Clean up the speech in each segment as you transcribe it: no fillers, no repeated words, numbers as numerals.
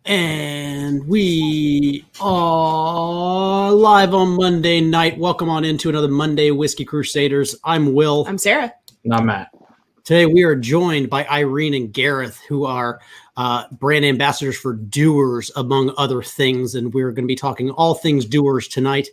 And we are live on Monday night. Welcome on into another Monday Whiskey Crusaders. I'm Will. I'm Sarah. And I'm Matt. Today we are joined by Irene and Gareth, who are brand ambassadors for Dewar's, among other things. And we're going to be talking all things Dewar's tonight.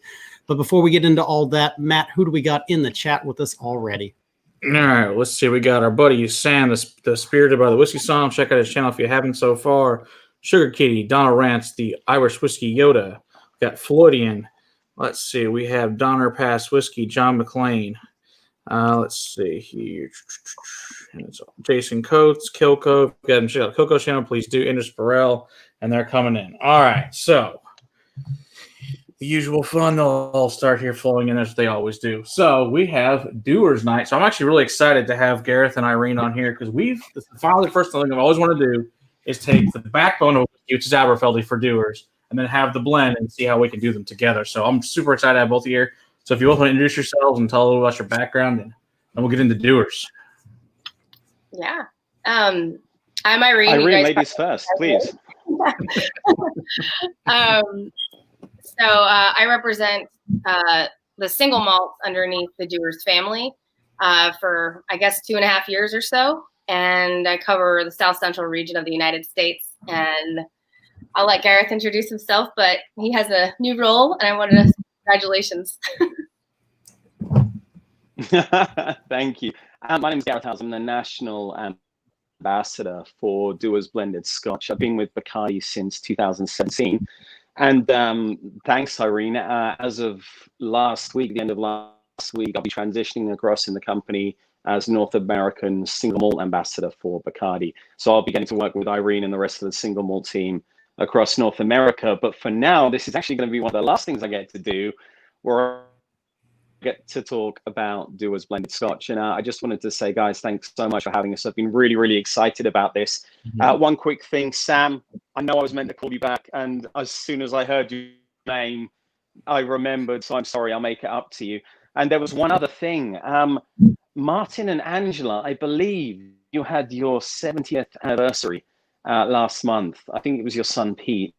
But before we get into all that, Matt, who do we got in the chat with us already? All right, let's see. We got our buddy Sam, the Spirited by the Whiskey Song. Check out his channel if you haven't so far. Sugar Kitty, Donna Rance, the Irish Whiskey Yoda. We got Floydian. Let's see. We have Donner Pass Whiskey, John McLean. Let's see here. It's Jason Coates, Kilco. If you haven't checked out Coco channel, please do. Indus Burrell, and they're coming in. All right, so the usual fun, they'll all start here flowing in as they always do. So we have Dewar's night. So I'm actually really excited to have Gareth and Irene on here because this is finally the first thing I've always wanted to do is take the backbone of whiskey, which is Aberfeldy for Dewar's, and then have the blend and see how we can do them together. So I'm super excited to have both of you here. So if you both want to introduce yourselves and tell a little about your background, and then we'll get into Dewar's. Yeah. I'm Irene. Irene, ladies first, please. I represent the single malts underneath the Dewar's family for, I guess, 2.5 years or so. And I cover the South Central region of the United States. And I'll let Gareth introduce himself, but he has a new role, and I wanted to congratulations. Thank you. My name is Gareth Howells. I'm the national ambassador for Dewar's Blended Scotch. I've been with Bacardi since 2017. And thanks, Irene. As of last week, the end of last week, I'll be transitioning across in the company as North American single malt ambassador for Bacardi. So I'll be getting to work with Irene and the rest of the single malt team across North America. But for now, this is actually going to be one of the last things I get to do, where I get to talk about Dewar's Blended Scotch. And I just wanted to say, guys, thanks so much for having us. I've been really, really excited about this. One quick thing, Sam, I know I was meant to call you back, and as soon as I heard your name, I remembered, so I'm sorry, I'll make it up to you. And there was one other thing. Martin and Angela, I believe you had your 70th anniversary last month. I think it was your son, Pete,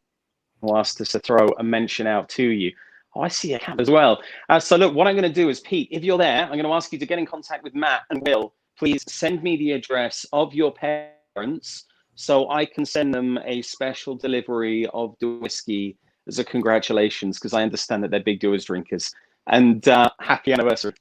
who asked us to throw a mention out to you. Oh, I see a cap as well. So look, what I'm going to do is, Pete, if you're there, I'm going to ask you to get in contact with Matt and Will. Please send me the address of your parents so I can send them a special delivery of the whiskey as a congratulations, because I understand that they're big Dewar's drinkers. And happy anniversary.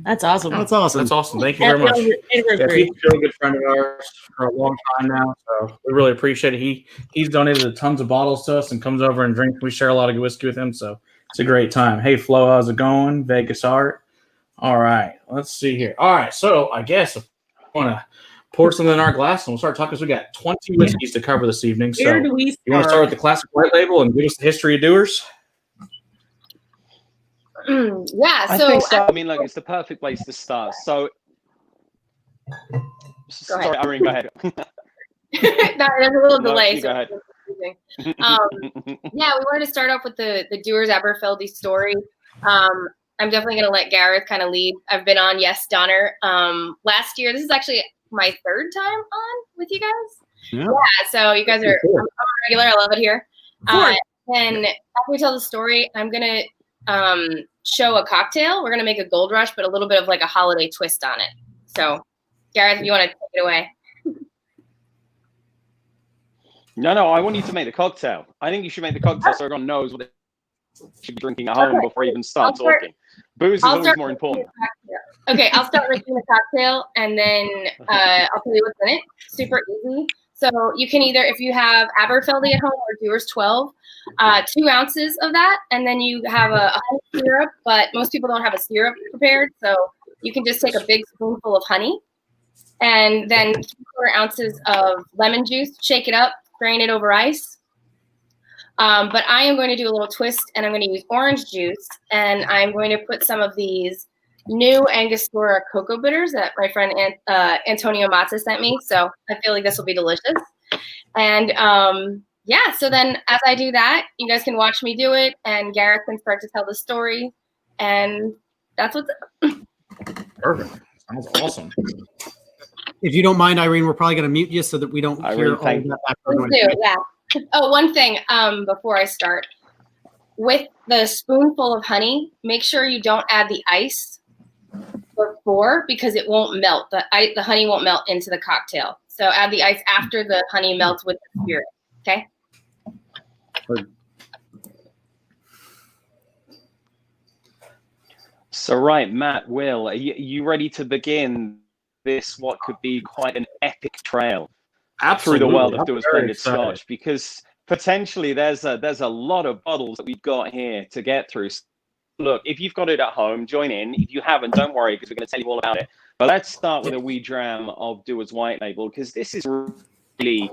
That's awesome. That's awesome. That's awesome. Thank you very much. Yeah, Pete's a really good friend of ours for a long time now, so we really appreciate it. He's donated tons of bottles to us and comes over and drinks. We share a lot of good whiskey with him, so it's a great time. Hey, Flo, how's it going? Vegas Art. All right, let's see here. All right, so I guess if we want to pour something in our glass and we'll start talking. So we got 20 whiskeys to cover this evening. So you want to start with the classic white label and give us the history of Dewar's? Yeah, I think so. I mean, look, it's the perfect place to start. So, sorry, Irene, go ahead. There's a little delay. Go ahead. Yeah, we wanted to start off with the Dewar's Aberfeldy story. I'm definitely going to let Gareth kind of lead. I've been on Yes Donner last year. This is actually my third time on with you guys. Yeah, so you guys are I'm regular. I love it here. And after we tell the story, I'm going to show a cocktail. We're going to make a Gold Rush, but a little bit of like a holiday twist on it. So, Gareth, if you want to take it away. No, I want you to make the cocktail. I think you should make the cocktail so everyone knows what they should be drinking at home before you even start talking. Booze is always more important. Okay, I'll start making the cocktail, and then I'll tell you what's in it. Super easy. So you can either, if you have Aberfeldy at home or Dewar's 12, 2 ounces of that, and then you have a honey syrup, but most people don't have a syrup prepared, so you can just take a big spoonful of honey, and then 3/4 ounces of lemon juice, shake it up, drain it over ice. But I am going to do a little twist, and I'm going to use orange juice, and I'm going to put some of these new Angostura cocoa bitters that my friend Antonio Mazza sent me. So I feel like this will be delicious. And yeah, so then as I do that, you guys can watch me do it, and Gareth can start to tell the story. And that's what's Perfect. Sounds awesome. If you don't mind, Irene, we're probably going to mute you so that we don't hear all thank that you. background Please noise. do, yeah. Oh, one thing before I start. With the spoonful of honey, make sure you don't add the ice before because it won't melt. The honey won't melt into the cocktail. So add the ice after the honey melts with the spirit. Okay. So right, Matt, Will, are you ready to begin this, what could be quite an epic trail through the world of Dewar's blended Scotch? Because potentially there's a lot of bottles that we've got here to get through. So look, if you've got it at home, join in. If you haven't, don't worry, because we're going to tell you all about it. But let's start with a wee dram of Dewar's White Label, because this is really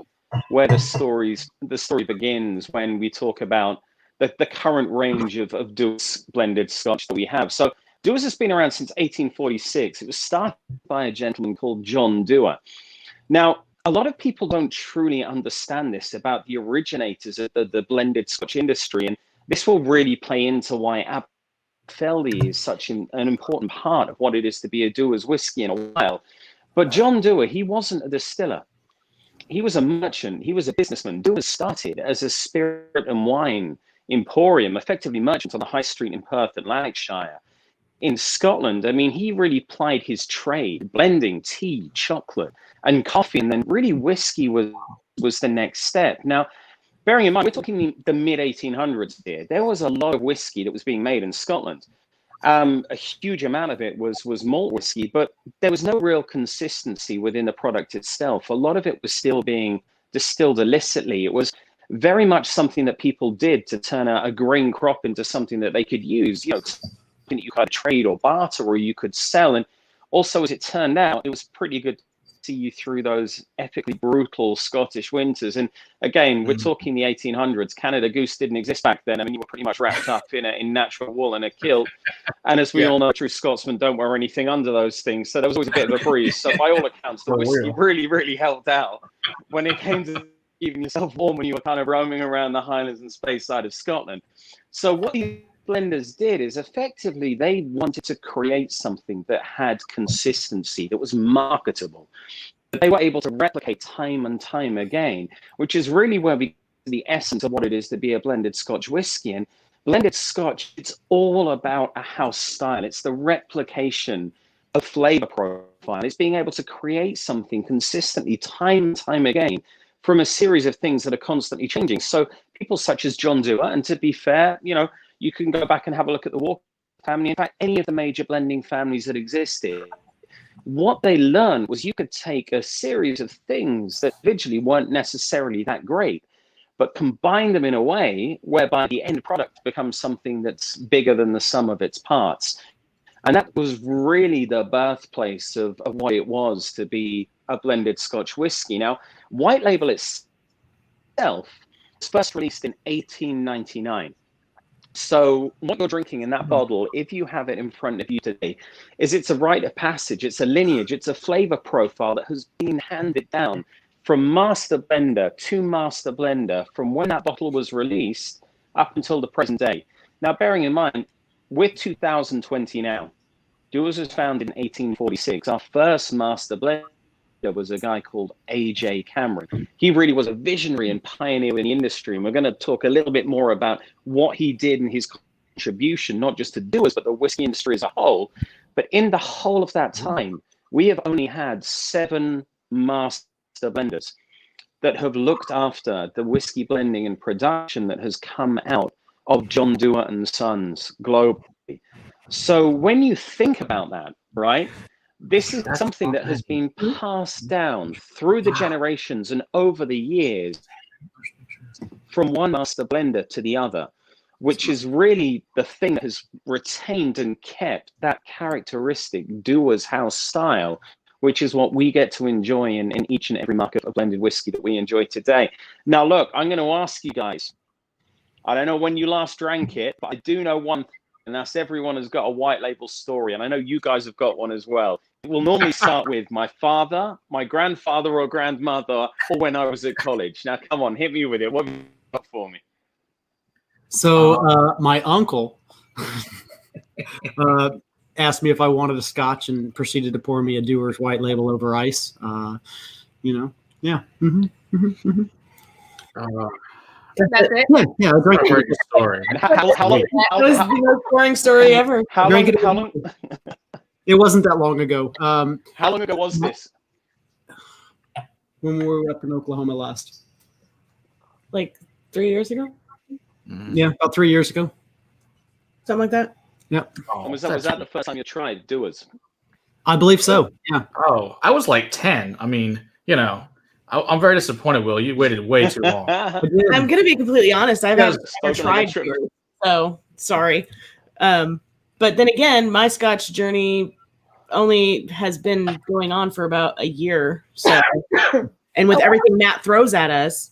where the story begins when we talk about the current range of Dewar's blended Scotch that we have. So Dewar's has been around since 1846. It was started by a gentleman called John Dewar. Now, a lot of people don't truly understand this about the originators of the blended Scotch industry, and this will really play into why Aberfeldy is such an important part of what it is to be a Dewar's whiskey in a while. But John Dewar, he wasn't a distiller. He was a merchant. He was a businessman. Dewar started as a spirit and wine emporium, effectively merchant on the high street in Perth, Lanarkshire. In Scotland, I mean, he really plied his trade, blending tea, chocolate, and coffee, and then really whiskey was the next step. Now, bearing in mind, we're talking the mid-1800s here. There was a lot of whiskey that was being made in Scotland. A huge amount of it was malt whiskey, but there was no real consistency within the product itself. A lot of it was still being distilled illicitly. It was very much something that people did to turn a grain crop into something that they could use, that you could trade or barter or you could sell. And also, as it turned out, it was pretty good to see you through those epically brutal Scottish winters. And again, we're talking the 1800s. Canada Goose didn't exist back then. I mean, you were pretty much wrapped up in natural wool and a kilt. And as we all know, true Scotsmen don't wear anything under those things. So there was always a bit of a breeze. So by all accounts, the whiskey really, really helped out when it came to keeping yourself warm when you were kind of roaming around the Highlands and Space side of Scotland. So what these blenders did is effectively they wanted to create something that had consistency, that was marketable, that they were able to replicate time and time again, which is really where we the essence of what it is to be a blended Scotch whiskey. And blended Scotch, it's all about a house style. It's the replication of flavor profile. It's being able to create something consistently time and time again from a series of things that are constantly changing. So people such as John Dewar, and to be fair, you can go back and have a look at the Walker family. In fact, any of the major blending families that existed, what they learned was you could take a series of things that individually weren't necessarily that great, but combine them in a way whereby the end product becomes something that's bigger than the sum of its parts. And that was really the birthplace of what it was to be a blended Scotch whiskey. Now, White Label itself was first released in 1899. So what you're drinking in that bottle, if you have it in front of you today, it's a rite of passage, it's a lineage, it's a flavor profile that has been handed down from master blender to master blender from when that bottle was released up until the present day. Now, bearing in mind, we're 2020 now. Dewar's was founded in 1846. Our first master blender was a guy called A.J. Cameron. He really was a visionary and pioneer in the industry. And we're going to talk a little bit more about what he did and his contribution, not just to Dewar's, but the whiskey industry as a whole. But in the whole of that time, we have only had 7 master blenders that have looked after the whiskey blending and production that has come out of John Dewar and Sons globally. So when you think about that, right, this is something that has been passed down through the generations and over the years from one master blender to the other, which is really the thing that has retained and kept that characteristic Dewar's house style, which is what we get to enjoy in each and every mug of blended whiskey that we enjoy today. Now, look, I'm going to ask you guys, I don't know when you last drank it, but I do know one thing, and that's everyone has got a White Label story, and I know you guys have got one as well. It will normally start with my father, my grandfather or grandmother, or when I was at college. Now, come on, hit me with it. What have you got for me? So my uncle asked me if I wanted a Scotch and proceeded to pour me a Dewar's White Label over ice. Yeah. Mm-hmm. Mm-hmm. Mm-hmm. That's it. Yeah, I drank Very it. good story. And how long? That was the most boring story ever. How long? It wasn't that long ago. How long ago was this? When we were up in Oklahoma last. Like 3 years ago, Yeah, about 3 years ago. something like that. Yep. And was that the first time you tried Dewars? I believe so. Yeah. Oh, I was like 10. I mean, I'm very disappointed, Will. You waited way too long. I'm gonna be completely honest. I've Yes, never tried spoken yours, so sorry. But then again, my Scotch journey only has been going on for about a year. So, and with everything Matt throws at us,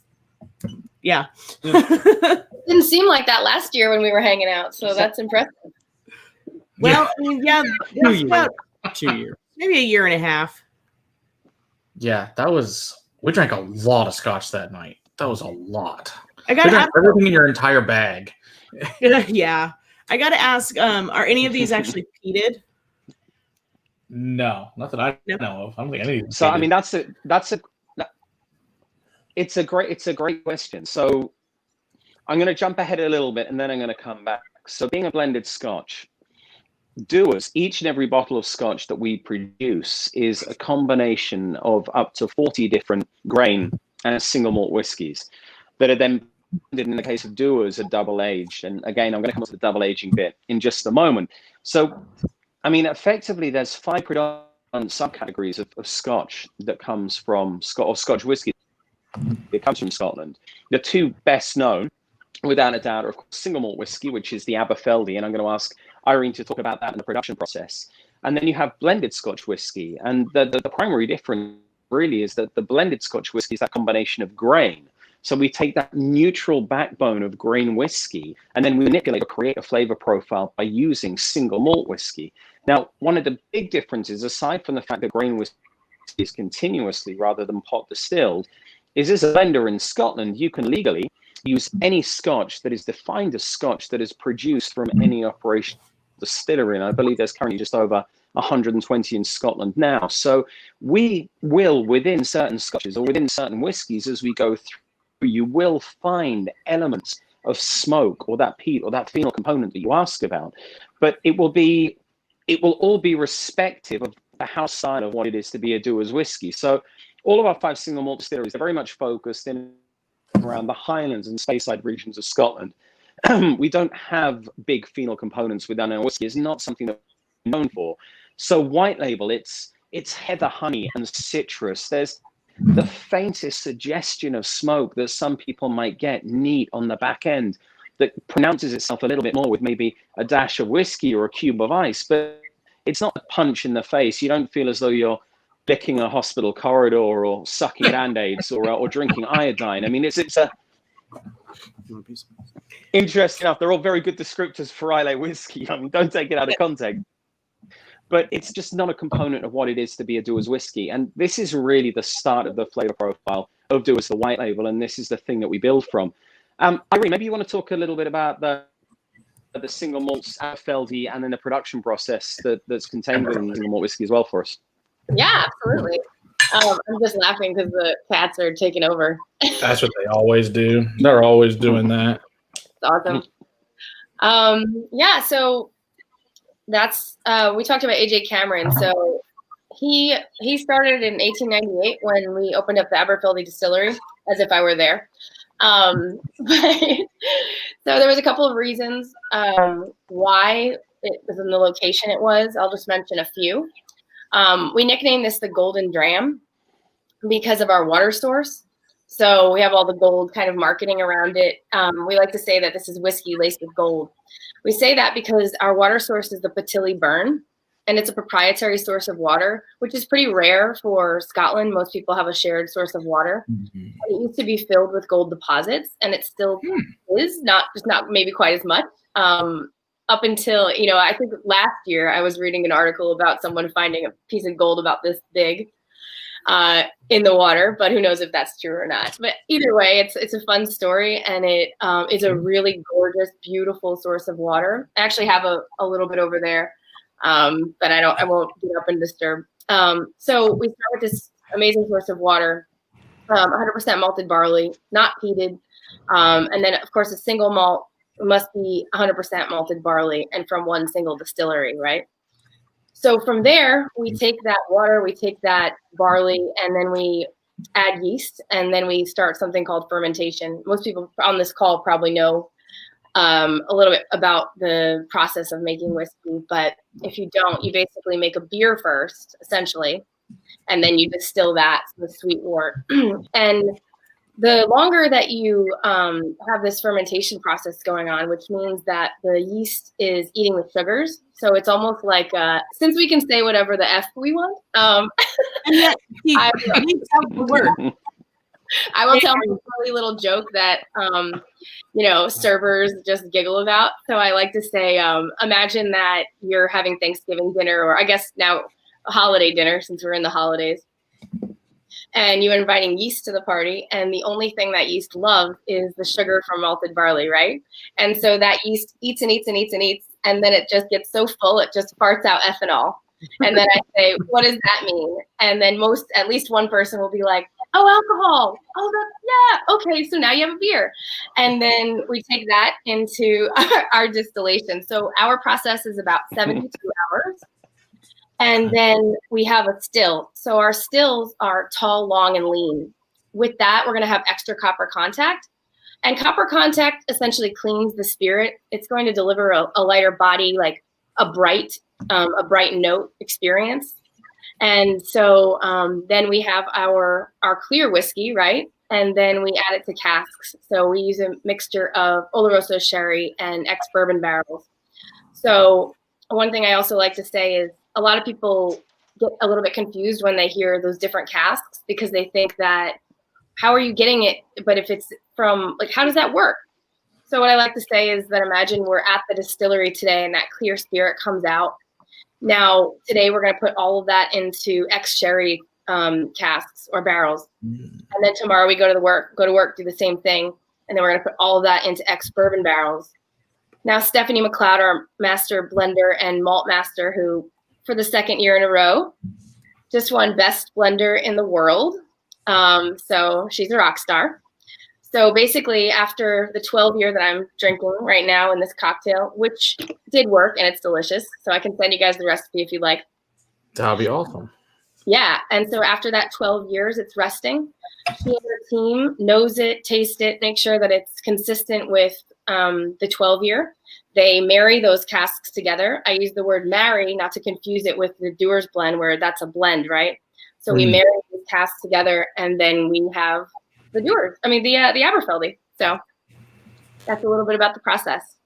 yeah. Didn't seem like that last year when we were hanging out, so that's impressive. Well, I mean, yeah, it's about 2 years. maybe a year and a half. Yeah, we drank a lot of Scotch that night. That was a lot. I We gotta drank ask, everything in your entire bag. yeah, I gotta ask. Are any of these actually peated? No, not that I No. know of. I don't think any of these. So I mean, it's a great question. So I'm going to jump ahead a little bit and then I'm going to come back. So being a blended Scotch, Dewars, each and every bottle of Scotch that we produce is a combination of up to 40 different grain and single malt whiskies that are then blended, in the case of Dewars, are double aged. And again, I'm going to come to the double aging bit in just a moment. So, I mean, effectively, there's 5 predominant subcategories of Scotch that comes from Scotch whiskey. It comes from Scotland. The 2 best known, without a doubt, are of course single malt whiskey, which is the Aberfeldy, and I'm going to ask Irene to talk about that in the production process. And then you have blended Scotch whiskey, and the primary difference really is that the blended Scotch whiskey is that combination of grain. So we take that neutral backbone of grain whiskey, and then we manipulate or create a flavor profile by using single malt whiskey. Now, one of the big differences, aside from the fact that grain whiskey is continuously rather than pot distilled, is as a blender in Scotland, you can legally use any Scotch that is defined as Scotch that is produced from any operation distillery. And I believe there's currently just over 120 in Scotland now. So we will, within certain Scotches or within certain whiskies, as we go through, you will find elements of smoke or that peat or that phenol component that you ask about. But it will all be respective of the house style of what it is to be a Dewar's whiskey. So all of our 5 single malt distilleries are very much focused in around the Highlands and Speyside regions of Scotland. We don't have big phenol components within our whiskey. It's not something that we're known for. So white label, it's heather, honey, and citrus. There's the faintest suggestion of smoke that some people might get neat on the back end that pronounces itself a little bit more with maybe a dash of whiskey or a cube of ice, but it's not a punch in the face. You don't feel as though you're licking a hospital corridor or sucking Band-Aids or drinking iodine. I mean, it's a interesting enough. They're all very good descriptors for Islay whiskey. I mean, don't take it out of context. But it's just not a component of what it is to be a Dewar's whiskey. And this is really the start of the flavor profile of Dewar's, the white label. And this is the thing that we build from. Irene, maybe you want to talk a little bit about the single malts, Aberfeldy, and then the production process that's contained within single malt whiskey as well for us. Yeah, absolutely. I'm just laughing because the cats are taking over. That's what they always do. They're always doing that. It's awesome. Yeah, so that's we talked about AJ Cameron. So he started in 1898 when we opened up the Aberfeldy distillery, as if I were there. So there was a couple of reasons why it was in the location it was. I'll just mention a few. We nicknamed this the Golden Dram because of our water source. So we have all the gold kind of marketing around it. We like to say that this is whiskey laced with gold. We say that because our water source is the Patilly Burn, and it's a proprietary source of water, which is pretty rare for Scotland. Most people have a shared source of water. Mm-hmm. It used to be filled with gold deposits, and it still is, not maybe quite as much. Up until, I think last year I was reading an article about someone finding a piece of gold about this big in the water, but who knows if that's true or not. But either way, it's a fun story, and it is a really gorgeous, beautiful source of water. I actually have a little bit over there but I won't get up and disturb. So we start with this amazing source of water, 100% malted barley, not peated. And then, of course, a single malt must be 100% malted barley and from one single distillery, right? So from there, we take that water, we take that barley, and then we add yeast, and then we start something called fermentation. Most people on this call probably know a little bit about the process of making whiskey, but if you don't, you basically make a beer first, essentially, and then you distill that with sweet wort. And the longer that you have this fermentation process going on, which means that the yeast is eating the sugars, so it's almost like, since we can say whatever the F we want, I will tell my silly little joke that, servers just giggle about. So I like to say, imagine that you're having Thanksgiving dinner, or I guess now a holiday dinner, since we're in the holidays. And you're inviting yeast to the party, and the only thing that yeast loves is the sugar from malted barley, right? And so that yeast eats and eats and eats and eats, and then it just gets so full it just farts out ethanol. And then I say, what does that mean? And then at least one person will be like, oh, alcohol. Oh, yeah. Okay, so now you have a beer. And then we take that into our distillation. So our process is about 72 hours. And then we have a still. So our stills are tall, long, and lean. With that, we're going to have extra copper contact. And copper contact essentially cleans the spirit. It's going to deliver a lighter body, like a bright note experience. And so then we have our clear whiskey, right? And then we add it to casks. So we use a mixture of Oloroso sherry and ex-bourbon barrels. So one thing I also like to say is, a lot of people get a little bit confused when they hear those different casks, because they think that, how are you getting it? But if it's from, like, how does that work? So what I like to say is that, imagine we're at the distillery today and that clear spirit comes out. Now, today we're going to put all of that into ex-sherry casks or barrels. And then tomorrow we go to work, do the same thing. And then we're going to put all of that into ex-bourbon barrels. Now, Stephanie McLeod, our master blender and malt master, who for the second year in a row just won best blender in the world. So she's a rock star. So basically, after the 12 year that I'm drinking right now in this cocktail, which did work and it's delicious, so I can send you guys the recipe if you'd like. That'll be awesome. Yeah, and so after that 12 years, it's resting. She and her team nose it, taste it, make sure that it's consistent with the 12 year. They marry those casks together. I use the word marry not to confuse it with the Dewar's blend, where that's a blend, right? So we marry these casks together, and then we have the Dewar. I mean, the Aberfeldy. So that's a little bit about the process.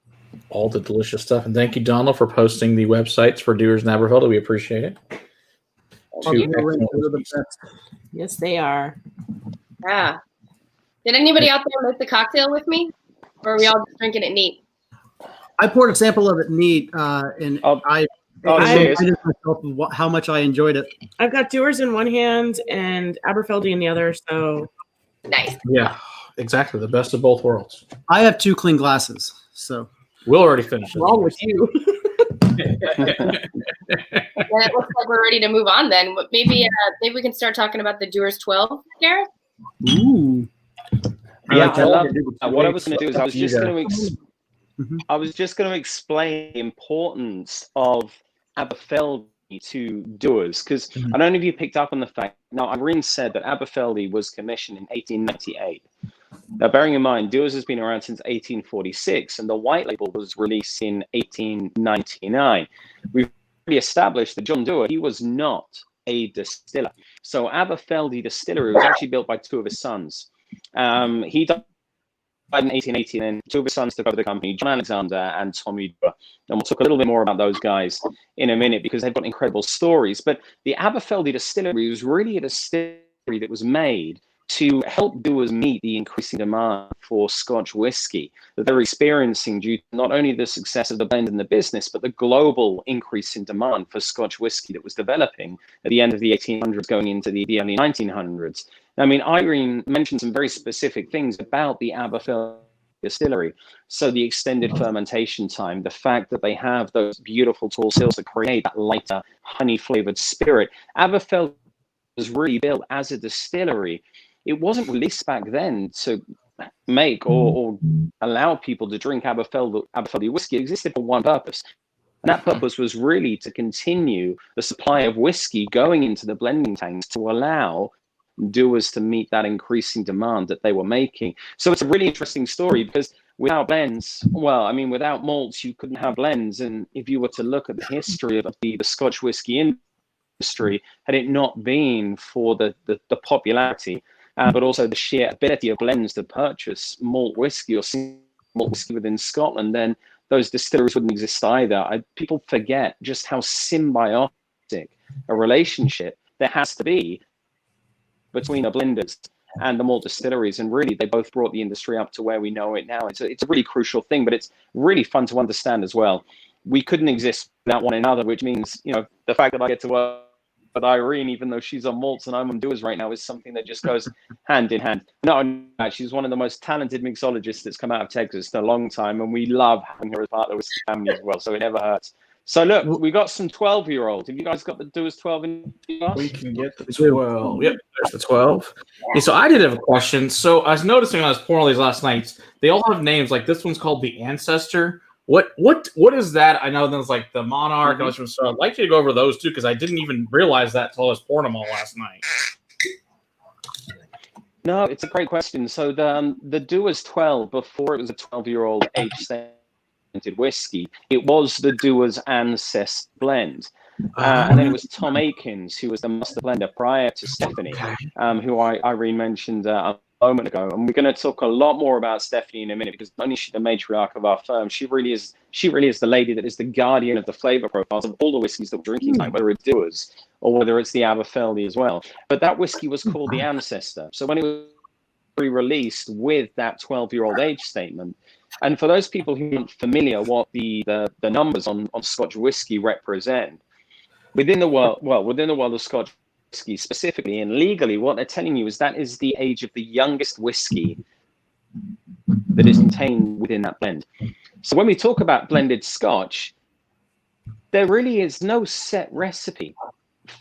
All the delicious stuff. And thank you, Donald, for posting the websites for Dewar's and Aberfeldy. We appreciate it. Yes, they are. Yeah. Did anybody out there make the cocktail with me? Or are we all just drinking it neat? I poured a sample of it neat, and I reminded myself of how much I enjoyed it. I've got Dewar's in one hand and Aberfeldy in the other, so Nice. Yeah, exactly. The best of both worlds. I have 2 clean glasses, so We'll already finish it. what's wrong with you? Well, it looks like we're ready to move on then. Maybe we can start talking about the Dewar's 12, Gareth? ooh. Yeah, like I that. love it. What I was going to do is I was just going to explain the importance of Aberfeldy to Dewar's, because I don't know if you picked up on the fact. Now, Irene said that Aberfeldy was commissioned in 1898. Now, bearing in mind, Dewar's has been around since 1846, and the white label was released in 1899. We've already established that John Dewar, he was not a distiller. So Aberfeldy Distillery was actually built by 2 of his sons. He died in 1880, and 2 of his sons took over the company, John Alexander and Tommy Dewar. And we'll talk a little bit more about those guys in a minute, because they've got incredible stories. But the Aberfeldy Distillery was really a distillery that was made to help Dewar's meet the increasing demand for Scotch whiskey that they're experiencing due to not only the success of the blend in the business, but the global increase in demand for Scotch whiskey that was developing at the end of the 1800s going into the early 1900s. I mean, Irene mentioned some very specific things about the Aberfeldy distillery. So the extended fermentation time, the fact that they have those beautiful tall stills that create that lighter, honey-flavored spirit. Aberfeldy was really built as a distillery. It wasn't released back then to make or allow people to drink Aberfeldy whiskey. It existed for one purpose. And that purpose was really to continue the supply of whiskey going into the blending tanks to allow Dewars to meet that increasing demand that they were making. So it's a really interesting story, because without blends, well, I mean, without malts, you couldn't have blends. And if you were to look at the history of the Scotch whiskey industry, had it not been for the popularity, but also the sheer ability of blends to purchase malt whiskey or single malt whiskey within Scotland, then those distilleries wouldn't exist either. People forget just how symbiotic a relationship there has to be between the blenders and the malt distilleries, and really they both brought the industry up to where we know it now. It's a really crucial thing, but it's really fun to understand as well. We couldn't exist without one another, which means, you know, the fact that I get to work with Irene, even though she's on malts and I'm on Dewars right now, is something that just goes hand in hand. Not only that, she's one of the most talented mixologists that's come out of Texas in a long time, and we love having her as part of the Whiskey family as well, so it never hurts. So look, we got some 12-year-olds. Have you guys got the Dewars 12 in us? We can get the 12. Yep, there's the 12. Yeah, so I did have a question. So I was noticing when I was pouring all these last nights, they all have names. Like this one's called the Ancestor. What is that? I know there's like the Monarch. Mm-hmm. So I'd like you to go over those too, because I didn't even realize that until I was pouring them all last night. No, it's a great question. So the Dewars 12, before it was a 12-year-old age statement whiskey, it was the Dewars Ancestor blend, and then it was Tom Akins who was the master blender prior to Stephanie, who Irene mentioned a moment ago. And we're going to talk a lot more about Stephanie in a minute, because not only is she the matriarch of our firm, she really is the lady that is the guardian of the flavor profiles of all the whiskeys that we're drinking tonight, whether it's Dewars or whether it's the Aberfeldy as well. But that whiskey was called the Ancestor. So when it was re-released with that 12-year-old age statement, and for those people who aren't familiar what the numbers on Scotch whiskey represent, within the world of Scotch whiskey specifically and legally, what they're telling you is that is the age of the youngest whiskey that is contained within that blend. So when we talk about blended Scotch, there really is no set recipe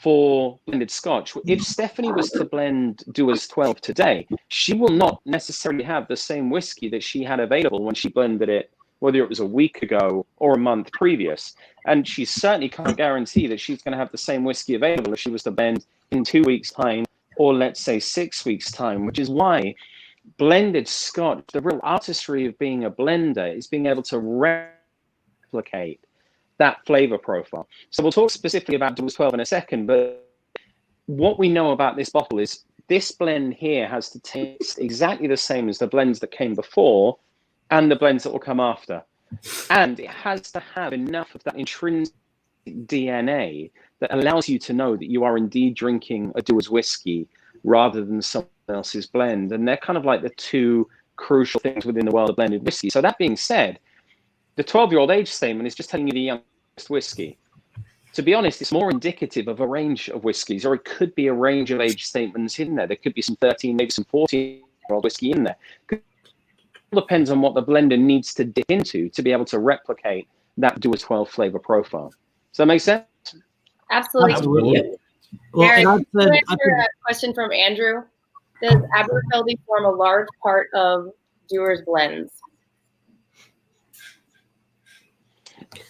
for blended Scotch. If Stephanie was to blend Dewars 12 today, she will not necessarily have the same whiskey that she had available when she blended it, whether it was a week ago or a month previous. And she certainly can't guarantee that she's going to have the same whiskey available if she was to blend in 2 weeks' time, or let's say 6 weeks' time, which is why blended Scotch, the real artistry of being a blender, is being able to replicate that flavor profile. So we'll talk specifically about Dewars 12 in a second, but what we know about this bottle is this blend here has to taste exactly the same as the blends that came before and the blends that will come after. And it has to have enough of that intrinsic DNA that allows you to know that you are indeed drinking a Dewars whiskey rather than someone else's blend. And they're kind of like the two crucial things within the world of blended whiskey. So that being said, the 12-year-old age statement is just telling you the youngest whiskey. To be honest, it's more indicative of a range of whiskeys, or it could be a range of age statements in there. There could be some 13, maybe some 14-year-old whiskey in there. It depends on what the blender needs to dip into to be able to replicate that Dewars 12 flavor profile. Does that make sense? Absolutely. Well, Eric, and can you answer a question from Andrew? Does Aberfeldy form a large part of Dewars blends?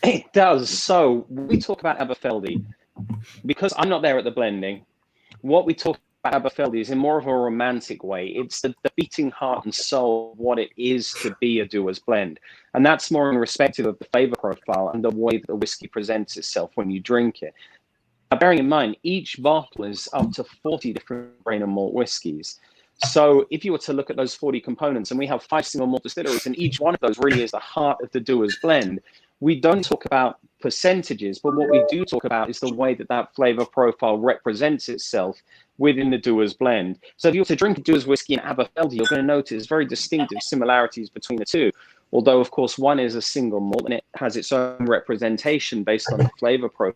It does. So we talk about Aberfeldy, because I'm not there at the blending. What we talk about Aberfeldy is in more of a romantic way. It's the beating heart and soul of what it is to be a Dewars blend. And that's more in respective of the flavor profile and the way that the whiskey presents itself when you drink it. Now, bearing in mind, each bottle is up to 40 different grain and malt whiskeys. So if you were to look at those 40 components, and we have 5 single malt distilleries, and each one of those really is the heart of the Dewars blend, we don't talk about percentages, but what we do talk about is the way that that flavor profile represents itself within the Dewars blend. So if you were to drink a Dewars whiskey in Aberfeldy, you're going to notice very distinctive similarities between the two. Although, of course, one is a single malt and it has its own representation based on the flavor profile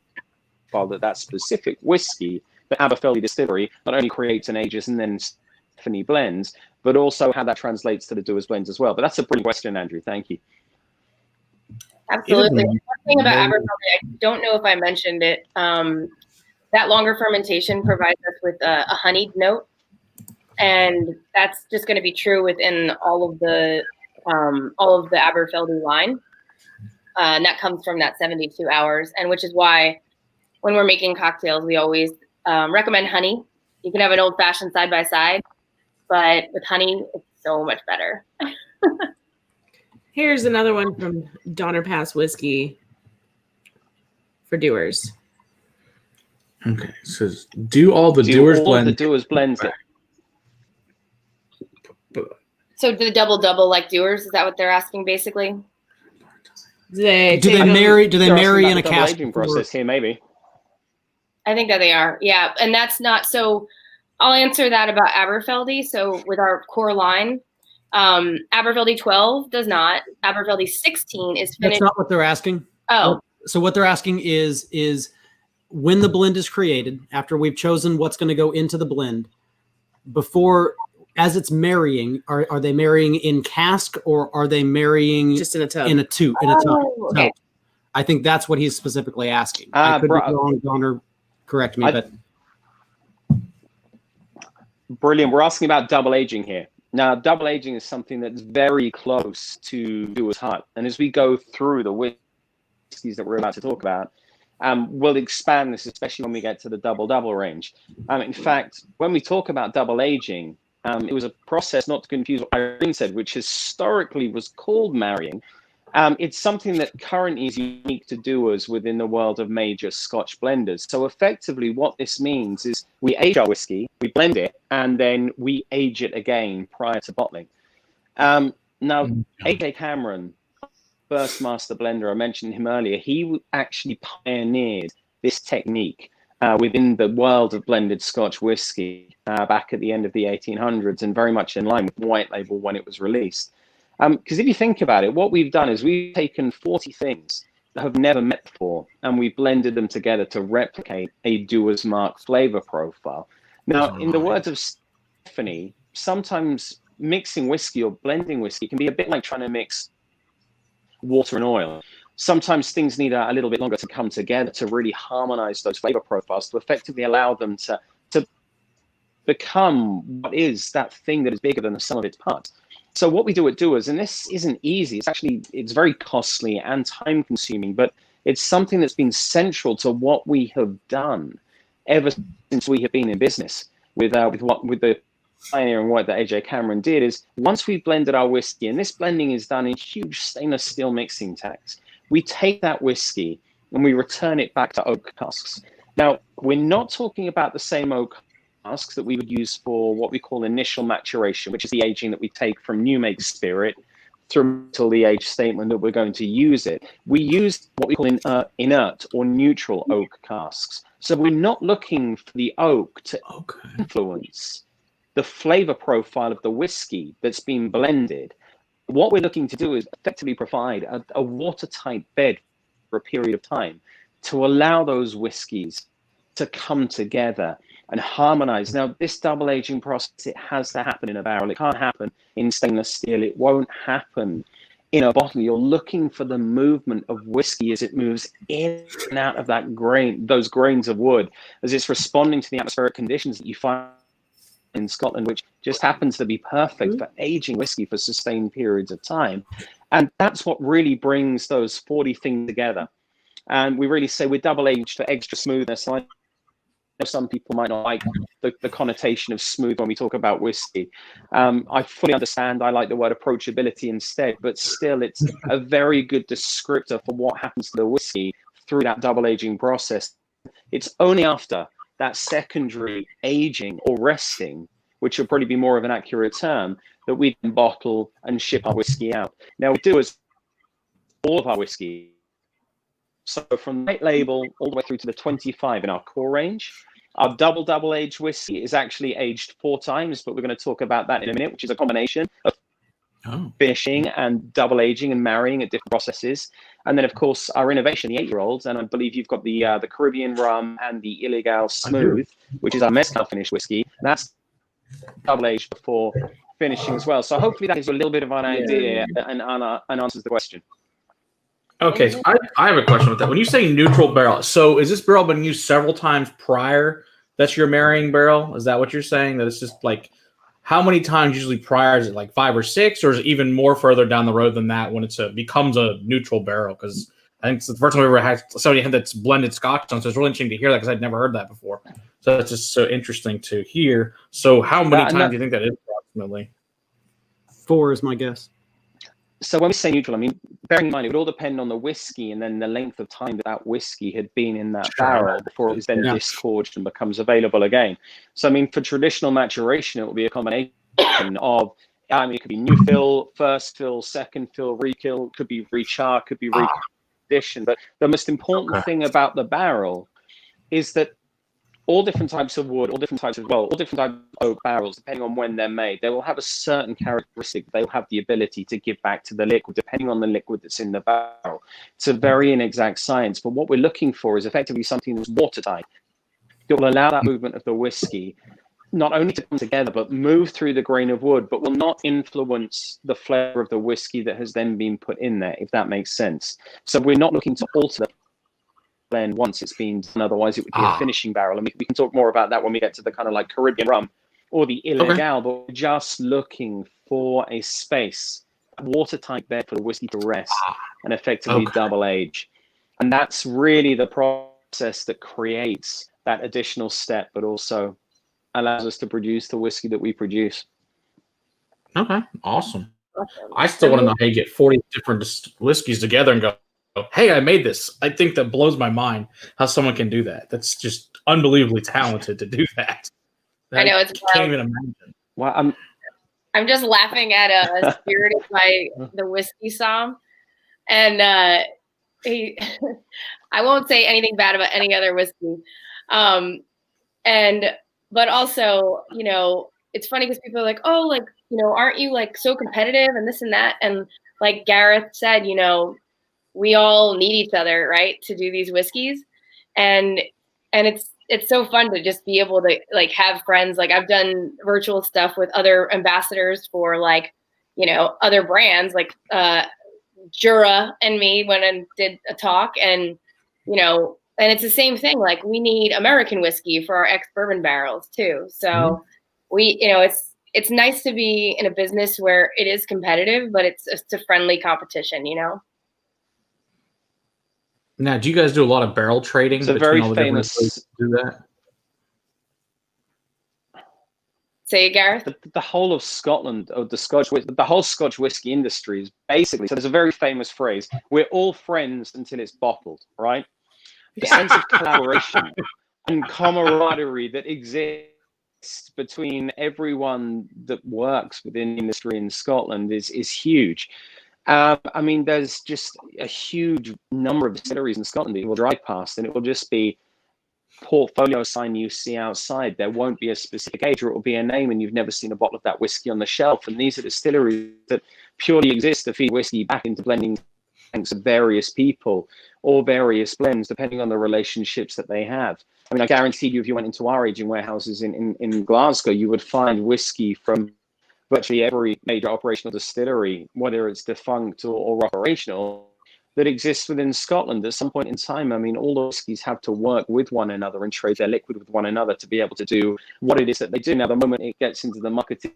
that specific whiskey, the Aberfeldy distillery, not only creates and ages and then Stephanie blends, but also how that translates to the Dewar's blends as well. But that's a brilliant question, Andrew. Thank you. Absolutely. One thing about Aberfeldy, I don't know if I mentioned it. That longer fermentation provides us with a honeyed note, and that's just going to be true within all of the Aberfeldy line. And that comes from that 72 hours, and which is why when we're making cocktails, we always recommend honey. You can have an old fashioned side by side, but with honey, it's so much better. Here's another one from Donner Pass Whiskey for Dewars. Okay, it says, do all the Dewar's blends. The Dewar's blends it. So the double like Dewars, is that what they're asking basically? Do they marry in a cask aging process here? Maybe. I think that they are. Yeah, and that's not so. I'll answer that about Aberfeldy. So with our core line, Aberfeldy 12 does not. Aberfeldy 16 is finished. That's not what they're asking. Oh, so what they're asking is when the blend is created, after we've chosen what's going to go into the blend, before as it's marrying, are they marrying in cask or are they marrying just in a tub? In a tub. Okay. I think that's what he's specifically asking. I could be wrong, Donner, correct me, but brilliant. We're asking about double aging here. Now, double aging is something that's very close to Dewar's heart. And as we go through the whiskeys that we're about to talk about, we'll expand this, especially when we get to the double range. In fact, when we talk about double aging, it was a process, not to confuse what Irene said, which historically was called marrying. It's something that currently is unique to Dewar's within the world of major Scotch blenders. So effectively what this means is we age our whiskey, we blend it, and then we age it again prior to bottling. Now, AJ Cameron, first master blender, I mentioned him earlier, he actually pioneered this technique within the world of blended Scotch whiskey back at the end of the 1800s, and very much in line with White Label when it was released. Because if you think about it, what we've done is we've taken 40 things that have never met before, and we blended them together to replicate a Dewar's Mark flavor profile. Now, in the words of Stephanie, sometimes mixing whiskey or blending whiskey can be a bit like trying to mix water and oil. Sometimes things need a little bit longer to come together to really harmonize those flavor profiles, to effectively allow them to become what is that thing that is bigger than the sum of its parts. So what we do at Dewar's, and this isn't easy, it's very costly and time consuming, but it's something that's been central to what we have done ever since we have been in business with the pioneering work that AJ Cameron did, is once we've blended our whiskey, and this blending is done in huge stainless steel mixing tanks, we take that whiskey and we return it back to oak casks. Now, we're not talking about the same oak casks that we would use for what we call initial maturation, which is the aging that we take from new make spirit through till the age statement that we're going to use it. We use what we call inert or neutral oak casks. So we're not looking for the oak to influence the flavor profile of the whiskey that's been blended. What we're looking to do is effectively provide a watertight bed for a period of time to allow those whiskeys to come together and harmonize. Now, this double aging process, it has to happen in a barrel. It can't happen in stainless steel. It won't happen in a bottle. You're looking for the movement of whiskey as it moves in and out of that grain, those grains of wood, as it's responding to the atmospheric conditions that you find in Scotland, which just happens to be perfect for aging whiskey for sustained periods of time. And that's what really brings those 40 things together. And we really say we're double aged for extra smoothness. I know some people might not like the connotation of smooth when we talk about whiskey. I fully understand. I like the word approachability instead, but still it's a very good descriptor for what happens to the whiskey through that double aging process. It's only after that secondary aging or resting, which would probably be more of an accurate term, that we can bottle and ship our whiskey out. Now, we do as all of our whiskey. So from White Label all the way through to the 25 in our core range. Our double aged whiskey is actually aged 4 times, but we're going to talk about that in a minute, which is a combination of finishing and double aging and marrying at different processes. And then, of course, our innovation, the 8-year-olds, and I believe you've got the Caribbean rum and the Ilegal Smooth, which is our Mezcal finished whiskey. That's double aged before finishing as well. So hopefully that gives you a little bit of an idea and answers the question. Okay, so I have a question with that. When you say neutral barrel, so is this barrel been used several times prior? That's your marrying barrel? Is that what you're saying? That it's just like, how many times usually prior? Is it like 5 or 6, or is it even more further down the road than that when it's becomes a neutral barrel? Because I think it's the first time we ever had somebody had that's blended Scotch on, so it's really interesting to hear that because I'd never heard that before. So that's just so interesting to hear. So how many times do you think that is approximately? 4 is my guess. So when we say neutral, I mean, bearing in mind, it would all depend on the whiskey and then the length of time that whiskey had been in that barrel before it was then disgorged and becomes available again. So, I mean, for traditional maturation, it will be a combination of, I mean, it could be new fill, first fill, second fill, rekill, could be rechar, could be recondition. But the most important thing about the barrel is that all different types of wood, all different types of oak barrels, depending on when they're made, they will have a certain characteristic. They'll have the ability to give back to the liquid, depending on the liquid that's in the barrel. It's a very inexact science, but what we're looking for is effectively something that's watertight, that will allow that movement of the whiskey not only to come together, but move through the grain of wood, but will not influence the flavor of the whiskey that has then been put in there, if that makes sense. So we're not looking to alter the blend once it's been done, otherwise it would be a finishing barrel, and we can talk more about that when we get to the kind of like Caribbean rum or the Ilegal, but we're just looking for a space, a watertight bed for the whiskey to rest and effectively double age. And that's really the process that creates that additional step, but also allows us to produce the whiskey that we produce. Okay, awesome. I still want to know how you get 40 different whiskeys together and go, hey, I made this. I think that blows my mind how someone can do that. That's just unbelievably talented to do that. I know, it's can't even imagine. Well, I'm just laughing at Spirited by the Whiskey Psalm. And I won't say anything bad about any other whiskey. But also, you know, it's funny because people are like, oh, like, you know, aren't you like so competitive and this and that? And like Gareth said, you know, we all need each other, right, to do these whiskeys, and it's so fun to just be able to like have friends. Like I've done virtual stuff with other ambassadors for like, you know, other brands like Jura and me when I did a talk, and you know, and it's the same thing. Like we need American whiskey for our ex-bourbon barrels too. So we, you know, it's nice to be in a business where it is competitive, but it's a friendly competition, you know. Now, do you guys do a lot of barrel trading? It's a very famous. Do that. Say, Gareth. The whole of Scotland, or the whole Scotch whiskey industry is basically. So there's a very famous phrase: "We're all friends until it's bottled." Right? The sense of collaboration and camaraderie that exists between everyone that works within the industry in Scotland is huge. I mean, there's just a huge number of distilleries in Scotland that you will drive past, and it will just be portfolio sign you see outside. There won't be a specific age, or it will be a name, and you've never seen a bottle of that whiskey on the shelf. And these are distilleries that purely exist to feed whiskey back into blending tanks of various people or various blends, depending on the relationships that they have. I mean, I guarantee you, if you went into our aging warehouses in Glasgow, you would find whiskey from virtually every major operational distillery, whether it's defunct or operational, that exists within Scotland at some point in time. I mean, all the whiskies have to work with one another and trade their liquid with one another to be able to do what it is that they do. Now, the moment it gets into the marketer's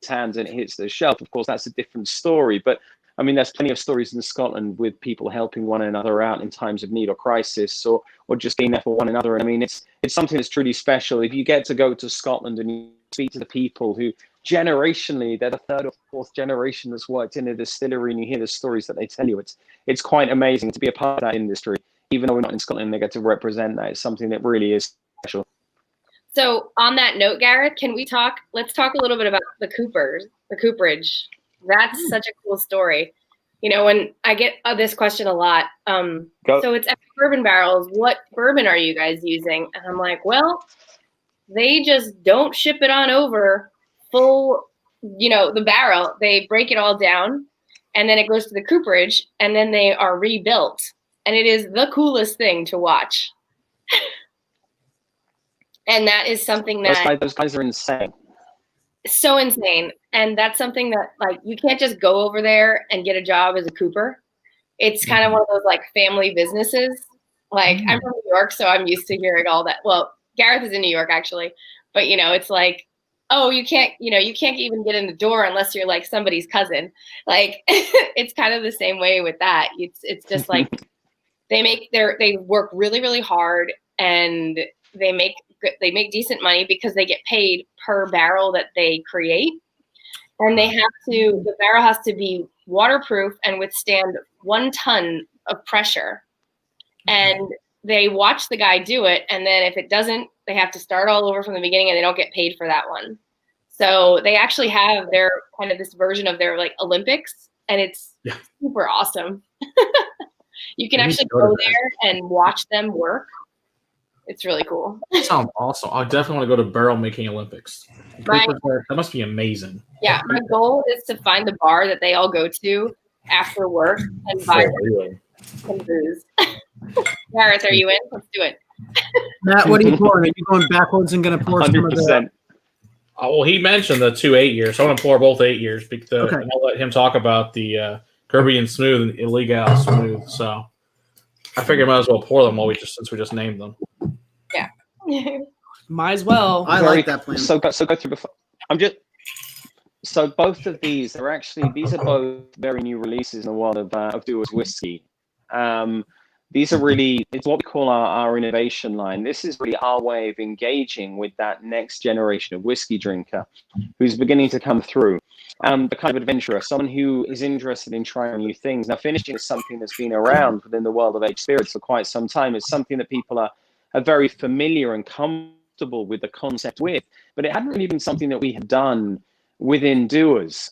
hands and it hits the shelf, of course, that's a different story. But I mean, there's plenty of stories in Scotland with people helping one another out in times of need or crisis, or just being there for one another. And I mean, it's something that's truly special. If you get to go to Scotland and you speak to the people who generationally, they're the third or fourth generation that's worked in a distillery, and you hear the stories that they tell you, it's quite amazing to be a part of that industry. Even though we're not in Scotland, they get to represent that. It's something that really is special. So on that note, Gareth, let's talk a little bit about the cooperage. That's such a cool story. You know, when I get this question a lot, so it's ex-bourbon barrels. What bourbon are you guys using? And I'm like, well, they just don't ship it on over full, you know, the barrel. They break it all down, and then it goes to the cooperage, and then they are rebuilt. And it is the coolest thing to watch. And that is something that those guys are insane. so insane. And that's something that, like, you can't just go over there and get a job as a cooper. It's kind of one of those, like, family businesses. Like, I'm from New York, so I'm used to hearing all that. Well, Gareth is in New York, actually. But, it's like, oh, you can't even get in the door unless you're, like, somebody's cousin. Like, it's kind of the same way with that. It's just like they work really, really hard, and they make decent money because they get paid per barrel that they create. And the barrel has to be waterproof and withstand 1 ton of pressure. And they watch the guy do it. And then if it doesn't, they have to start all over from the beginning, and they don't get paid for that one. So they actually have their kind of this version of their, like, Olympics, and it's super awesome. You can actually go there and watch them work. It's really cool. That sounds awesome. I definitely want to go to barrel making Olympics. That must be amazing. Yeah, my goal is to find the bar that they all go to after work and buy some booze. Gareth, are you in? Let's do it. Matt, what are you pouring? Are you going backwards and going to pour some of the... 100%. Well, he mentioned the 2 8-years, so I want to pour both 8 years because and I'll let him talk about the Caribbean Smooth and Ilegal Smooth. So I figure I might as well pour them since we just named them. Yeah. Might as well. I like that plan. So go through before. So both of these are both very new releases in the world of Dewar's whiskey. These are really, it's what we call our innovation line. This is really our way of engaging with that next generation of whiskey drinker who's beginning to come through. The kind of adventurer, someone who is interested in trying new things. Now, finishing is something that's been around within the world of aged spirits for quite some time. It's something that people are very familiar and comfortable with the concept with, but it hadn't really been something that we had done within Dewar's.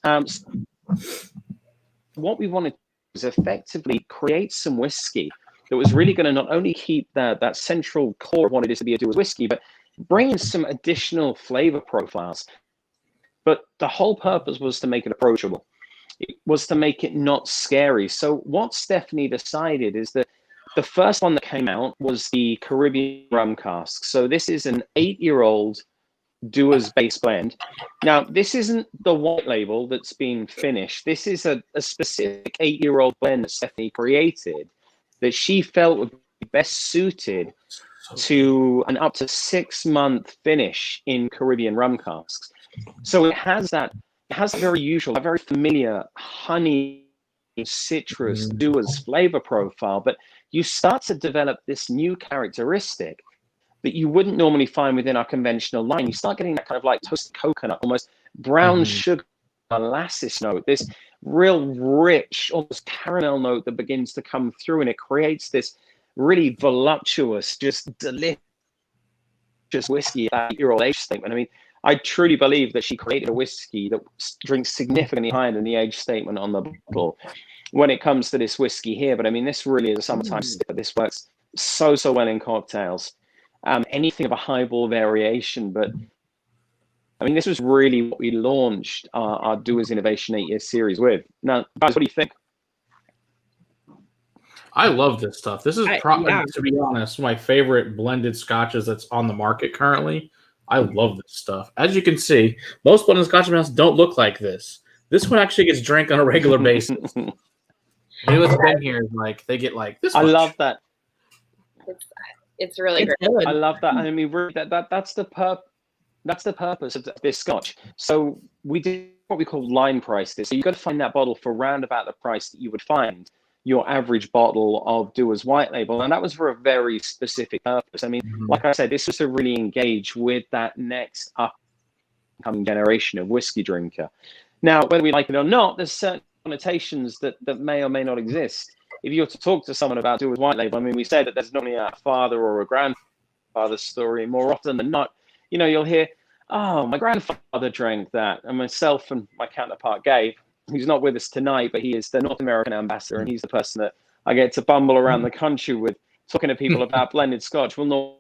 What we wanted to do was effectively create some whiskey that was really going to not only keep that central core of what it is to be a Dewar's whiskey, but bring in some additional flavor profiles. But the whole purpose was to make it approachable. It was to make it not scary. So what Stephanie decided is that the first one that came out was the Caribbean rum cask. So this is an 8-year-old Dewar's base blend. Now, this isn't the white label that's been finished. This is a specific 8-year-old blend that Stephanie created that she felt would be best suited to an up to 6-month finish in Caribbean rum casks. So it has a very familiar honey, citrus, Dewar's flavor profile, but you start to develop this new characteristic that you wouldn't normally find within our conventional line. You start getting that kind of like toasted coconut, almost brown sugar molasses note, this real rich, almost caramel note that begins to come through, and it creates this really voluptuous, just delicious whiskey at 8-year-old age statement. I mean, I truly believe that she created a whiskey that drinks significantly higher than the age statement on the bottle when it comes to this whiskey here. But I mean, this really is a summertime sipper. This works so well in cocktails. Anything of a highball variation, but I mean, this was really what we launched our Dewar's Innovation 8-year series with. Now, guys, what do you think? I love this stuff. This is probably, to be honest, my favorite blended scotches that's on the market currently. I love this stuff. As you can see, most blended scotches don't look like this. This one actually gets drank on a regular basis. Maybe what's been here is like they get like this. I love that. It's really great. I love that. I mean, that's the purpose of this Scotch. So we did what we call line price this. So you got to find that bottle for round about the price that you would find your average bottle of Dewar's white label, and that was for a very specific purpose. I mean, like I said, this was to really engage with that next upcoming generation of whiskey drinker. Now, whether we like it or not, there's certain connotations that may or may not exist. If you were to talk to someone about Dewar's white label, I mean, we say that there's normally a father or a grandfather story. More often than not, you'll hear, oh, my grandfather drank that. And myself and my counterpart, Gabe, who's not with us tonight, but he is the North American ambassador, and he's the person that I get to bumble around the country with, talking to people about blended Scotch. We'll normally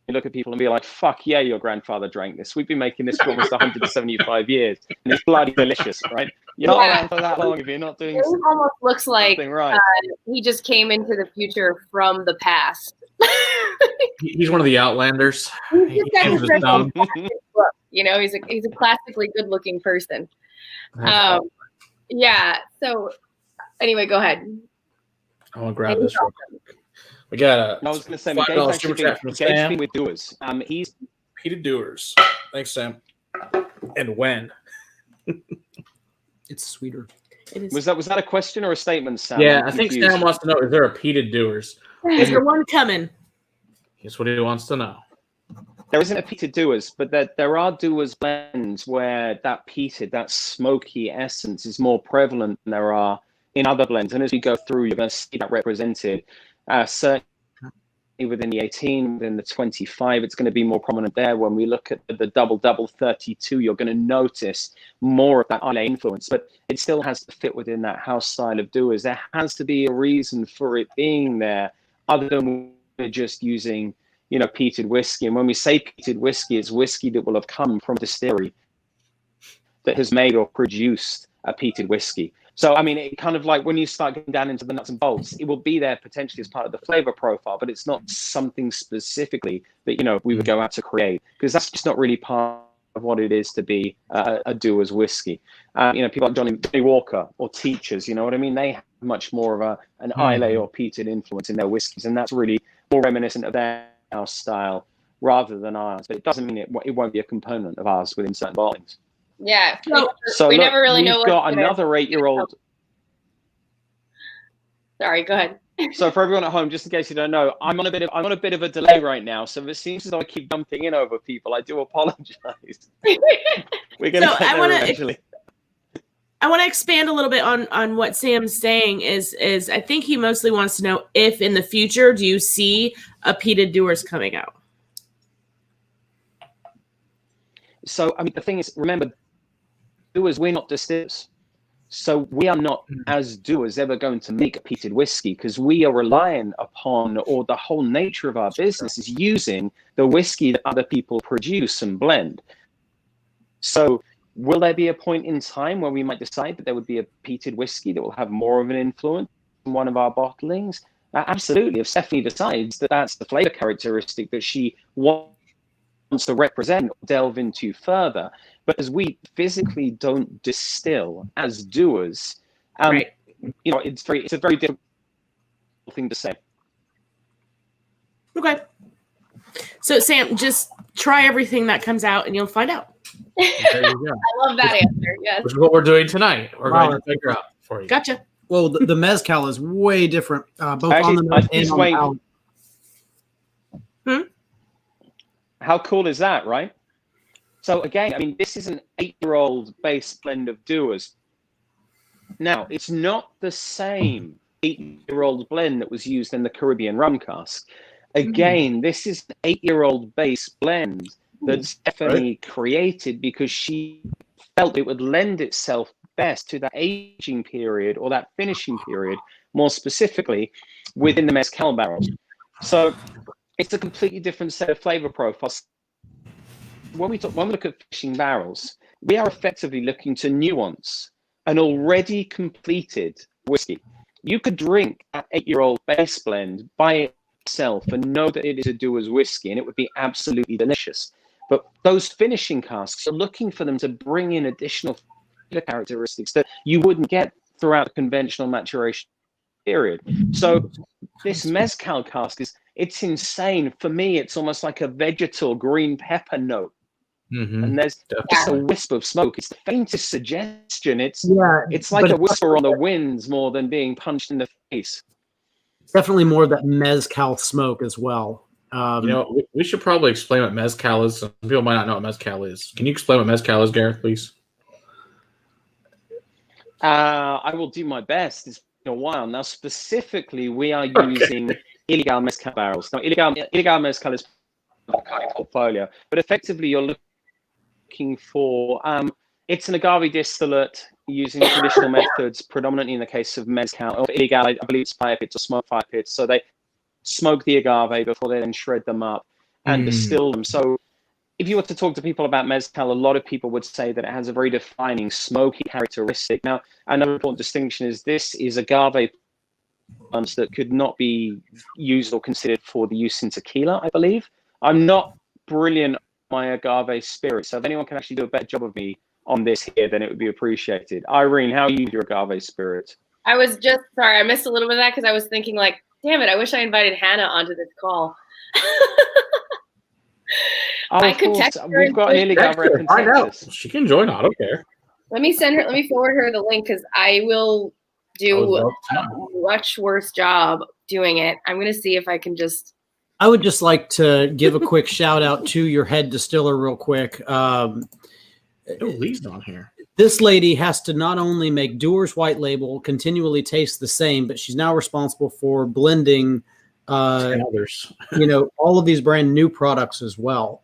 look at people and be like, fuck yeah, your grandfather drank this. We've been making this for almost 175 years, and it's bloody delicious, right? You're not around for that long if you're not doing it almost looks like right. He just came into the future from the past He's one of the outlanders. He's just got He this was red dumb. look. You know, he's a classically good-looking person. Yeah. So anyway, go ahead. I want to grab this real quick. We got a I was going to say, $5 Gabe's super actually chat from Gabe's Sam. been with Dewars. He's Peter Dewars. Thanks, Sam. And when? It's sweeter. It is. was that a question or a statement, Sam? Yeah, I'm I think confused. Sam wants to know, is there a peated Dewars? Is there one coming? Here's what he wants to know. There isn't a peated Dewars, but there are Dewars blends where that peated, that smoky essence is more prevalent than there are in other blends. And as we go through, you're going to see that represented. Certainly within the 18, within the 25, it's going to be more prominent there. When we look at the double 32, you're going to notice more of that Islay influence, but it still has to fit within that house style of Dewars. There has to be a reason for it being there, other than we're just using, you know, peated whiskey. And when we say peated whiskey, it's whiskey that will have come from a distillery that has made or produced a peated whiskey. So, I mean, it kind of like when you start getting down into the nuts and bolts, it will be there potentially as part of the flavor profile, but it's not something specifically that, you know, we would go out to create, because that's just not really part of what it is to be a Dewar's whiskey. You know, people like Johnny Walker or Teachers, you know what I mean? They have much more of an Islay or peated influence in their whiskeys, and that's really more reminiscent of their house style rather than ours. But it doesn't mean it won't be a component of ours within certain bottlings. Yeah. So we look, never really know we've got what's another 8-year-old. Sorry, go ahead. So for everyone at home, just in case you don't know, I'm on a bit of a delay right now. So if it seems as though I keep jumping in over people, I do apologize. We're gonna get there eventually. I want to expand a little bit on what Sam's saying is I think he mostly wants to know if in the future do you see a peated Dewars coming out? So I mean, the thing is, remember, Dewars, we're not distillers. So we are not, as Dewars, ever going to make a peated whiskey, because we are relying upon, or the whole nature of our business is using the whiskey that other people produce and blend. So will there be a point in time where we might decide that there would be a peated whiskey that will have more of an influence in one of our bottlings? Absolutely. If Stephanie decides that that's the flavor characteristic that she wants to represent or delve into further. But as we physically don't distill as Dewars, Right. you know, it's a very difficult thing to say. Okay. So Sam, just try everything that comes out and you'll find out. There you go. I love that answer. Yes. Which is what we're doing tonight. We're Wow. going to figure out for you. Gotcha. Well, the mezcal is way different, both on Actually, the nose and on the palate. How cool is that, right? So again, I mean, this is an 8-year-old base blend of Dewars. Now, it's not the same 8-year-old blend that was used in the Caribbean rum cask. Again, this is an 8-year-old base blend that Stephanie created because she felt it would lend itself best to that aging period, or that finishing period, more specifically within the mezcal barrels. So it's a completely different set of flavor profiles. When we look at finishing barrels, we are effectively looking to nuance an already completed whiskey. You could drink an 8-year-old base blend by itself and know that it is a Dewar's whiskey, and it would be absolutely delicious. But those finishing casks are looking for them to bring in additional characteristics that you wouldn't get throughout the conventional maturation period. So this mezcal cask it's insane. For me, it's almost like a vegetal green pepper note. And there's just a wisp of smoke. It's the faintest suggestion. It's like a whisper on the winds more than being punched in the face. Definitely more of that mezcal smoke as well. You know, we should probably explain what mezcal is. Some people might not know what mezcal is. Can you explain what mezcal is, Gareth, please? I will do my best. It's been a while now. Specifically, we are using Ilegal mezcal barrels. Now, Ilegal mezcal is a portfolio, but effectively, you're looking for it's an agave distillate using traditional methods, predominantly in the case of mezcal. Or Ilegal, I believe it's fire pits or smoke fire pits. So they smoke the agave before they then shred them up and distill them. So if you were to talk to people about mezcal, a lot of people would say that it has a very defining smoky characteristic. Now, another important distinction is this is agave that could not be used or considered for the use in tequila, I believe. I'm not brilliant on my agave spirit, so if anyone can actually do a better job of me on this here, then it would be appreciated. Irene, how are you with your agave spirit? I was just sorry, I missed a little bit of that because I was thinking like, damn it, I wish I invited Hannah onto this call. I could text her. We've got an Ilegal rep in Texas. She can join. I don't care. Let me forward her the link because I will do a much worse job doing it. I'm going to see if I can just. I would just like to give a quick shout out to your head distiller real quick. Lee's on here. This lady has to not only make Dewar's white label continually taste the same, but she's now responsible for blending others. all of these brand new products as well.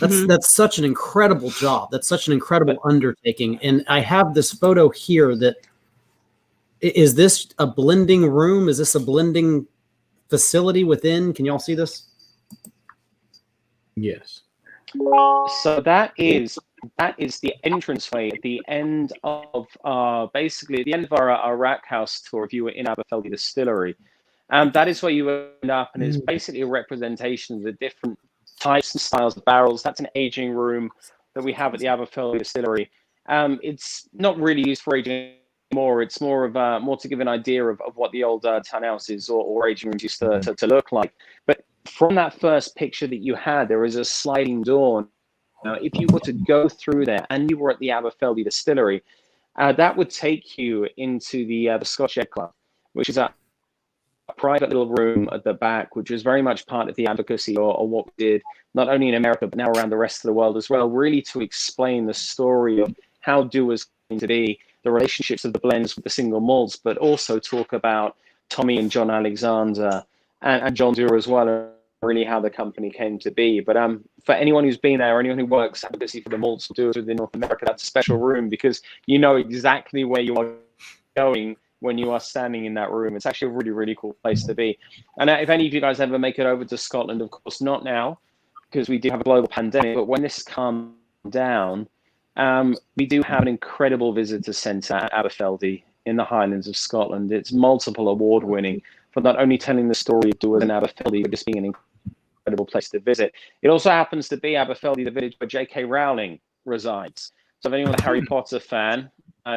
That's such an incredible job. That's such an incredible undertaking. And I have this photo here that is this a blending room? Is this a blending facility within? Can y'all see this? Yes. So that is the entranceway at the end of basically at the end of our rack house tour if you were in Aberfeldy Distillery. That is where you end up, and it's basically a representation of the different types and styles of barrels. That's an aging room that we have at the Aberfeldy Distillery. It's not really used for aging anymore. It's more of more to give an idea of what the old ton houses or aging rooms used to look like. But from that first picture that you had, there is a sliding door. Now, if you were to go through there and you were at the Aberfeldy Distillery, that would take you into the Scotch Club, which is a private little room at the back, which was very much part of the advocacy or what we did, not only in America, but now around the rest of the world as well, really to explain the story of how Dewar's came to be, the relationships of the blends with the single malts, but also talk about Tommy and John Alexander and John Dewar as well, really how the company came to be. But for anyone who's been there, or anyone who works advocacy for the malts or Dewars within North America, that's a special room because you know exactly where you are going when you are standing in that room. It's actually a really, really cool place to be. And if any of you guys ever make it over to Scotland, of course, not now, because we do have a global pandemic, but when this calms down, we do have an incredible visitor centre at Aberfeldy in the Highlands of Scotland. It's multiple award-winning for not only telling the story of Dewars and Aberfeldy, but just being an incredible place to visit. It also happens to be Aberfeldy, the village where J.K. Rowling resides. So if anyone's a Harry Potter fan,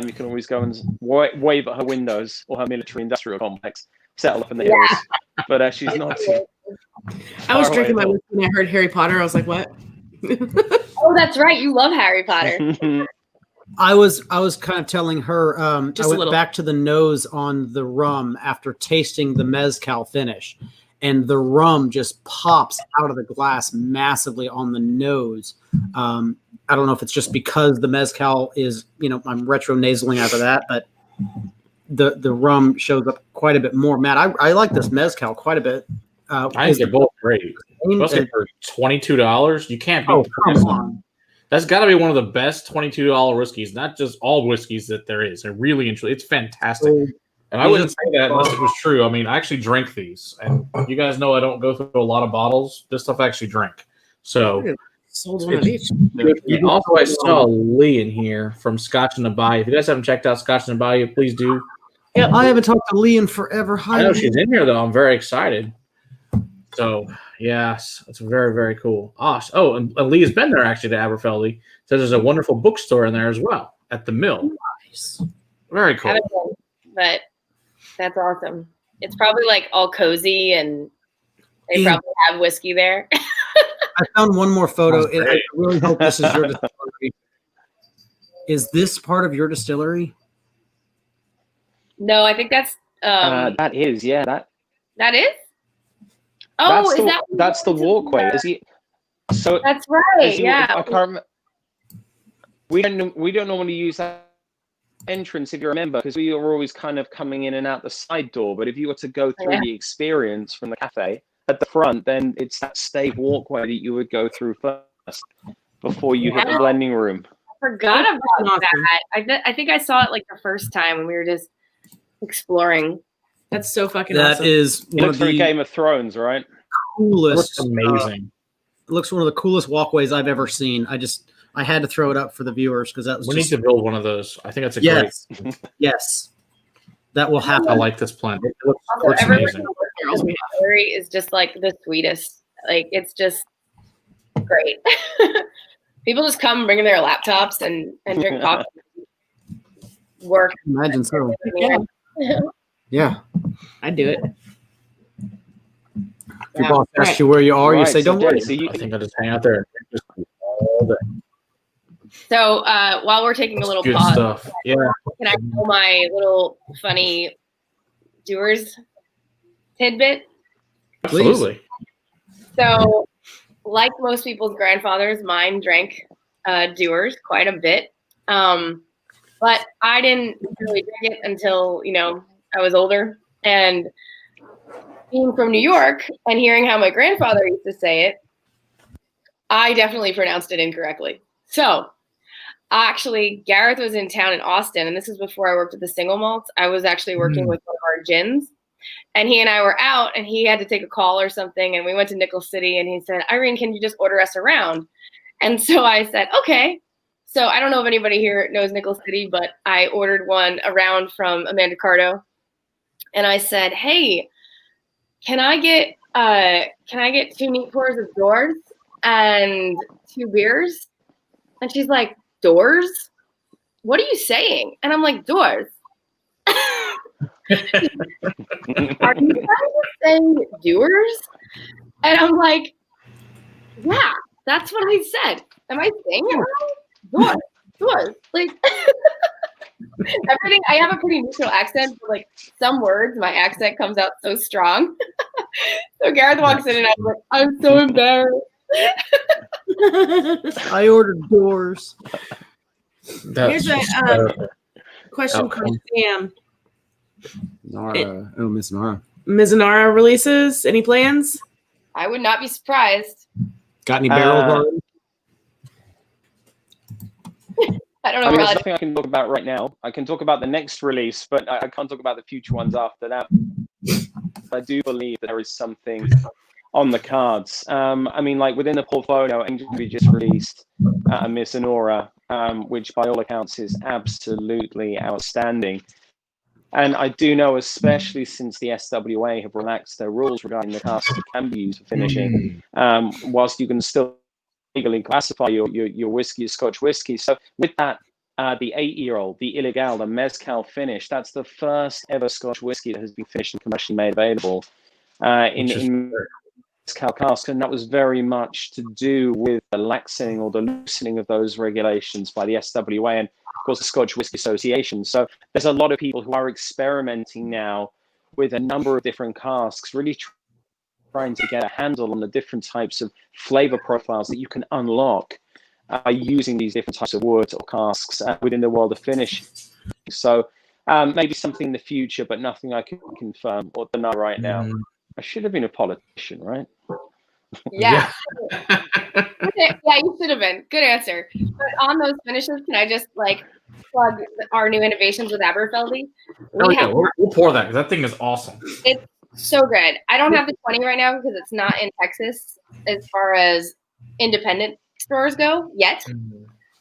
you can always go and wave at her windows or her military-industrial complex, settle up in the hills. But she's not. I was drinking my whiskey and I heard Harry Potter. I was like, what? Oh, that's right. You love Harry Potter. I was kind of telling her, I went back to the nose on the rum after tasting the Mezcal finish, and the rum just pops out of the glass massively on the nose. I don't know if it's just because the Mezcal is, I'm retro-nasaling after that, but the rum shows up quite a bit more. Matt, I like this Mezcal quite a bit. I think they're both great. Especially for $22, you can't beat the price. Come on. That's got to be one of the best $22 whiskeys, not just all whiskeys that there is. It's fantastic. And I wouldn't say that unless it was true. I mean, I actually drink these. And you guys know I don't go through a lot of bottles. This stuff I actually drink. So, sold one of each. Also, I saw Lee in here from Scotch in the Bayou. If you guys haven't checked out Scotch in the Bayou, please do. Yeah, I haven't talked to Lee in forever. Hi, I know she's in here, though. I'm very excited. So, yes, it's very, very cool. And Lee has been there, actually, to Aberfeldy. Says there's a wonderful bookstore in there as well at the mill. Nice. Very cool. But that's awesome. It's probably like all cozy and they probably have whiskey there. I found one more photo. I really hope this is your distillery. Is this part of your distillery? No, I think that's that is, yeah. That is? Oh, that's the walkway. So that's right. Yeah. I can't remember. We don't normally use that entrance, if you remember, because we were always kind of coming in and out the side door. But if you were to go through the experience from the cafe at the front, then it's that stave walkway that you would go through first before you hit the blending room. I forgot about that. I think I saw it like the first time when we were just exploring. That's so fucking awesome. That is one of the Game of Thrones, right? Coolest. Looks amazing. It looks one of the coolest walkways I've ever seen. I had to throw it up for the viewers because that was. We need to build one of those. I think that's a great. Yes. That will happen. I like this plant. It looks, Also, looks everyone amazing. who works in the distillery is just like the sweetest. Like it's just great. People just come bringing their laptops and drink coffee. Work. Imagine so. Yeah. Yeah. I'd do it. If your boss asks you where you are, you Right, say, so "Don't worry." so you I think I just hang out there and drink whiskey all day. So while we're taking a little Good pause, stuff. Yeah. can I tell my little funny Dewar's tidbit? Absolutely. So, like most people's grandfathers, mine drank Dewar's quite a bit. But I didn't really drink it until, I was older. And being from New York and hearing how my grandfather used to say it, I definitely pronounced it incorrectly. So, actually, Gareth was in town in Austin, and this is before I worked at the single malts. I was actually working with one of our gins. And he and I were out, and he had to take a call or something, and we went to Nickel City, and he said, Irene, can you just order us around? And so I said, okay. So I don't know if anybody here knows Nickel City, but I ordered one around from Amanda Cardo. And I said, hey, can I get 2 neat pours of Doors and 2 beers? And she's like, Doors? What are you saying? And I'm like, Doors. Are you guys saying Dewars? And I'm like, yeah, that's what I said. Am I saying it right? Doors. Like everything. I have a pretty neutral accent, but like some words, my accent comes out so strong. So Gareth walks in, and I'm like, I'm so embarrassed. I ordered Doors. That's Here's a question from Sam. Miss Nara. Mizunara releases. Any plans? I would not be surprised. Got any barrels already? I don't know. I mean, Rod. there's nothing I can talk about right now. I can talk about the next release, but I can't talk about the future ones after that. I do believe that there is something on the cards. I mean, like within the portfolio, we just released Miss Honora, which by all accounts is absolutely outstanding. And I do know, especially since the SWA have relaxed their rules regarding the casks that can be used for finishing, whilst you can still legally classify your whiskey as Scotch whiskey. So with that, the 8-year-old, the Ilegal, the Mezcal finish, that's the first ever Scotch whiskey that has been finished and commercially made available in Mezcal cask. And that was very much to do with the laxing or the loosening of those regulations by the SWA and, of course, the Scotch Whisky Association. So there's a lot of people who are experimenting now with a number of different casks, really trying to get a handle on the different types of flavor profiles that you can unlock using these different types of woods or casks within the world of finish. So maybe something in the future, but nothing I can confirm or deny right now. I should have been a politician, right? Yeah. Yeah, you should have been. Good answer. But on those finishes, can I just plug our new innovations with Aberfeldy? We'll pour that because that thing is awesome. It's so good. I don't have the 20 right now because it's not in Texas as far as independent stores go yet.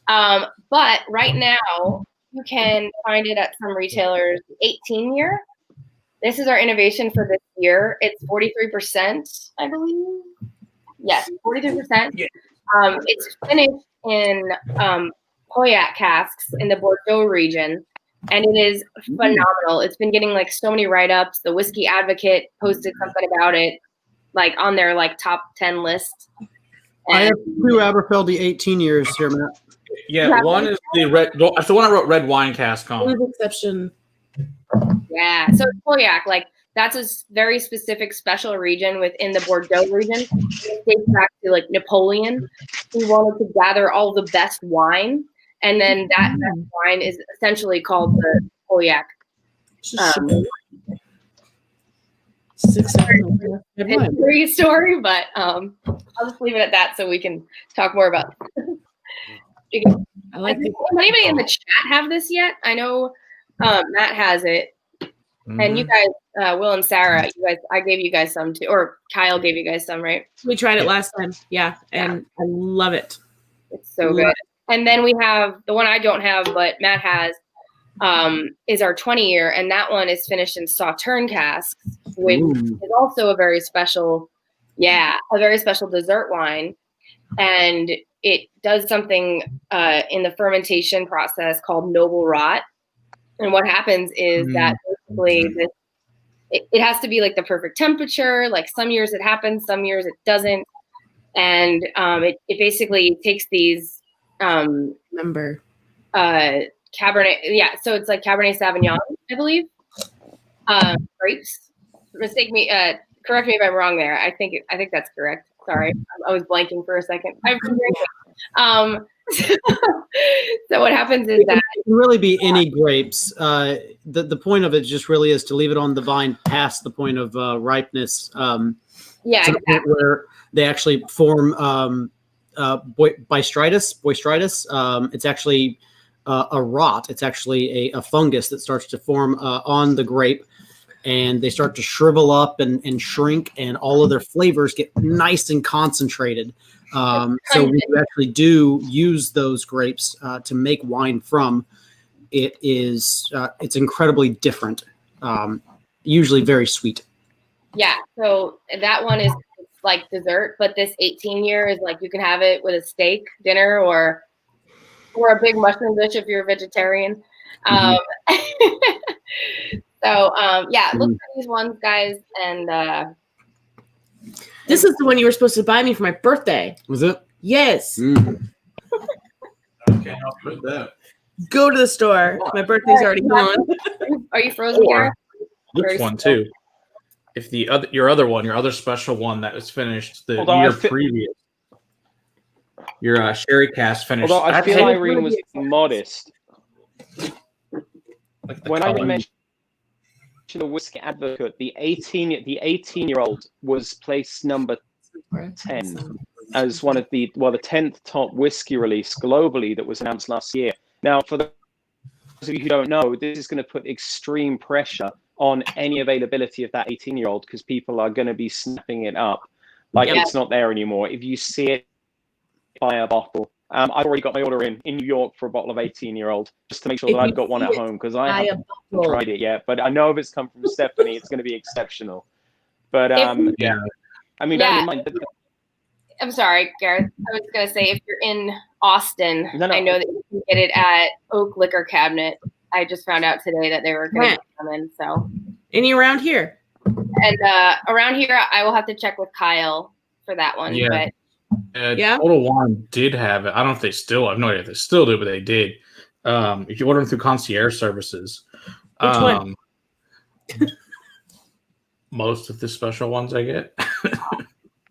But right now you can find it at some retailers 18 year. This is our innovation for this year. It's 43%, I believe. Yes, 43%. Yeah. It's finished in Pauillac casks in the Bordeaux region, and it is phenomenal. It's been getting so many write-ups. The Whiskey Advocate posted something about it, on their top 10 list. I have 2 Aberfeldy 18 years here, Matt. Yeah, one is the red. That's the one I wrote red wine cask on. With exception. Yeah, so it's Pauillac, that's a very specific special region within the Bordeaux region. It dates back to Napoleon, who wanted to gather all the best wine, and then that best wine is essentially called the Pauillac. It's It's a great story, but I'll just leave it at that so we can talk more about it. I like it. Does anybody in the chat have this yet? I know Matt has it. And you guys, Will and Sarah, I gave you guys some too, or Kyle gave you guys some, right? We tried it last time. Yeah. And I love it. It's so good. And then we have the one I don't have, but Matt has, is our 20-year, and that one is finished in Sauterne casks, which is also a very special dessert wine. And it does something in the fermentation process called noble rot. And what happens is that basically it has to be like the perfect temperature. Like some years it happens, some years it doesn't. And it basically takes these Cabernet, so it's like Cabernet Sauvignon, I believe, grapes. Correct me if I'm wrong there. I think that's correct. Sorry, I was blanking for a second. I've been drinking. So what happens is that it can really be any grapes. The point of it just really is to leave it on the vine past the point of ripeness. Exactly. Where they actually form boistritis. It's actually a rot. It's actually a fungus that starts to form on the grape, and they start to shrivel up and shrink, and all of their flavors get nice and concentrated. So we actually do use those grapes to make wine from. It's incredibly different, usually very sweet. Yeah, so that one is like dessert, but this 18-year is like you can have it with a steak dinner or a big mushroom dish if you're a vegetarian. Look for these ones, guys, and this is the one you were supposed to buy me for my birthday. Was it? Yes. Okay, I'll put that. Go to the store. My birthday's already gone. Are you frozen, Gareth? This one too. If your other special one that was finished the year previous, your sherry cask finished. Although I feel Irene was modest. When I mentioned the Whiskey Advocate, the 18-year-old was placed number 10 as one of the 10th top whiskey release globally that was announced last year. Now, for those of you who don't know, this is going to put extreme pressure on any availability of that 18-year-old because people are going to be snapping it up like it's not there anymore. If you see it, buy a bottle. I've already got my order in New York for a bottle of 18-year-old just to make sure that I've got one at home because I haven't tried it yet. But I know if it's come from Stephanie, it's going to be exceptional. But I mean, bear in mind. I'm sorry, Gareth. I was going to say if you're in Austin, I know that you can get it at Oak Liquor Cabinet. I just found out today that they were going to come in. So any around here? And around here, I will have to check with Kyle for that one. Yeah. But Total Wine did have it. I don't know if they still. I have no idea if they still do, but they did. If you order them through concierge services, which one? Most of the special ones I get.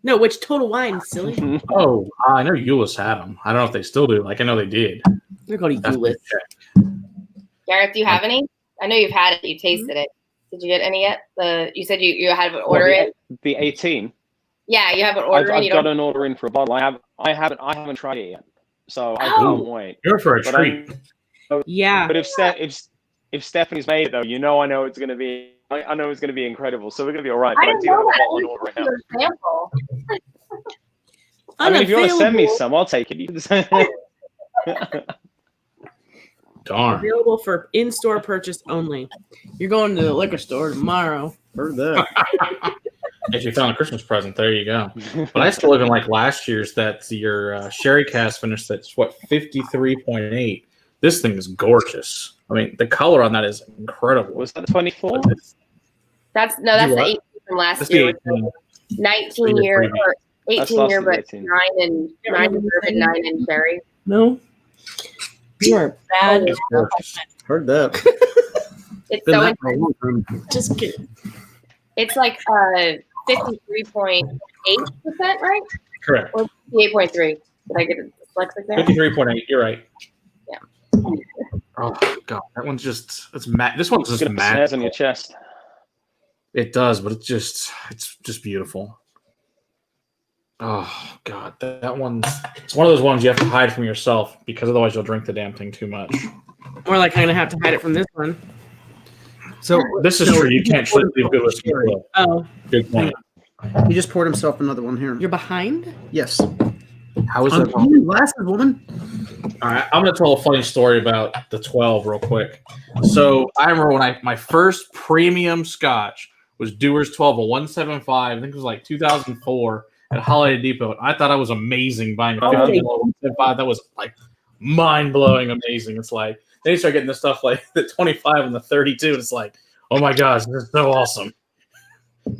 No, which Total Wine, silly? I know Euless had them. I don't know if they still do. Like I know they did. They're going to Euless. Gareth, do you have any? I know you've had it. You tasted it. Did you get any yet? You said you had an order in. The 18. Yeah, you have an order in. I've got an order in for a bottle. I haven't tried it yet, so I can't wait. You're for a treat. Yeah. But if Stephanie's made it though, I know it's going to be. I know it's going to be incredible. So we're going to be all right. But I do have a bottle in order right now. Sample. I mean, if you want to send me some, I'll take it. You can send Darn. Available for in-store purchase only. You're going to the liquor store tomorrow. Heard that. If you found a Christmas present, there you go. But I still live in like last year's. That's your sherry cask finish. That's 53.8. This thing is gorgeous. I mean, the color on that is incredible. Was that 24? That's the 18 from last year. 19 year or 18 year, but 9 in bourbon, 9 in sherry. No. You are bad. Heard that. It's so just kidding. It's like 53.8%, right? Correct. Or 58.3. Did I get it dyslexic there? 53.8. You're right. Yeah. Oh god, that one's just—it's mad. This one's just mad on your chest. It does, but it's just beautiful. Oh god, that one's—it's one of those ones you have to hide from yourself because otherwise you'll drink the damn thing too much. Or like I'm gonna have to hide it from this one. So this is true. You can't leave good whiskey. Oh, good point. He just poured himself another one here. You're behind? Yes. How is that? Glasses, woman. All right, I'm going to tell a funny story about the 12 real quick. So I remember when my first premium Scotch was Dewar's 12, a 175. I think it was like 2004 at Holiday Depot. I thought I was amazing buying a 175. That was like mind-blowing amazing. It's like then you start getting the stuff like the 25 and the 32. It's like, oh my gosh, this is so awesome.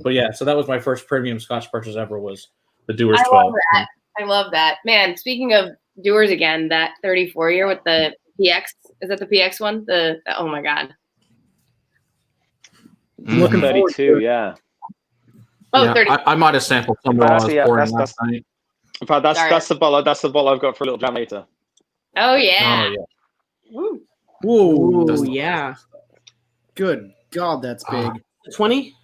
But yeah, so that was my first premium Scotch purchase ever was the Dewar's 12. I love that. Man, speaking of Dewar's again, that 34 year with the PX. Is that the PX one? Oh my God. Looking 32, yeah. Oh, yeah, 30. I might have sampled some while I was pouring last night. In fact, that's the bottle. That's the bottle I've got for a little jam later. Oh yeah. Oh yeah. Woo. Whoa. Ooh, yeah. Good God, that's big. 20?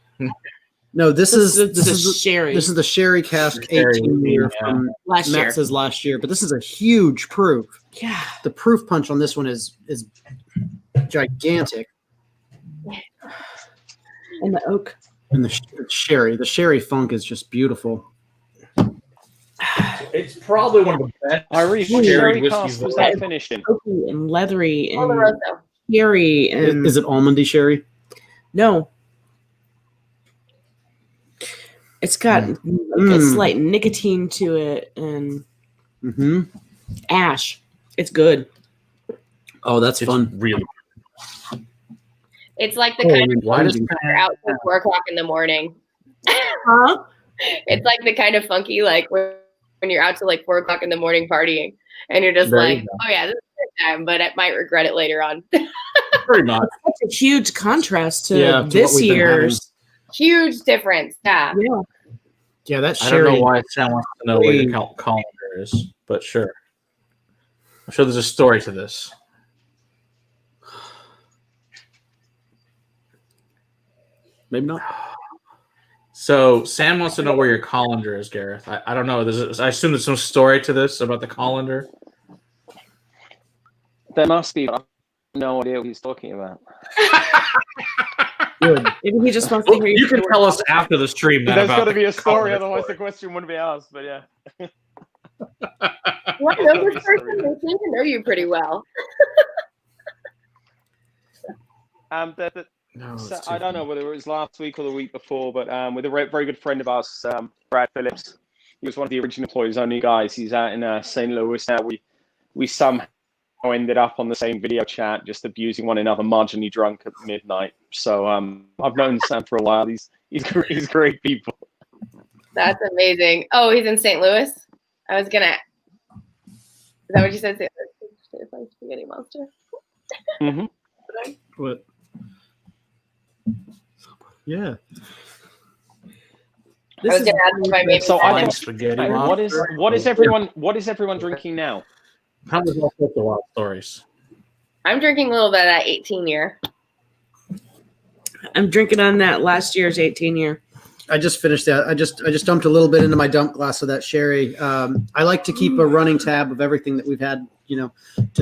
No, this is the sherry. This is the sherry cask Sherry, 18 year from Last Matt year. says last year, but this is a huge proof. Yeah. The proof punch on this one is gigantic. And the oak. And the sherry funk is just beautiful. It's probably one of the best Irene, what sherry sherry cask whiskeys was that that finished in? Oaky and leathery and Oloroso. sherry and Is it almondy sherry? no. It's got like a slight nicotine to it and ash. It's good. Oh, that's fun. Really. It's like the kind of Why does you're out till 4 o'clock in the morning. Huh? It's like the kind of funky like when you're out till like 4 o'clock in the morning partying, and you're just There like, you go. oh yeah, this is a good time, but I might regret it later on. Pretty much. That's a huge contrast to Yeah, to this what we've been year's. Huge difference. Yeah. Yeah. Yeah, that I sherry. don't know why Sam wants to know where the colander is, but sure. I'm sure there's a story to this. Maybe not. So Sam wants to know where your colander is, Gareth. I don't know. I assume there's some story to this about the colander. There must be. I have no idea what he's talking about. Good. Maybe he just wants to hear You can tell us after the stream. Then There's about got to the be a story, colander otherwise the question wouldn't be asked. But yeah. You want to know this person? They seem to know you pretty well. No, So, it's I don't know whether it was last week or the week before, but with a very good friend of ours, Brad Phillips. He was one of the original employees, only guys. He's out in St. Louis now. We somehow ended up on the same video chat, just abusing one another, marginally drunk at midnight. So I've known Sam for a while. He's great people. That's amazing. Oh, he's in St. Louis. I was gonna. Is that what you said? St. Louis? Like spaghetti monster. Mm-hmm. What? Yeah. I was gonna ask if I maybe. So said I it. spaghetti. what is everyone drinking now? How was all sorts of wild stories? I'm drinking a little bit of that 18 year. I'm drinking on that last year's 18 year. I just finished that. I just dumped a little bit into my dump glass of that sherry. I like to keep a running tab of everything that we've had, to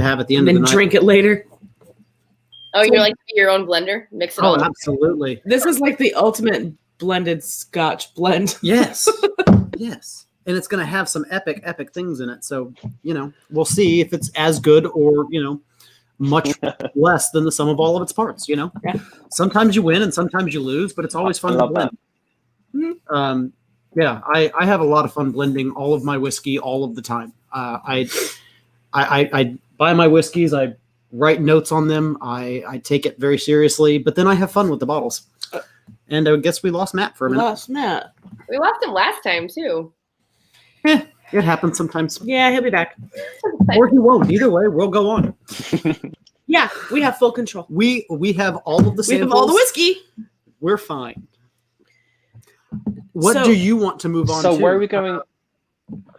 have at the end And of then the night. drink it later. Oh, you're like your own blender, mix it Oh, all. absolutely. This is like the ultimate blended Scotch blend. Yes. Yes. And it's going to have some epic things in it. So, we'll see if it's as good or, much less than the sum of all of its parts, Yeah. Sometimes you win and sometimes you lose, but it's always fun to blend. Yeah, I have a lot of fun blending all of my whiskey all of the time. I buy my whiskeys, I write notes on them, I take it very seriously, but then I have fun with the bottles. And I guess we lost Matt for a minute. Lost Matt. We lost him last time too. It happens sometimes. Yeah, he'll be back. Or he won't. Either way, we'll go on. Yeah, we have full control. We have all of the We samples. have all the whiskey. We're fine. What So- do you want to move on to? So where are we going?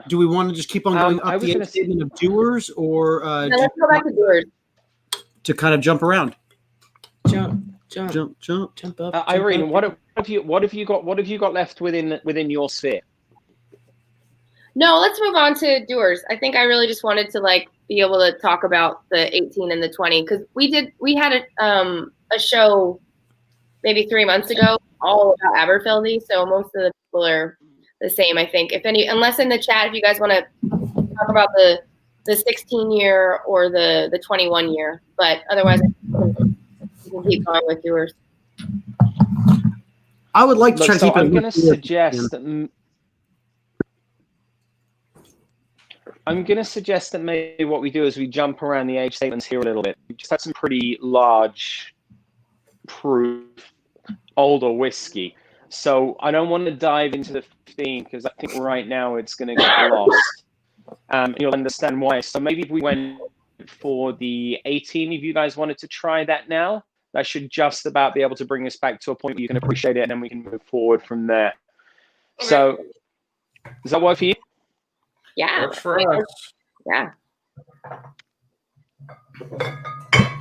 Do we want to just keep on going I up was the gonna age statement of Dewars, or Now let's go back to Dewars. to kind of jump around? Jump up. Irene, what have you got left within your sphere? No, let's move on to Dewars. I think I really just wanted to be able to talk about the 18 and the 20 because we had a show maybe 3 months ago all about Aberfeldy, so most of the people are the same. I think unless in the chat if you guys want to talk about the the 16-year or the 21-year. But otherwise, you can keep going with Dewars. I would like to try to keep it. I'm going to suggest that. I'm going to suggest that maybe what we do is we jump around the age statements here a little bit. We just have some pretty large proof older whiskey. So I don't want to dive into the 15 because I think right now it's going to get lost. You'll understand why. So maybe if we went for the 18, if you guys wanted to try that now, that should just about be able to bring us back to a point where you can appreciate it, and then we can move forward from there. So does that work for you? Yeah. Works for us. Yeah.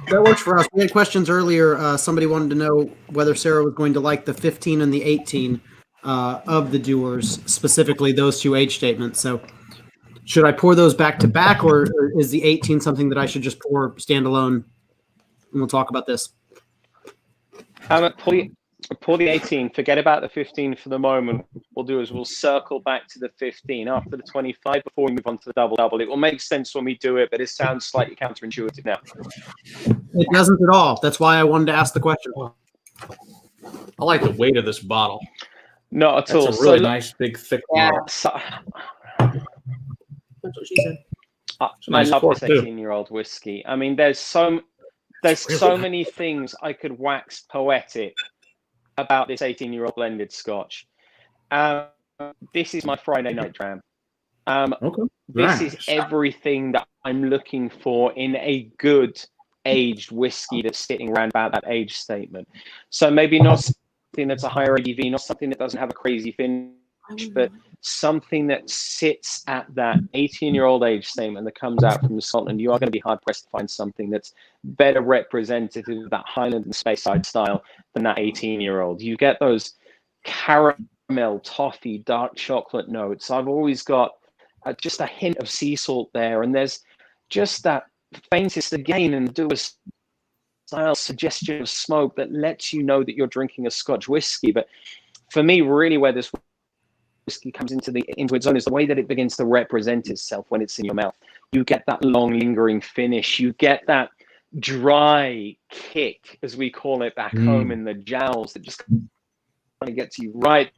That works for us. We had questions earlier. Somebody wanted to know whether Sarah was going to like the 15 and the 18 of the Dewars, specifically those two age statements. So should I pour those back to back, or is the 18 something that I should just pour standalone? And we'll talk about this. Pour the 18. Forget about the 15 for the moment. What we'll do is we'll circle back to the 15 after the 25 before we move on to the double. It will make sense when we do it, but it sounds slightly counterintuitive now. It doesn't at all. That's why I wanted to ask the question. I like the weight of this bottle. Not at all. It's a really nice, big, thick bottle. That's what she said. I love this 18-year-old whiskey. I mean, there's so many things I could wax poetic about this 18-year-old blended Scotch. This is my Friday night dram. This is everything that I'm looking for in a good aged whiskey that's sitting around about that age statement. So maybe not something that's a higher ABV, not something that doesn't have a crazy finish, but something that sits at that 18-year-old age statement that comes out from Scotland. You are going to be hard-pressed to find something that's better representative of that Highland and Speyside style than that 18-year-old. You get those caramel, toffee, dark chocolate notes. I've always got just a hint of sea salt there, and there's just that faintest again and do a style suggestion of smoke that lets you know that you're drinking a Scotch whiskey. But for me, really where this whiskey comes into its own is the way that it begins to represent itself when it's in your mouth. You get that long lingering finish. You get that dry kick, as we call it back home, in the jowls that just kind of gets you right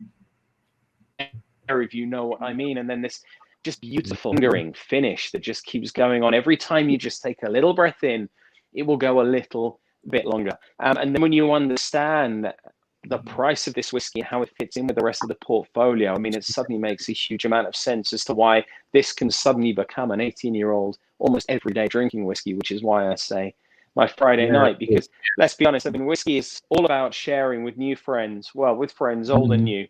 there, if you know what I mean. And then this just beautiful lingering finish that just keeps going on. Every time you just take a little breath in, it will go a little bit longer. And then when you understand the price of this whiskey and how it fits in with the rest of the portfolio, I mean, it suddenly makes a huge amount of sense as to why this can suddenly become an 18-year-old, almost everyday drinking whiskey, which is why I say my Friday night, because let's be honest, I mean, whiskey is all about sharing with new friends, well, with friends old and new,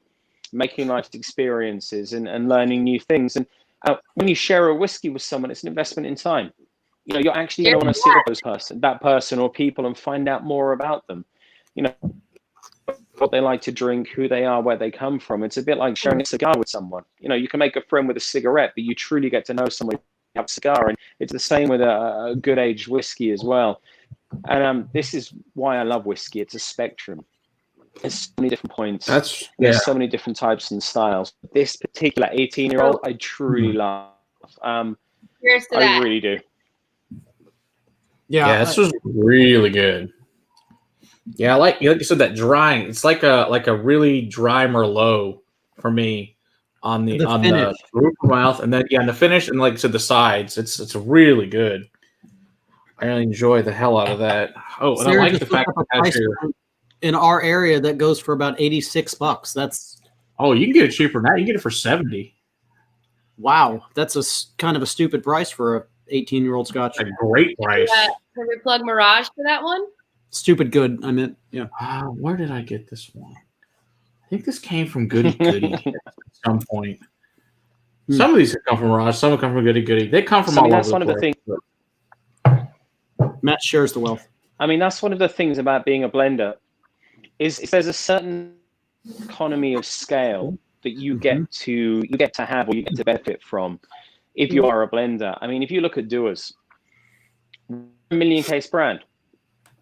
making life experiences and learning new things. And when you share a whiskey with someone, it's an investment in time. You know, you're actually going to want to sit with that person or people and find out more about them. You know, what they like to drink, who they are, where they come from. It's a bit like sharing a cigar with someone. You know, you can make a friend with a cigarette, but you truly get to know someone who has a cigar. And it's the same with a good aged whiskey as well. And this is why I love whiskey. It's a spectrum. There's so many different points. There's so many different types and styles. This particular 18-year-old, I truly love. Cheers to that. I really do. Yeah, this was really good. Yeah, like you said, that drying. It's like a really dry Merlot for me on the roof of my mouth, and then in the finish, and like I said, the sides. It's really good. I really enjoy the hell out of that. Oh, and Sarah, I like the fact that in our area that goes for about $86. That's you can get it cheaper than that. You can get it for $70. Wow, that's a kind of a stupid price for a 18-year-old Scotch. A great price. Can we plug Mirage for that one? Stupid good, I meant. Yeah. Where did I get this one? I think this came from Goody Goody at some point. Some of these come from Mirage. Some come from Goody Goody. They come from all over. That's one of the things. Matt shares the wealth. I mean, that's one of the things about being a blender is there's a certain economy of scale that you get to have or you get to benefit from if you are a blender. I mean, if you look at Dewar's, we're a million case brand.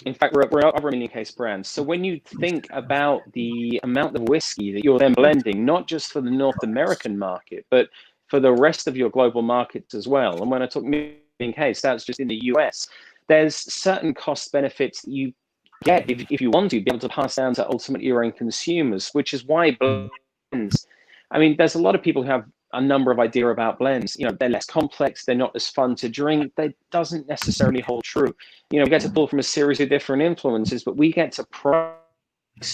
In fact, we're over a million case brand. So when you think about the amount of whiskey that you're then blending, not just for the North American market, but for the rest of your global markets as well. And when I talk million case. That's just in the US. There's certain cost benefits that you get if you want to be able to pass down to ultimately your own consumers, which is why blends. I mean, there's a lot of people who have a number of ideas about blends. You know, they're less complex, they're not as fun to drink. That doesn't necessarily hold true. You know, we get to pull from a series of different influences, but we get to price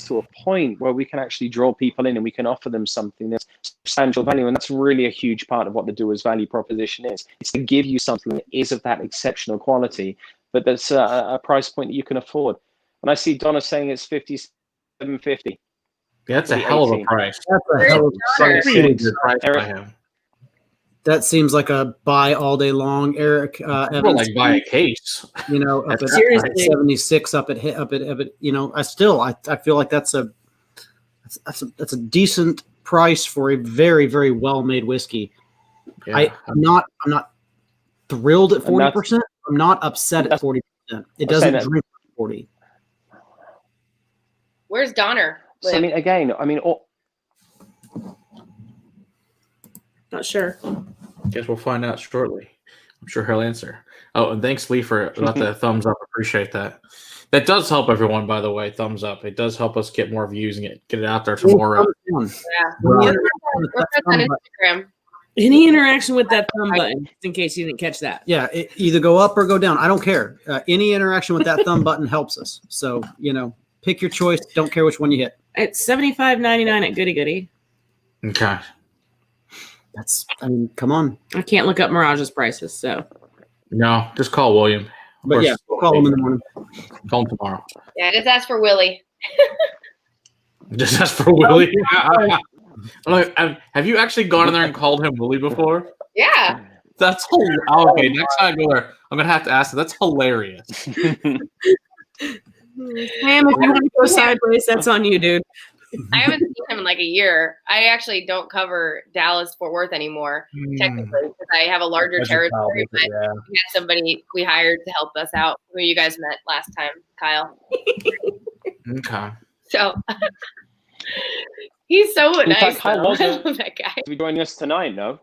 to a point where we can actually draw people in and we can offer them something that's substantial value. And that's really a huge part of what the Dewar's value proposition is. It's to give you something that is of that exceptional quality, but that's a price point that you can afford. And I see Donna saying it's $57.50. Yeah, that's a hell of a price. That's a hell of a price. Really good price by him. That seems like a buy all day long, Eric. More like buy a case. You know, up at Seriously. 76, up at you know, I feel like that's a decent price for a very, very well made whiskey. Yeah. I'm not thrilled at 40%. I'm not upset at 40%. It doesn't drink 40. Where's Donner? So, I mean, again, Not sure. Guess we'll find out shortly. I'm sure he'll answer. Oh, and thanks, Lee, for the thumbs up. Appreciate that. That does help everyone, by the way. Thumbs up. It does help us get more views and get it out there to more. Yeah. We're on Instagram. Any interaction with that thumb button, just in case you didn't catch that. Yeah, either go up or go down. I don't care. Any interaction with that thumb button helps us. So, you know, pick your choice. Don't care which one you hit. It's $75.99 at Goody Goody. Okay. I mean, come on. I can't look up Mirage's prices, so. No, just call William. But yeah, we'll call him in the morning. Call him tomorrow. Yeah, just ask for Willie. Just ask for Willie. Have you actually gone in there and called him Willie before? Yeah. That's okay. Next time I go there, I'm gonna have to ask him. That's hilarious. Sam, if you want to go sideways, that's on you, dude. I haven't seen him in like a year. I actually don't cover Dallas Fort Worth anymore, technically, because I have a larger territory. But we had somebody we hired to help us out, who you guys met last time, Kyle. Okay. So he's so nice. Kyle I love that guy. He'll be joining us tonight, no?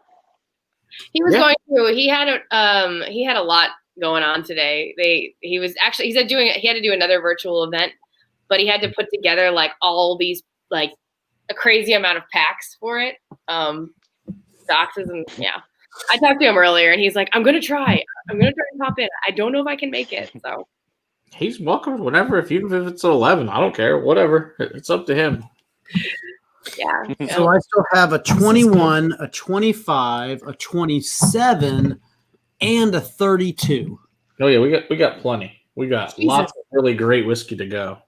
He was going through. He had a lot going on today. He had to do another virtual event, but he had to put together like all these like a crazy amount of packs for it. Boxes and yeah. I talked to him earlier and he's like, I'm gonna try and pop in. I don't know if I can make it. So he's welcome whenever, even if it's at 11. I don't care. Whatever. It's up to him. Yeah. So I still have a 21, a 25, a 27, and a 32. Oh yeah, we got plenty. We got lots of really great whiskey to go.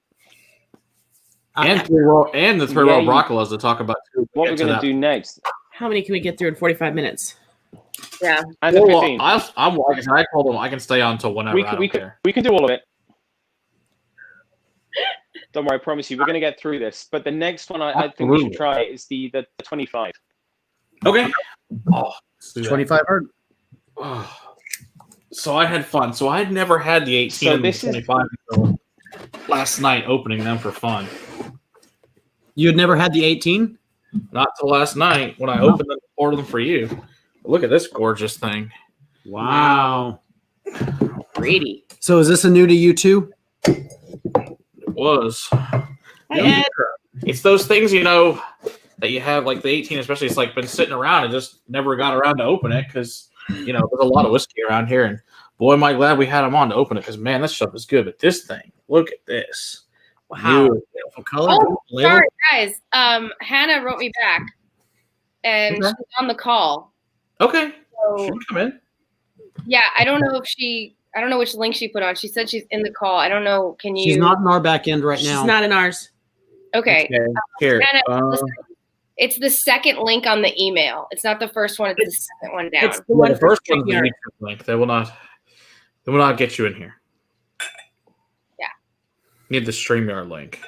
And the 3 Royal Bracklas to talk about too. What we're gonna do next? How many can we get through in 45 minutes? Yeah. And well, 15. I told him I can stay on until whenever. We can do all of it. Don't worry, I promise you, we're going to get through this. But the next one I think we should try is the 25. Okay. Oh, 25 hard. Oh. So I had fun. So I had never had the 18 So and the 25 until last night, opening them for fun. You had never had the 18? Not till last night when I opened them and ordered them for you. Look at this gorgeous thing. Wow. Brady. So is this a new to you too? It was. Ed. It's those things, that you have, like the 18 especially. It's like been sitting around and just never got around to open it because, there's a lot of whiskey around here. And boy, am I glad we had them on to open it because, man, this stuff is good. But this thing, look at this. Wow. Beautiful color. Oh, sorry, guys. Hannah wrote me back, and she's on the call. Okay. So, she can come in. Yeah, I don't know which link she put on. She said she's in the call. I don't know. Can you? She's not in our back end right now. She's not in ours. Okay. Here. Hannah, listen, it's the second link on the email. It's not the first one. It's the second one down. It's the one the first one's the one. YouTube link. They will not get you in here. Yeah. You need the StreamYard link.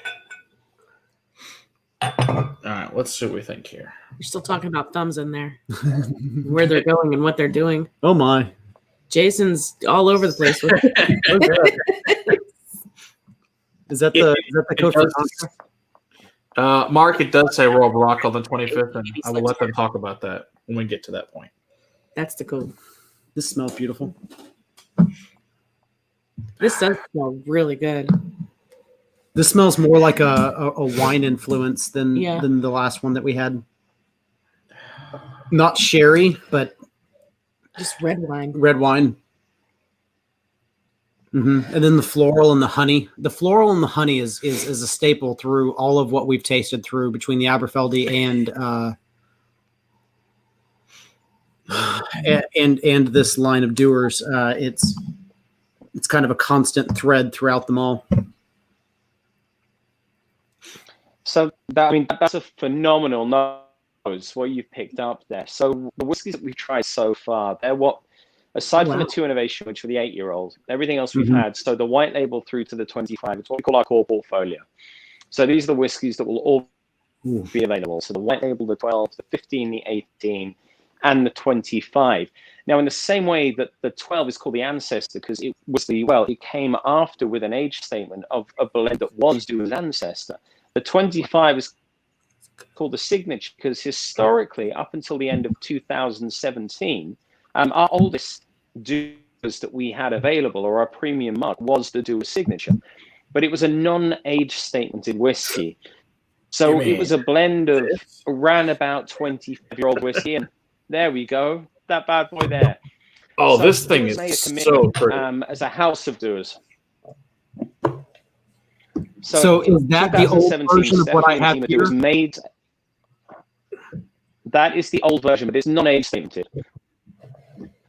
All right, let's see what we think here. You're still talking about thumbs in there. Where they're going and what they're doing. Oh my. Jason's all over the place. With Is that the Costa Contra? Mark, it does say Royal Brackla on the 25th, and I will let them talk about that when we get to that point. That's the code. This smells beautiful. This does smell really good. This smells more like a wine influence than Yeah. the last one that we had. Not sherry, but Just red wine. red wine. And then the floral and the honey. The floral and the honey is a staple through all of what we've tasted through between the Aberfeldy and this line of Dewars. It's kind of a constant thread throughout them all. So that's a phenomenal nose, what you've picked up there. So the whiskeys that we've tried so far, they're what, aside from the 2 innovation, which for the 8-year-old, everything else we've had. So the white label through to the 25, it's what we call our core portfolio. So these are the whiskeys that will all be available. So the white label, the 12, the 15, the 18, and the 25. Now, in the same way that the 12 is called the ancestor, because it came after with an age statement of a blend that was Dewar's ancestor. The 25 is called the signature because historically, up until the end of 2017, our oldest Dewars that we had available, or our premium mark, was the Dewar signature. But it was a non-age statemented whiskey. So it was a blend of around about 25-year-old whiskey. And there we go, that bad boy there. Oh, So this thing Dewars made a is commitment, so pretty. as a house of Dewars. So is that the old 2017 version of what I have It here? was made. That is the old version, but it's non-age statemented.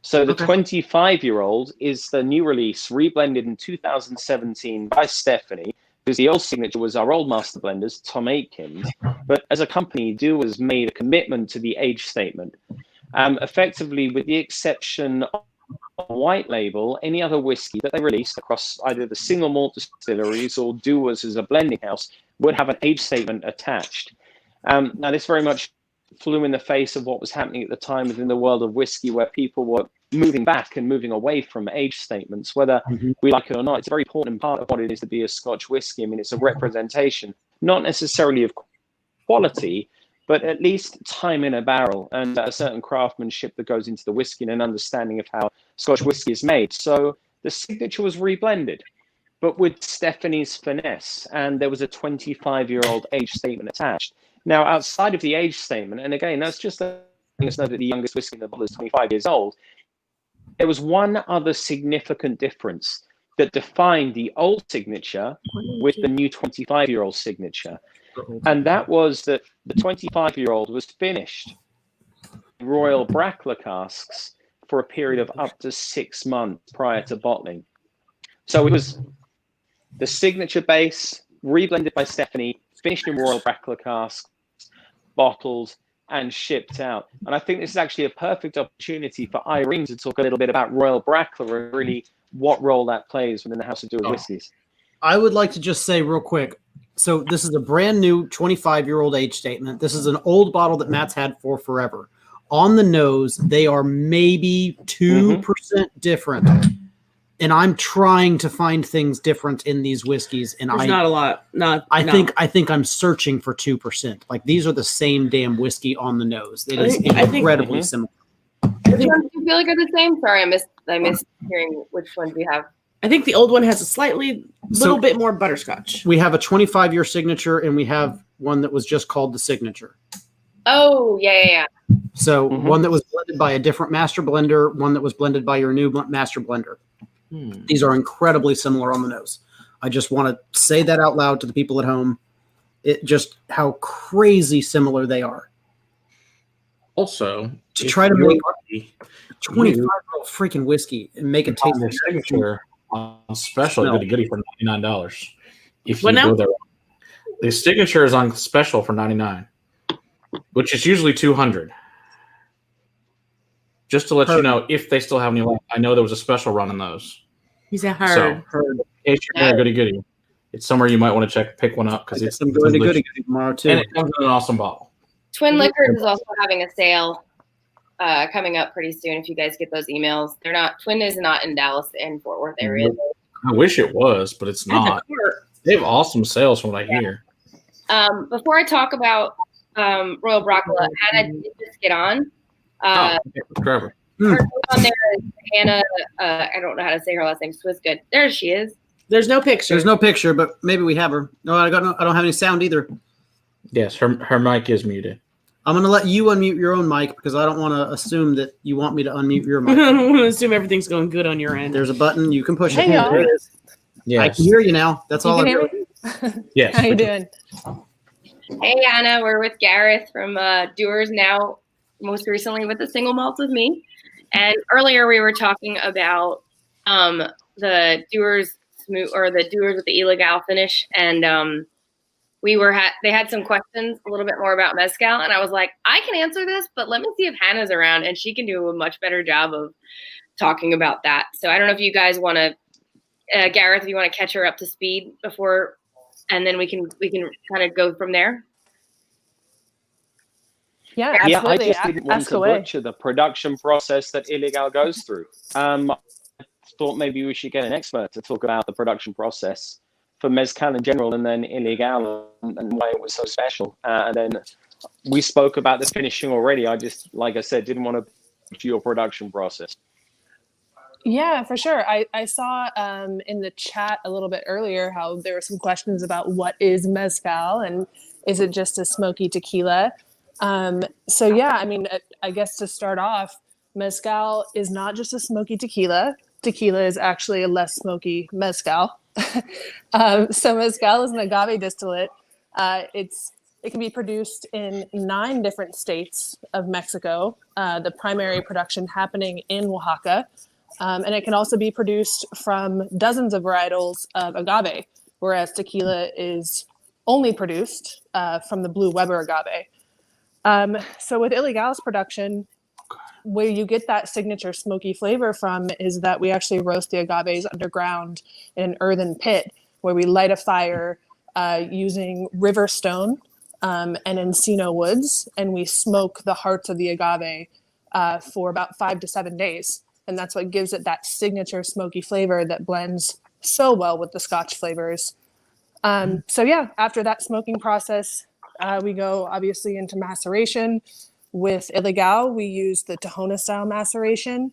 So the 25-year-old is the new release, reblended in 2017 by Stephanie, because the old signature was our old master blenders, Tom Aitkins. But as a company, Dewar's made a commitment to the age statement. Effectively, with the exception of white label, any other whiskey that they released across either the single malt distilleries or Dewar's as a blending house would have an age statement attached. Now, this very much flew in the face of what was happening at the time within the world of whiskey, where people were moving back and moving away from age statements, whether we like it or not. It's a very important part of what it is to be a Scotch whiskey. I mean, it's a representation, not necessarily of quality, but at least time in a barrel and a certain craftsmanship that goes into the whiskey and an understanding of how Scotch whiskey is made. So the signature was reblended, but with Stephanie's finesse, and there was a 25-year-old age statement attached. Now, outside of the age statement, and again, that's just letting us know that the youngest whiskey in the bottle is 25 years old, there was one other significant difference that defined the old signature with the new 25-year-old signature. And that was that the 25-year-old was finished in Royal Brackla casks for a period of up to 6 months prior to bottling. So it was the signature base, reblended by Stephanie, finished in Royal Brackla casks, bottled, and shipped out. And I think this is actually a perfect opportunity for Irene to talk a little bit about Royal Brackla and really what role that plays within the House of Dewar Whiskies. I would like to just say real quick. So this is a brand new 25-year-old age statement. This is an old bottle that Matt's had for forever. On the nose, they are maybe 2% different. And I'm trying to find things different in these whiskeys. And There's not a lot. I think I'm searching for 2%. Like, these are the same damn whiskey on the nose. It is incredibly similar. Which ones do you feel like are the same? Sorry, I missed hearing which ones you have. I think the old one has a little bit more butterscotch. We have a 25-year signature, and we have one that was just called the signature. Oh, yeah. So one that was blended by a different master blender, one that was blended by your new master blender. These are incredibly similar on the nose. I just want to say that out loud to the people at home. It just how crazy similar they are. Also, to try to make 25-year-old freaking whiskey and make it taste the signature on special goody for $99. If What you now? go there, the signature is on special for $99, which is usually $200. Just to let you know, if they still have any left. I know there was a special run on those. He's a hard. So, in case you're in a goody, it's somewhere you might want to pick one up because it's some goody tomorrow too. And it comes in an awesome bottle. Twin Liquors is also having a sale coming up pretty soon. If you guys get those emails, Twin is not in Dallas and Fort Worth area. I wish it was, but it's not. They have awesome sales from what I hear. Before I talk about Royal Brackla, Hannah did just get on. Trevor. Her name on there is Hannah. I don't know how to say her last name. Swiss good. There she is. There's no picture. There's no picture, but maybe we have her. No, I don't have any sound either. Yes, her mic is muted. I'm going to let you unmute your own mic because I don't want to assume that you want me to unmute your I mic. don't want to assume everything's going good on your end. There's a button. You can push it. Hey, y'all. There it is. Yes. I can hear you now. That's all I hear do. me? Yes. How you doing? Hey, Anna. We're with Gareth from Dewar's, now most recently with the single malts with me. And earlier we were talking about the Dewar's smooth or the Dewar's with the Ilegal finish, and they had some questions a little bit more about Mezcal, and I was like, I can answer this, but let me see if Hannah's around, and she can do a much better job of talking about that. So I don't know if you guys want to, Gareth, if you want to catch her up to speed before, and then we can kind of go from there. Yeah, Yeah, I absolutely. just didn't want Ask to away. butcher the production process that Ilegal goes through. I thought maybe we should get an expert to talk about the production process for Mezcal in general, and then Ilegal and why it was so special. And then we spoke about the finishing already. I just, like I said, didn't want to butcher your production process. Yeah, for sure. I saw in the chat a little bit earlier how there were some questions about what is Mezcal and is it just a smoky tequila? So yeah, I mean, I guess to start off, Mezcal is not just a smoky tequila. Tequila is actually a less smoky Mezcal. So Mezcal is an agave distillate. It can be produced in 9 different states of Mexico, the primary production happening in Oaxaca. And it can also be produced from dozens of varietals of agave, whereas tequila is only produced from the Blue Weber agave. So with Ilegal's production, where you get that signature smoky flavor from is that we actually roast the agaves underground in an earthen pit where we light a fire using river stone and encino woods, and we smoke the hearts of the agave for about 5 to 7 days. And that's what gives it that signature smoky flavor that blends so well with the Scotch flavors. So yeah, after that smoking process, we go obviously into maceration. With Ilegal, we use the Tahona style maceration,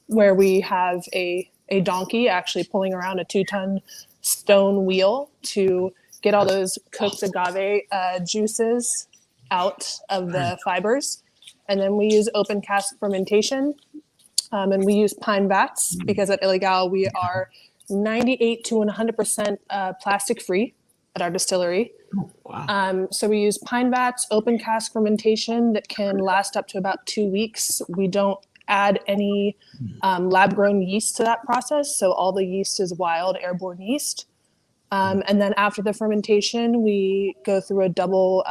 where we have a donkey actually pulling around a 2-ton stone wheel to get all those cooked agave juices out of the fibers. And then we use open cask fermentation, and we use pine vats because at Ilegal we are 98 to 100% plastic free at our distillery. Wow. So we use pine vats, open cask fermentation that can last up to about 2 weeks. We don't add any lab grown yeast to that process. So all the yeast is wild airborne yeast. And then after the fermentation, we go through a double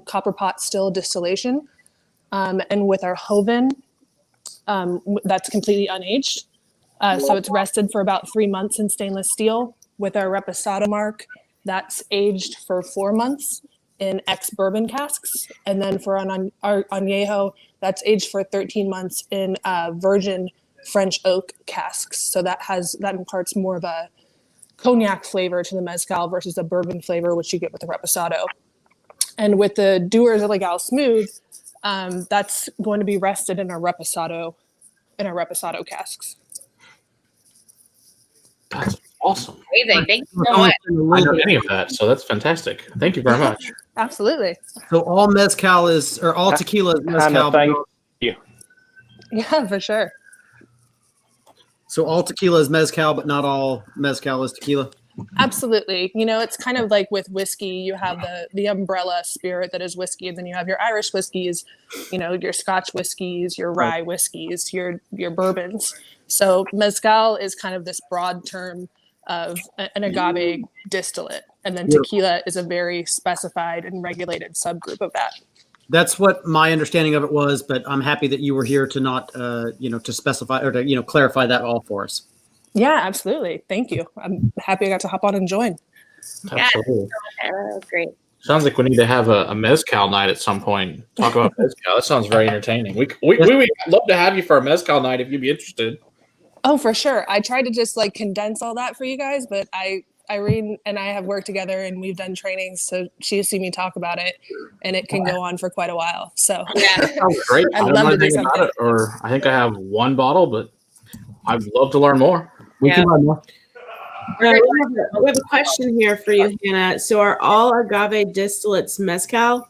copper pot still distillation. And with our Hoven, that's completely unaged. So it's rested for about 3 months in stainless steel. With our Reposado mark, that's aged for 4 months in ex-bourbon casks. And then for our Añejo, that's aged for 13 months in virgin French oak casks. So that imparts more of a cognac flavor to the Mezcal versus a bourbon flavor, which you get with the Reposado. And with the Dewar's Ilegal Smooth, that's going to be rested in our Reposado casks. That's awesome. Amazing. Thank you so much. I don't know any of that, so that's fantastic. Thank you very much. Absolutely. So all mezcal is, or all tequila is mezcal. Hannah, thank you. Yeah, for sure. So all tequila is mezcal, but not all mezcal is tequila. Absolutely. You know, it's kind of like with whiskey, you have the umbrella spirit that is whiskey, and then you have your Irish whiskeys, you know, your Scotch whiskeys, your rye whiskeys, your bourbons. So mezcal is kind of this broad term of an agave distillate, and then tequila is a very specified and regulated subgroup of that. That's what my understanding of it was, but I'm happy that you were here to not, to specify or to, clarify that all for us. Yeah, absolutely. Thank you. I'm happy I got to hop on and join. Absolutely. Yeah, that was great. Sounds like we need to have a mezcal night at some point. Talk about mezcal. That sounds very entertaining. We would love to have you for a mezcal night if you'd be interested. Oh, for sure. I tried to just condense all that for you guys, but I Irene and I have worked together and we've done trainings, so she's seen me talk about it, and it can go on for quite a while. So Yeah. Sounds great. I'd I don't love know to do anything about something. it, or I think I have one bottle, but I'd love to learn more. We Yeah. can learn more. We have a question here for you, Hannah. So are all agave distillates mezcal?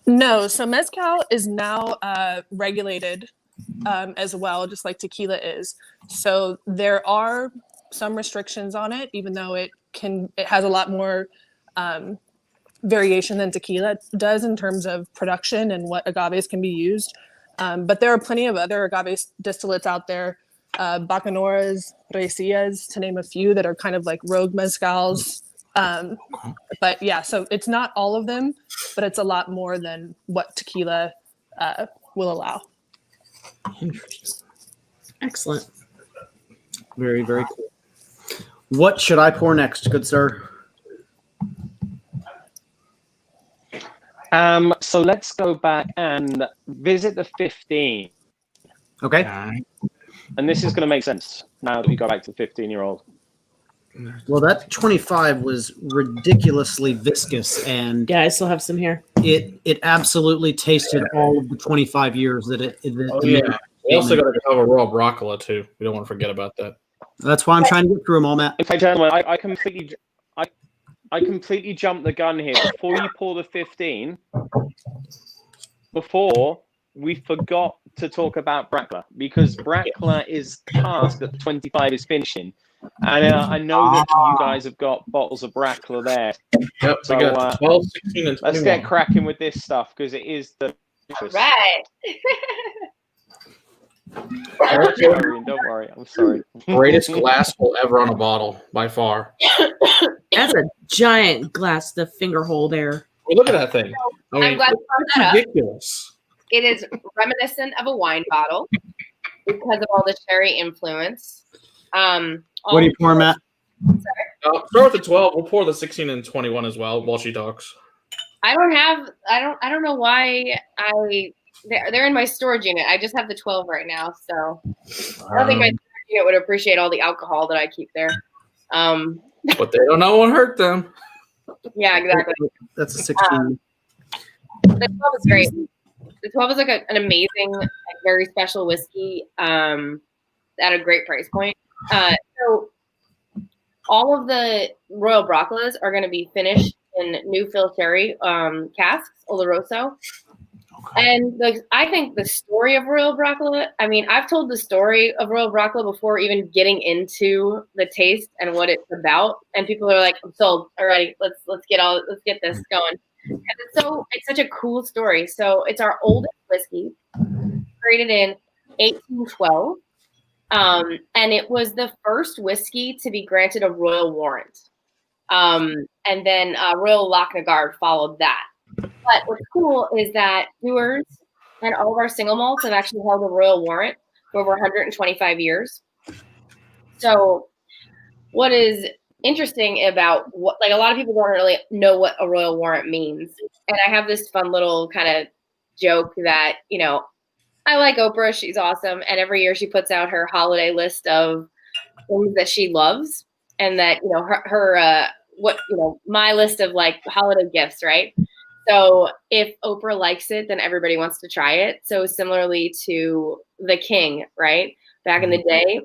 No, so mezcal is now regulated as well, just like tequila is. So there are some restrictions on it, even though it has a lot more variation than tequila does in terms of production and what agaves can be used. But there are plenty of other agave distillates out there, Bacanoras, Raicillas, to name a few, that are kind of like rogue mezcals. But yeah, so it's not all of them, but it's a lot more than what tequila will allow. Interesting. Excellent. Very, very cool. What should I pour next, good sir? So let's go back and visit the 15. Okay. And this is going to make sense now that we go back to the 15-year-old. Well, that 25 was ridiculously viscous, and Yeah, I still have some here. it absolutely tasted all of the 25 years that it. We also got a cover Royal Brackla too. We don't want to forget about that. That's why I'm trying to get through them all, Matt. In fact, gentlemen, I completely jumped the gun here. Before you pour the 15, we forgot to talk about Brackla, because Brackla is cask that 25 is finishing. And I know that you guys have got bottles of Brackla there. Yep, So, we got 12, 16, and 21. Let's get cracking with this stuff, because it is the... Right. Don't worry, I'm sorry. Greatest glass hole ever on a bottle, by far. That's a giant glass, the finger hole there. Well, look at that thing. I I'm mean, glad you brought that up. ridiculous. It is reminiscent of a wine bottle because of all the cherry influence. What are you pouring, Matt? Start with the 12. We'll pour the 16 and 21 as well while she talks. I don't know why they're in my storage unit. I just have the 12 right now, so I don't think my storage unit would appreciate all the alcohol that I keep there. But they don't know what hurt them. Yeah, exactly. That's a 16. The 12 is great. The 12 is like an amazing, like, very special whiskey at a great price point. So all of the Royal Bracklas are going to be finished in new fill sherry casks, Oloroso. And I think the story of Royal Brackla, I mean, I've told the story of Royal Brackla before even getting into the taste and what it's about. And people are like, I'm sold already. Let's get this going. And it's such a cool story. So it's our oldest whiskey, created in 1812. And it was the first whiskey to be granted a royal warrant. And then Royal Lochnagar followed that. But what's cool is that Dewar's and all of our single malts have actually held a royal warrant for over 125 years. So what is interesting about what, like, a lot of people don't really know what a royal warrant means. And I have this fun little kind of joke that, you know, I like Oprah. She's awesome. And every year she puts out her holiday list of things that she loves. And that, you know, my list of like holiday gifts, right? So if Oprah likes it, then everybody wants to try it. So similarly to the king, right? Back in the day,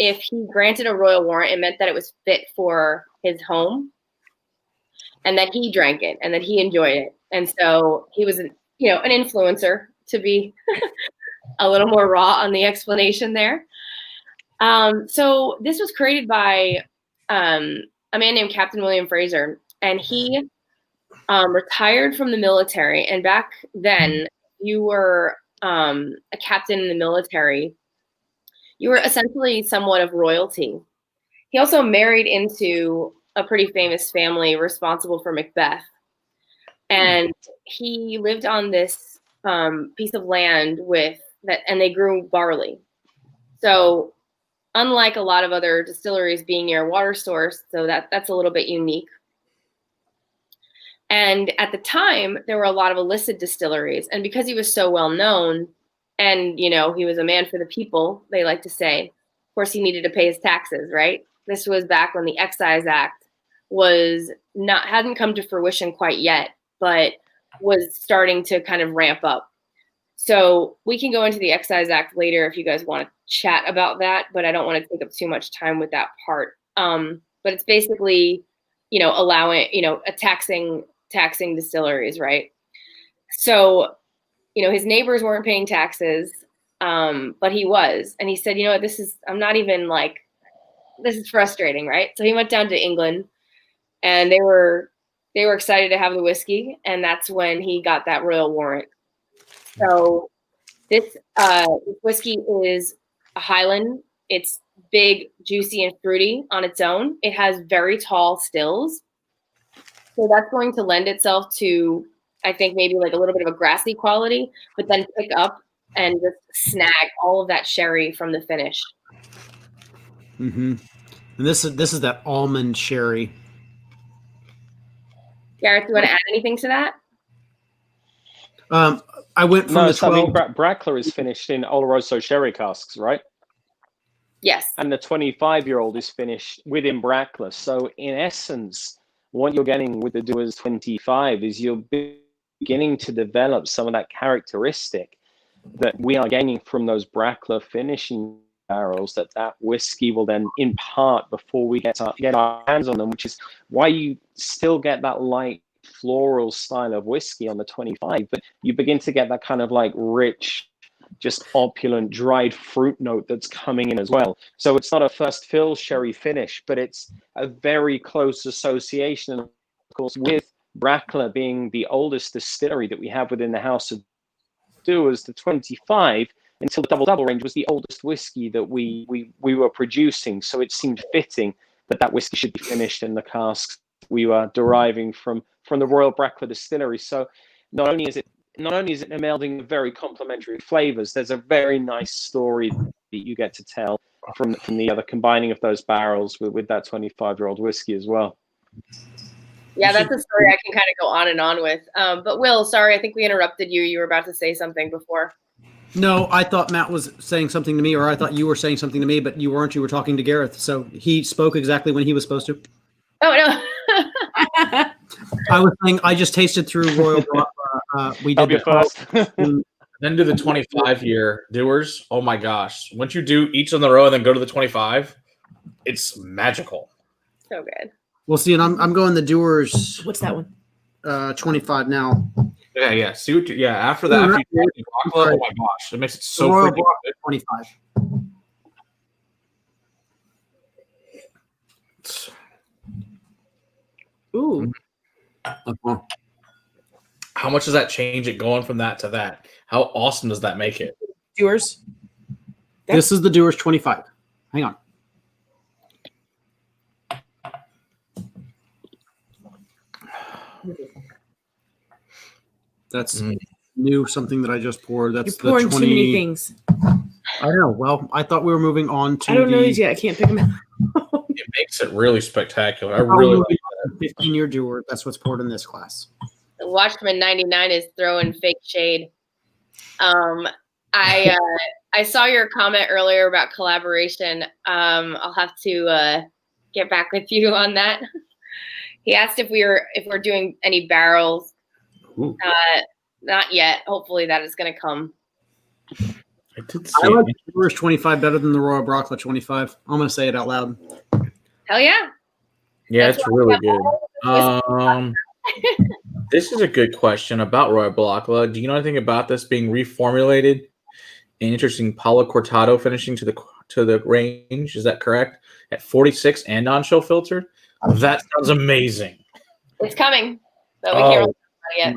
if he granted a royal warrant, it meant that it was fit for his home and that he drank it and that he enjoyed it. And so he was, an influencer, to be a little more raw on the explanation there. So this was created by a man named Captain William Fraser, and he retired from the military. And back then, you were a captain in the military. You were essentially somewhat of royalty. He also married into a pretty famous family responsible for Macbeth. And he lived on this piece of land and they grew barley. So unlike a lot of other distilleries being near a water source, so that's a little bit unique. And at the time, there were a lot of illicit distilleries. And because he was so well known and, he was a man for the people, they like to say, of course, he needed to pay his taxes, right? This was back when the Excise Act hadn't come to fruition quite yet, but was starting to kind of ramp up. So we can go into the Excise Act later if you guys want to chat about that, but I don't want to take up too much time with that part. But it's basically, allowing, taxing distilleries, right? So, his neighbors weren't paying taxes, but he was. And he said, this is frustrating, right? So he went down to England, and they were excited to have the whiskey, and that's when he got that royal warrant. So this whiskey is a Highland. It's big, juicy, and fruity on its own. It has very tall stills. So that's going to lend itself to, I think, maybe like a little bit of a grassy quality, but then pick up and just snag all of that sherry from the finish. Mm-hmm. And this is that almond sherry. Gareth, do you want to add anything to that? I went from the 12. Brackla is finished in Oloroso sherry casks, right? Yes. And the 25-year-old is finished within Brackla. So in essence, what you're getting with the Dewar's 25 is you're beginning to develop some of that characteristic that we are gaining from those Brackla finishing barrels that whiskey will then impart before we get our hands on them, which is why you still get that light floral style of whiskey on the 25, but you begin to get that kind of like rich, just opulent dried fruit note that's coming in as well. So it's not a first fill sherry finish, but it's a very close association, of course, with Brackla being the oldest distillery that we have within the House of Dewars. The 25 until the double range was the oldest whiskey that we were producing, so it seemed fitting that whiskey should be finished in the casks we were deriving from the Royal Brackla distillery. So not only is it melding very complementary flavors, there's a very nice story that you get to tell from the other combining of those barrels with that 25-year-old whiskey as well. Yeah, that's a story I can kind of go on and on with. But Will, sorry, I think we interrupted you. You were about to say something before. No, I thought Matt was saying something to me, or I thought you were saying something to me, but you weren't. You were talking to Gareth. So he spoke exactly when he was supposed to. Oh, no. I was saying I just tasted through Royal Brackla. We did the first. Then do the 25-year Dewars. Oh my gosh. Once you do each on the row and then go to the 25, it's magical. So good. We'll see. And I'm going the Dewars. What's that one? 25 now. Yeah. See what after that, after you do Brackla, oh my gosh. It makes it so Royal freaking good. 25. Ooh. Uh-huh. How much does that change it going from that to that? How awesome does that make it? Yours? This is the Dewars 25. Hang on. That's new, something that I just poured. That's You're pouring the 20. too many things. I know. Well, I thought we were moving on to I don't know these yet. I can't pick them out. It makes it really spectacular. I really like that. 15-year Dewar. That's what's poured in this class. The Watchman 99 is throwing fake shade. I saw your comment earlier about collaboration. I'll have to get back with you on that. He asked if we're doing any barrels. Not yet. Hopefully that is going to come. I did I see like it. the Dewars 25 better than the Royal Brackla 25. I'm going to say it out loud. Hell yeah. Yeah, That's it's why really we have all good. This is a good question about Royal Brackla. Do you know anything about this being reformulated? An interesting Palo Cortado finishing to the range. Is that correct? At 46 and non-chill filter? That sounds amazing. It's coming. So we can't really talk about it yet.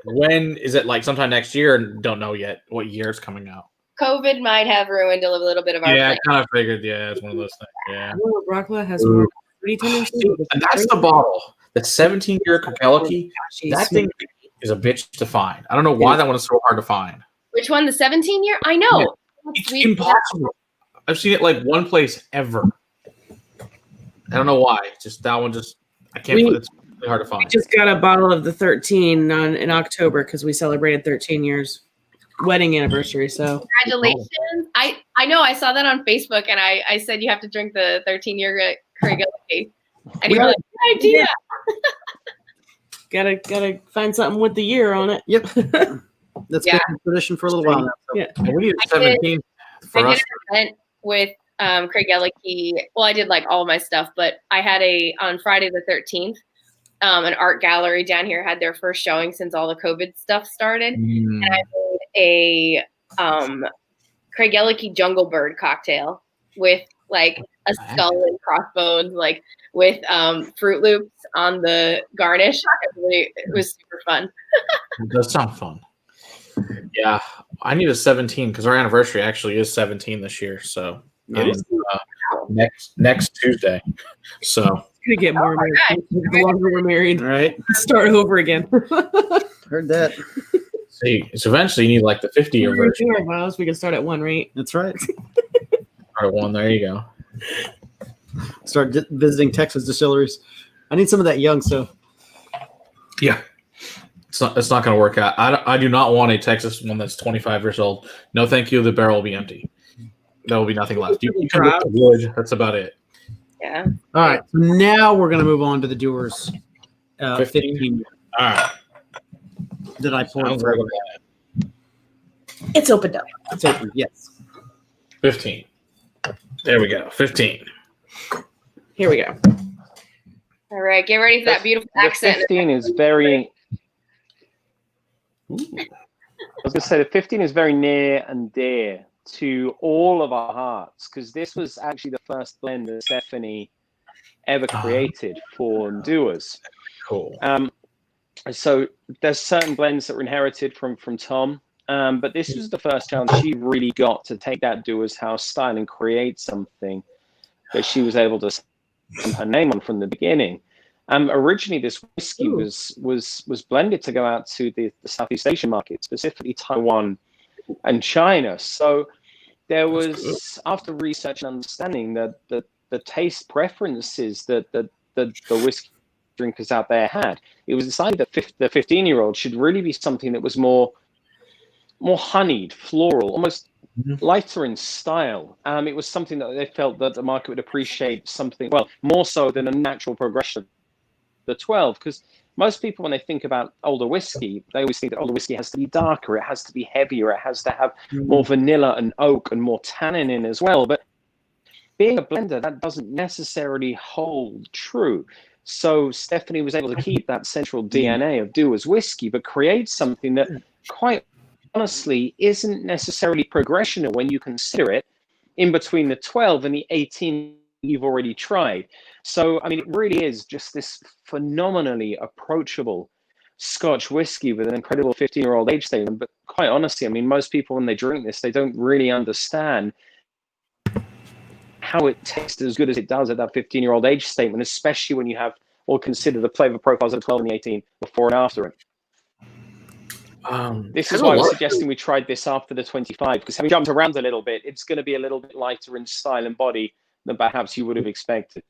When is it? Like sometime next year? Don't know yet what year it's coming out. COVID might have ruined a little bit of our Yeah, I plan. kind of figured. Yeah, it's one of those things. Yeah. Royal Brackla has more fruity tendencies. And that's the bottle. That 17-year Kokeliki. That thing is a bitch to find. I don't know why that one is so hard to find. Which one? The 17-year? I know. Yeah. It's impossible. I've seen it like one place ever. I don't know why. Just that one. I can't. It's really hard to We find. just got a bottle of the 13 in October because we celebrated 13 years. wedding anniversary. So Congratulations. I know, I saw that on Facebook, and I said you have to drink the 13-year Craig Elliott. And you were like, good idea. gotta find something with the year on it. Yep. That's been a tradition for a little while now. So. Yeah. We need 17 for I us. did an event with Craig Elliott. Well, I did like all my stuff, but I had on Friday the 13th, an art gallery down here had their first showing since all the COVID stuff started. And I made a Craig Elliott Jungle Bird cocktail with like a skull and crossbones, like with Fruit Loops on the garnish. It was super fun. It does sound fun. Yeah, I need a 17 because our anniversary actually is 17 this year. So next Tuesday. So Gonna get more married the longer we're married. All right. Start over again. Heard that. see, it's eventually you need like the 50-year version. Vows, we can start at one rate. That's right. All right, one. There you go. Start visiting Texas distilleries. I need some of that young stuff. Yeah. It's not going to work out. I do not want a Texas one that's 25 years old. No, thank you. The barrel will be empty. There will be nothing left. You can look the wood. That's about it. Yeah. All right. So now we're going to move on to the Dewar's 15. All right. That I poured. Sounds right. It's opened up. It's open. Yes. 15. There we go. 15. Here we go. All right. Get ready for that beautiful accent. 15 is very. I was going to say the 15 is very near and dear to all of our hearts because this was actually the first blend that Stephanie ever created for Dewars. Cool. So there's certain blends that were inherited from Tom, but this was the first chance she really got to take that Dewars house style and create something that she was able to stamp her name on from the beginning. Originally, this whiskey was blended to go out to the Southeast Asian market, specifically Taiwan and China. So there was, after research and understanding, that the taste preferences that the whiskey drinkers out there had, it was decided that the 15-year-old should really be something that was more honeyed, floral, almost lighter in style. It was something that they felt that the market would appreciate something, well, more so than a natural progression. The 12, because most people, when they think about older whiskey, they always think that older whiskey has to be darker, it has to be heavier, it has to have more vanilla and oak and more tannin in as well. But being a blender, that doesn't necessarily hold true. So Stephanie was able to keep that central DNA of Dewar's whiskey, but create something that, quite honestly, isn't necessarily progressional when you consider it in between the 12 and the 18 you've already tried. So, I mean, it really is just this phenomenally approachable Scotch whiskey with an incredible 15-year-old age statement. But quite honestly, I mean, most people, when they drink this, they don't really understand how it tastes as good as it does at that 15-year-old age statement, especially when you have or consider the flavor profiles of the 12 and the 18 before and after it. This is why I was suggesting we tried this after the 25, because having jumped around a little bit, it's going to be a little bit lighter in style and body than perhaps you would have expected.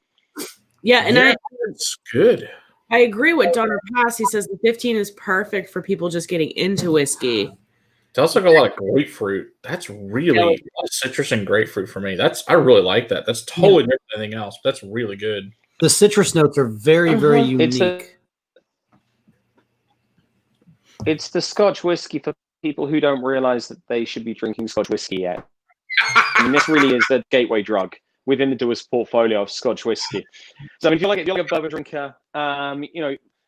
Yeah, and it's good. I agree with Dr. Pass. He says the 15 is perfect for people just getting into whiskey. It's also got a lot of grapefruit. That's really citrus and grapefruit for me. I really like that. That's totally different than anything else. That's really good. The citrus notes are very, very unique. It's the Scotch whiskey for people who don't realize that they should be drinking Scotch whiskey yet. I mean, this really is the gateway drug within the Dewar's portfolio of Scotch whiskey. So, I mean, if you're like a bourbon drinker,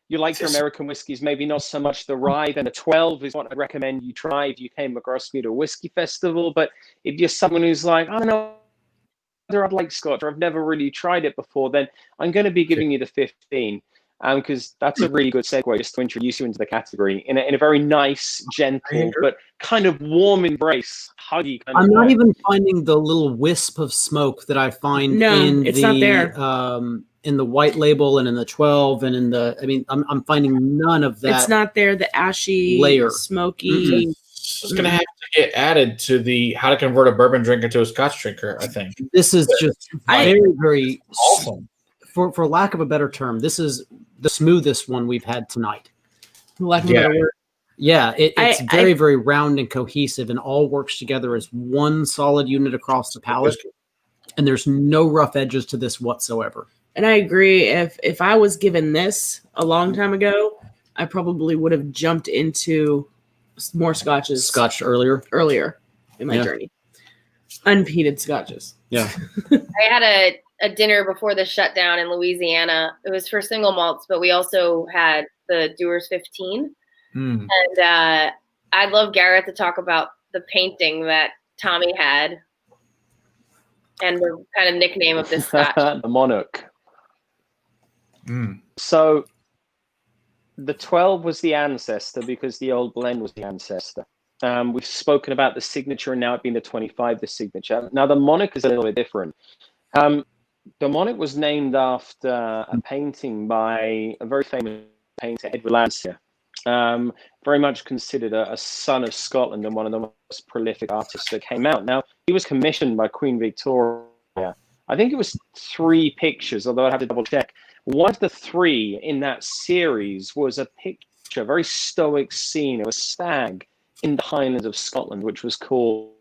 you like your American whiskeys, maybe not so much the rye, then the 12 is what I'd recommend you try if you came across me at a whiskey festival. But if you're someone who's like, I don't know whether I'd like Scotch or I've never really tried it before, then I'm going to be giving you the 15. Because that's a really good segue just to introduce you into the category in a very nice, gentle, but kind of warm embrace, huggy kind of way. Not even finding the little wisp of smoke that I find it's not there. In the white label and in the 12 and in the, I mean, I'm finding none of that. It's not there. The ashy layer, smoky. It's going to have to get added to the how to convert a bourbon drinker to a Scotch drinker, I think. This is just very, very awesome. For lack of a better term, this is the smoothest one we've had tonight. For lack of a better word. Yeah, it's very round and cohesive, and all works together as one solid unit across the palate. And there's no rough edges to this whatsoever. And I agree. If I was given this a long time ago, I probably would have jumped into more scotches. Scotch earlier in my journey. Unpeated scotches. Yeah. I had a dinner before the shutdown in Louisiana. It was for single malts, but we also had the Dewar's 15. And I'd love Gareth to talk about the painting that Tommy had and the kind of nickname of this scotch. The Monarch. So the 12 was the ancestor because the old blend was the ancestor. We've spoken about the signature and now it being the 25, the signature. Now the Monarch is a little bit different. The Monarch was named after a painting by a very famous painter, Edward Landseer. Very much considered a son of Scotland and one of the most prolific artists that came out. Now, he was commissioned by Queen Victoria. I think it was 3 pictures, although I'd have to double check. One of the 3 in that series was a picture, a very stoic scene of a stag in the Highlands of Scotland, which was called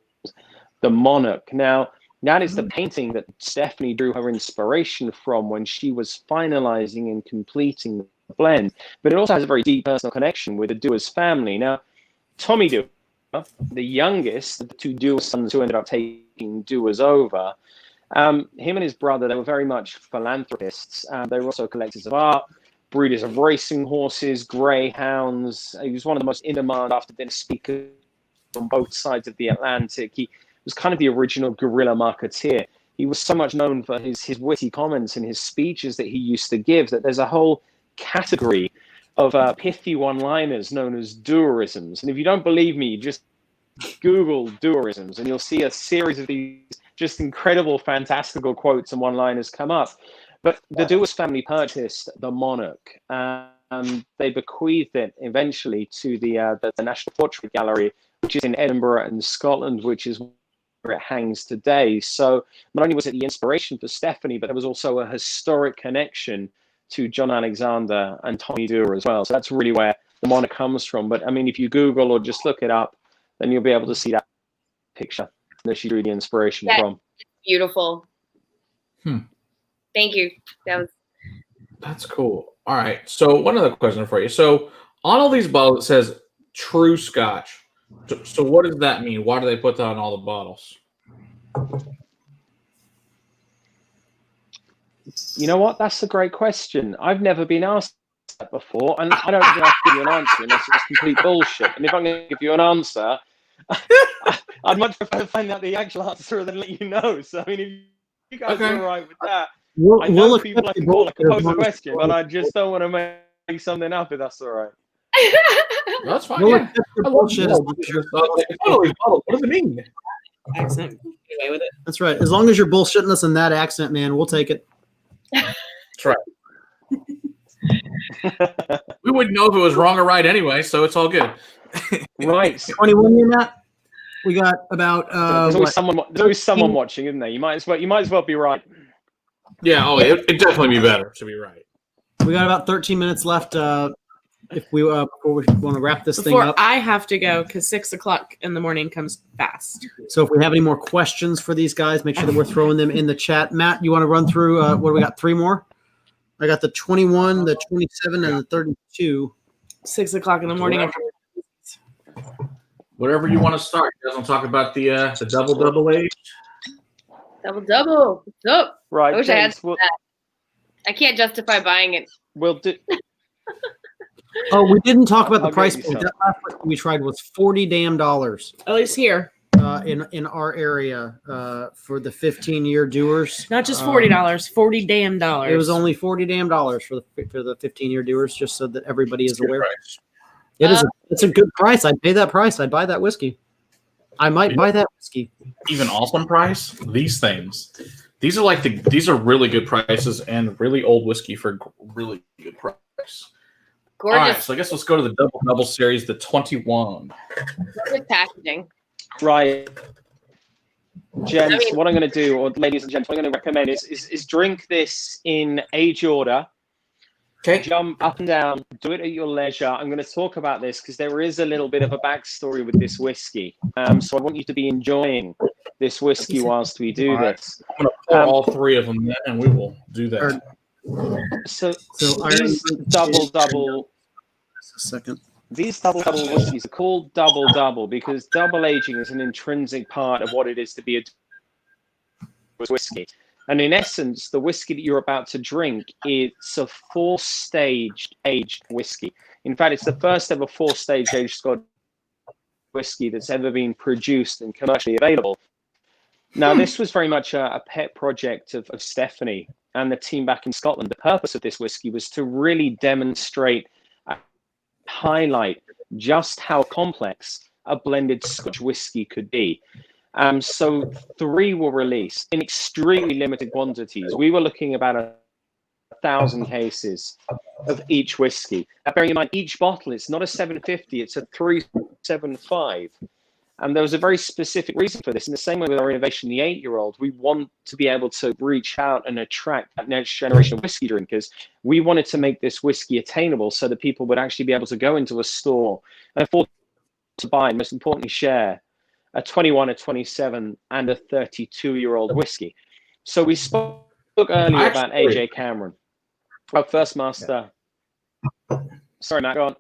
the Monarch. Now, that is the painting that Stephanie drew her inspiration from when she was finalizing and completing the blend, but it also has a very deep personal connection with the Dewar's family. Now, Tommy Dewar, the youngest of the 2 Dewar sons who ended up taking Dewar's over, him and his brother, they were very much philanthropists. They were also collectors of art, breeders of racing horses, greyhounds. He was one of the most in-demand after-dinner speakers on both sides of the Atlantic. He was kind of the original guerrilla marketeer. He was so much known for his witty comments and his speeches that he used to give that there's a whole category of pithy one-liners known as Dewarisms. And if you don't believe me, just Google Dewarisms and you'll see a series of these just incredible, fantastical quotes and one-liners come up. But the Dewar's family purchased the Monarch. They bequeathed it eventually to the National Portrait Gallery, which is in Edinburgh in Scotland, which is where it hangs today. So not only was it the inspiration for Stephanie, but there was also a historic connection to John Alexander and Tommy Dewar as well. So that's really where the Monarch comes from. But I mean, if you Google or just look it up, then you'll be able to see that picture that she drew the inspiration from. Beautiful. Thank you. That's cool. All right. So one other question for you. So on all these bottles, it says true Scotch. So what does that mean? Why do they put that on all the bottles? You know what? That's a great question. I've never been asked that before, and I don't have to give you an answer unless it's complete bullshit. And if I'm going to give you an answer, I'd much prefer to find out the actual answer than let you know. So, I mean, if you guys are all right with that, I know people like to call, I can pose a question, but I just don't want to make something up if that's all right. That's fine. Yeah. What does it mean? Accent. Get away with it. That's right. As long as you're bullshitting us in that accent, man, we'll take it. That's right. We wouldn't know if it was wrong or right anyway, so it's all good. Right. 21 year Matt. We got about there's always someone watching, isn't there? You might as well be right. Yeah, it'd definitely be better to be right. We got about 13 minutes left. If we before we want to wrap this thing up, I have to go because 6 o'clock in the morning comes fast. So if we have any more questions for these guys, make sure that we're throwing them in the chat. Matt, you want to run through what do we got? 3 more. I got the 21, the 27, and the 32. 6 o'clock in the morning. Whatever you want to start. You guys want to talk about the double age? Double. What's up? Right. I wish I had that. I can't justify buying it. We'll do. Oh, we didn't talk about the I'll price get you point. some. That last one we tried was $40 At least here. in our area for the 15-year Dewars. Not just $40, $40. It was only $40 for the 15-year Dewars, just so that everybody is aware. Price. It's a good price. I'd pay that price. I'd buy that whiskey. I might buy that whiskey. Even awesome price. These things. These are really good prices and really old whiskey for really good price. Gorgeous. All right, so I guess let's go to the double series, the 21. Good packaging. Right. Gents, what I'm going to do, or ladies and gents, what I'm going to recommend is drink this in age order. Okay. Jump up and down, do it at your leisure. I'm going to talk about this because there is a little bit of a backstory with this whiskey. So I want you to be enjoying this whiskey whilst we do this. I'm going to pour all three of them then, and we will do that. So Irene, these double. Just a second. These double whiskeys are called double because double aging is an intrinsic part of what it is to be a whiskey. And in essence, the whiskey that you're about to drink, it's a 4-stage aged whiskey. In fact, it's the first ever 4-stage aged Scotch whiskey that's ever been produced and commercially available. Now, this was very much a pet project of Stephanie and the team back in Scotland. The purpose of this whiskey was to really demonstrate, highlight just how complex a blended Scotch whiskey could be. So 3 were released in extremely limited quantities. We were looking about 1,000 cases of each whiskey. Now, bearing in mind, each bottle, it's not a 750, it's a 375. And there was a very specific reason for this. In the same way with our innovation, the 8-year-old, we want to be able to reach out and attract that next generation of whiskey drinkers. We wanted to make this whiskey attainable so that people would actually be able to go into a store and afford to buy, and most importantly, share a 21, a 27, and a 32-year-old whiskey. So we spoke earlier about AJ Cameron, our first master. Sorry, Matt, go on.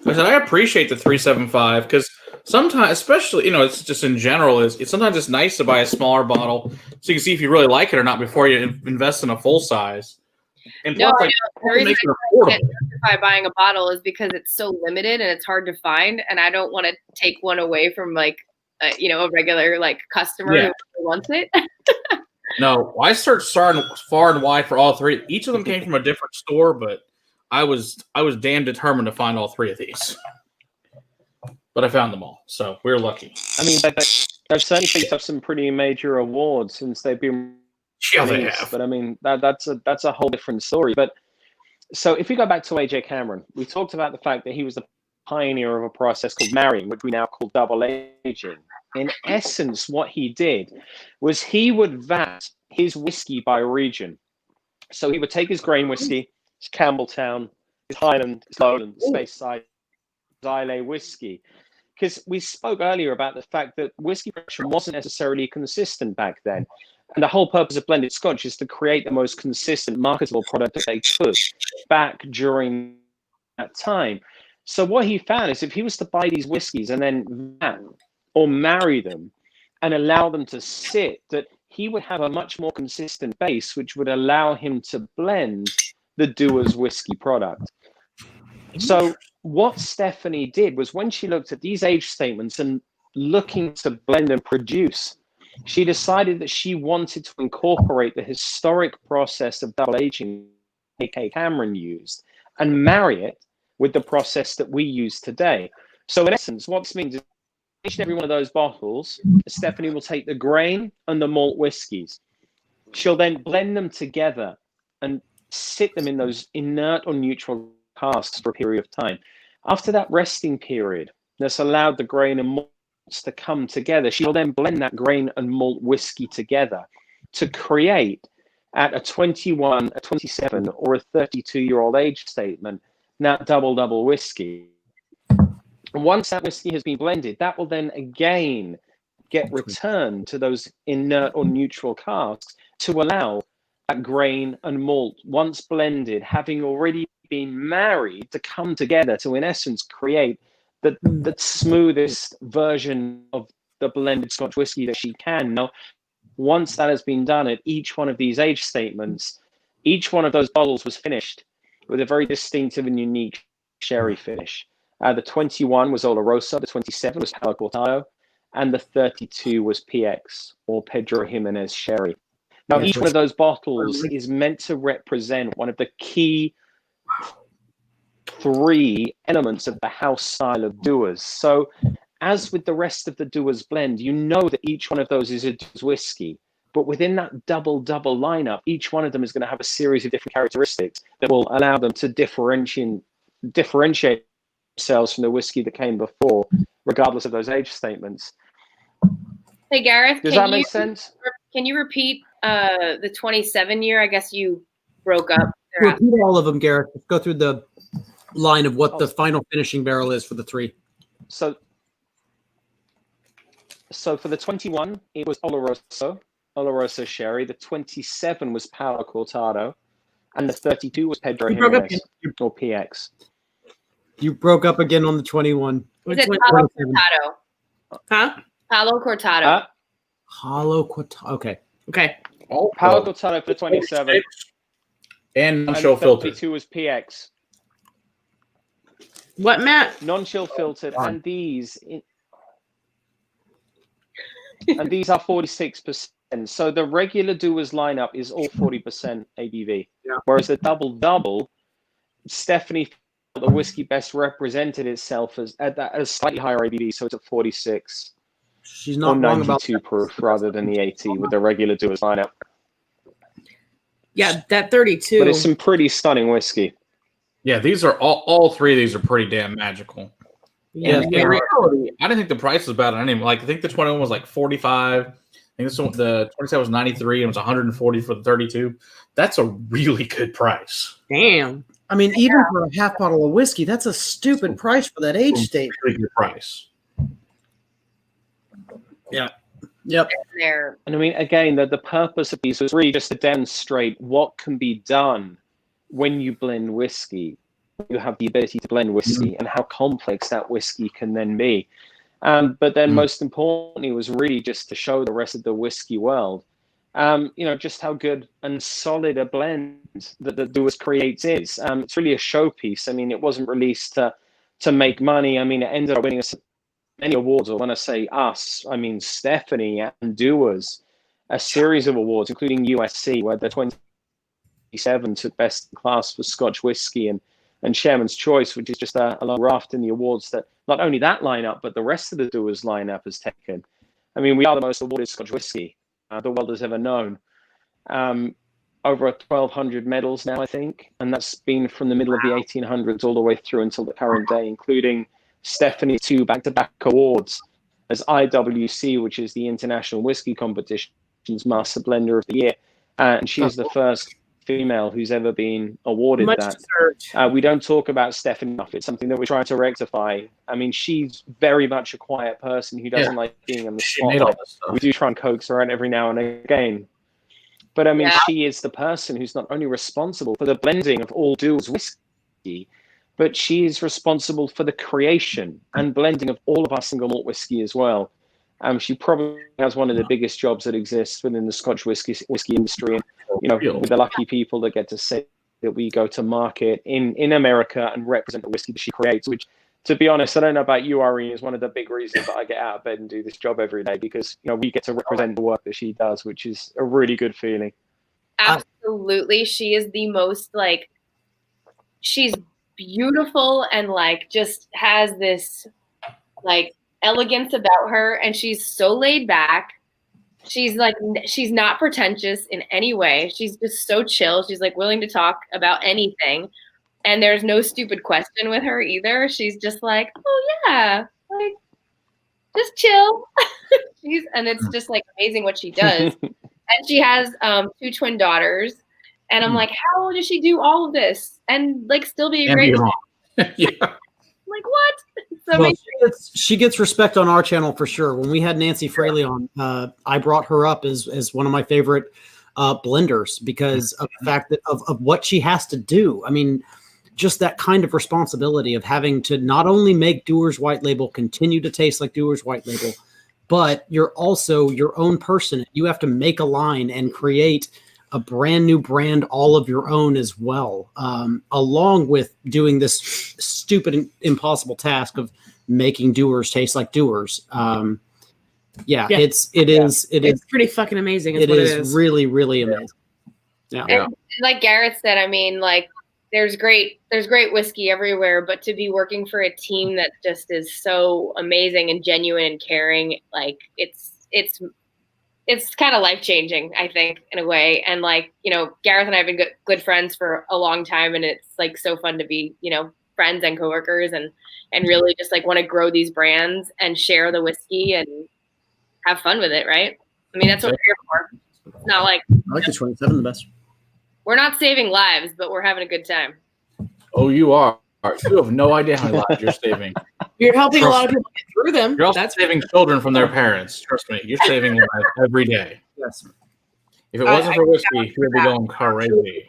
I said I appreciate the 375 because sometimes, especially, it's just in general, it's sometimes it's nice to buy a smaller bottle so you can see if you really like it or not before you invest in a full size. And No, plus, the reason I can't justify buying a bottle is because it's so limited and it's hard to find, and I don't want to take one away from a regular customer who wants it. No, I searched far and wide for all 3. Each of them came from a different store, but I was damn determined to find all 3 of these. But I found them all, so we're lucky. I mean, they've certainly picked up some pretty major awards since they've been released. But I mean, that's a whole different story. But so if we go back to AJ Cameron, we talked about the fact that he was the pioneer of a process called marrying, which we now call double aging. In essence, what he did was he would vat his whiskey by region. So he would take his grain whiskey, his Campbelltown, his Highland, his Lowland, Speyside, his Ilegal whiskey. Because we spoke earlier about the fact that whiskey production wasn't necessarily consistent back then. And the whole purpose of blended Scotch is to create the most consistent marketable product that they could back during that time. So what he found is if he was to buy these whiskies and then vat or marry them and allow them to sit, that he would have a much more consistent base, which would allow him to blend the Dewar's whiskey product. So what Stephanie did was when she looked at these age statements and looking to blend and produce, she decided that she wanted to incorporate the historic process of double aging A.K. Cameron used and marry it with the process that we use today. So in essence, what this means is each and every one of those bottles, Stephanie will take the grain and the malt whiskies. She'll then blend them together and sit them in those inert or neutral casks for a period of time. After that resting period that's allowed the grain and malts to come together, she will then blend that grain and malt whiskey together to create at a 21, a 27, or a 32-year-old age statement, that double whiskey. And once that whiskey has been blended, that will then again get returned to those inert or neutral casks to allow that grain and malt, once blended, having already been married, to come together to, in essence, create the smoothest version of the blended Scotch whiskey that she can. Now, once that has been done at each one of these age statements, each one of those bottles was finished with a very distinctive and unique sherry finish. The 21 was Oloroso, the 27 was Palo Cortado, and the 32 was PX, or Pedro Jimenez Sherry. Now, each one of those bottles is meant to represent one of the key 3 elements of the house style of Dewar's. So, as with the rest of the Dewar's blend, you know that each one of those is a Dewar's whiskey. But within that double lineup, each one of them is going to have a series of different characteristics that will allow them to differentiate themselves from the whiskey that came before, regardless of those age statements. Hey, Gareth, does that make sense? Can you repeat the 27 year? I guess you broke up repeat all of them, Gareth. Let's go through the line of what the final finishing barrel is for the 3. So for the 21, it was Oloroso Sherry. The 27 was Paolo Cortado, and the 32 was Pedro Jimenez or PX. You broke up again on the 21. Is it Paolo Cortado? Huh? Paolo Cortado. Hollow Cortado. Okay. Okay. Paolo Cortado for the 27. And non-chill filtered. 32 was PX. What, Matt? Non-chill filtered, and these are 46%. So the regular Dewar's lineup is all 40% ABV. Yeah. Whereas the double, Stephanie felt the whiskey best represented itself as at a slightly higher ABV, so it's at 46. She's not or wrong about 92 proof rather than the 80 with the regular Dewar's lineup. Yeah, that 32. But it's some pretty stunning whiskey. Yeah, these are all 3 of these are pretty damn magical. Yeah. In reality, I didn't think the price was bad on any. Like I think the 21 was like 45. I think this one, the 27 was 93 and it was 140 for the 32. That's a really good price. Damn. I mean, even for a half bottle of whiskey, that's a stupid price for that age state. Really good price. Yeah. Yep. There. And I mean, again, the purpose of these was really just to demonstrate what can be done when you blend whiskey. You have the ability to blend whiskey and how complex that whiskey can then be. But then most importantly was really just to show the rest of the whiskey world, just how good and solid a blend that the Dewar's creates is. It's really a showpiece. I mean, it wasn't released to make money. I mean, it ended up winning many awards, or when I say us, I mean Stephanie and Dewar's, a series of awards, including USC, where the 27 took best in class for Scotch whiskey, and Chairman's Choice, which is just a long raft in the awards that not only that lineup, but the rest of the Dewar's lineup has taken. I mean, we are the most awarded Scotch whiskey the world has ever known. Over 1,200 medals now, I think, and that's been from the middle of the 1800s all the way through until the current day, including Stephanie 2 back-to-back awards as IWC, which is the International Whiskey Competition's Master Blender of the Year, and she's the first female who's ever been awarded that. We don't talk about Stephanie enough. It's something that we're trying to rectify. I mean, she's very much a quiet person who doesn't like being on the spotlight. We do try and coax her out every now and again. But I mean, she is the person who's not only responsible for the blending of all Dewar's whiskey, but she is responsible for the creation and blending of all of our single malt whiskey as well. She probably has one of the biggest jobs that exists within the Scotch whiskey industry. And, with the lucky people that get to say that we go to market in America and represent the whiskey that she creates, which, to be honest, I don't know about you, Irene, is one of the big reasons that I get out of bed and do this job every day, because, we get to represent the work that she does, which is a really good feeling. Absolutely. She is the most, she's beautiful and, just has this, elegance about her, and she's so laid back. She's not pretentious in any way. She's just so chill. She's willing to talk about anything, and there's no stupid question with her either. She's just oh yeah, just chill. And it's just amazing what she does. And she has 2 twin daughters, and I'm how does she do all of this and still be a great mom? Yeah. What? Well, she gets respect on our channel for sure. When we had Nancy Fraley on, I brought her up as one of my favorite blenders because of the fact that of what she has to do. I mean, just that kind of responsibility of having to not only make Dewar's White Label continue to taste like Dewar's White Label, but you're also your own person. You have to make a line and create a brand new brand all of your own as well, along with doing this stupid and impossible task of making Dewar's taste like Dewar's. It's pretty fucking amazing. It is really, really amazing. Yeah. And like Gareth said, I mean, there's great whiskey everywhere, but to be working for a team that just is so amazing and genuine and caring, it's kind of life-changing, I think, in a way. And Gareth and I have been good friends for a long time, and it's so fun to be, friends and coworkers and really just want to grow these brands and share the whiskey and have fun with it, right? I mean, that's what we're here for. It's not I like the 27 the best. We're not saving lives, but we're having a good time. Oh, you are. You have no idea how many lives you're saving. You're helping a lot of people get through them. You're also saving children from their parents. Trust me, you're saving lives every day. Yes. If it wasn't for whiskey, you would be going crazy.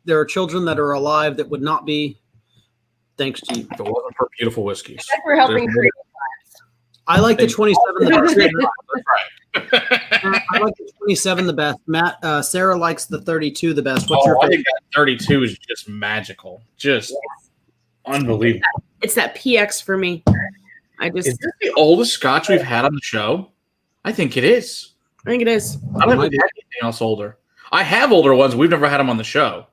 There are children that are alive that would not be thanks to you. If it wasn't for beautiful whiskeys. That's for helping create lives. I like the 27 the best. That's right. I like the 27 the best. Matt, Sarah likes the 32 the best. What's your I favorite? think that 32 is just magical. Just unbelievable. It's that PX for me. Is this the oldest Scotch we've had on the show? I think it is. I think it is. I don't think we've had anything else older. I have older ones. We've never had them on the show.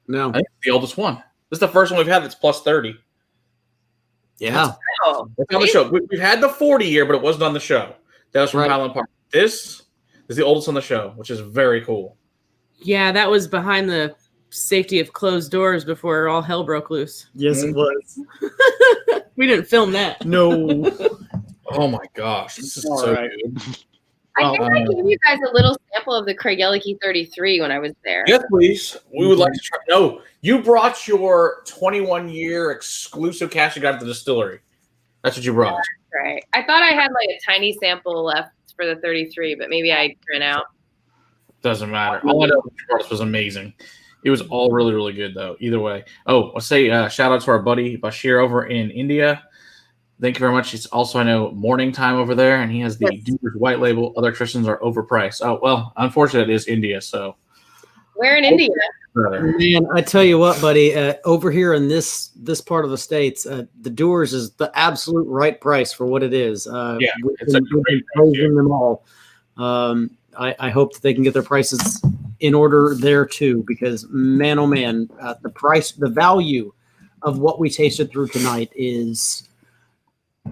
No. I think it's the oldest one. This is the first one we've had that's plus 30. Yeah. Oh, It's on the show. We've had the 40 year, but it wasn't on the show. That was from Right. Highland Park. This is the oldest on the show, which is very cool. Yeah, that was behind the safety of closed doors before all hell broke loose. Yes, it was. We didn't film that. No. Oh my gosh. This is All so right. good. I think I gave you guys a little sample of the Craigellachie 33 when I was there. Yes, please. We would like to try. No, you brought your 21-year exclusive cask you got at the distillery. That's what you brought. Right. I thought I had like a tiny sample left for the 33, but maybe I ran out. Doesn't matter. All I know is the was amazing. It was all really, really good, though. Either way. Oh, I'll say shout out to our buddy Bashir over in India. Thank you very much. It's also, I know, morning time over there, and he has the Dewar's white label. Other Christians are overpriced. Oh, well, unfortunately, it is India, so. Where in India? Man, I tell you what, buddy, over here in this part of the States, the Dewar's is the absolute right price for what it is. It's We've been praising them all. I hope that they can get their prices in order there too, because man, oh man, the value of what we tasted through tonight is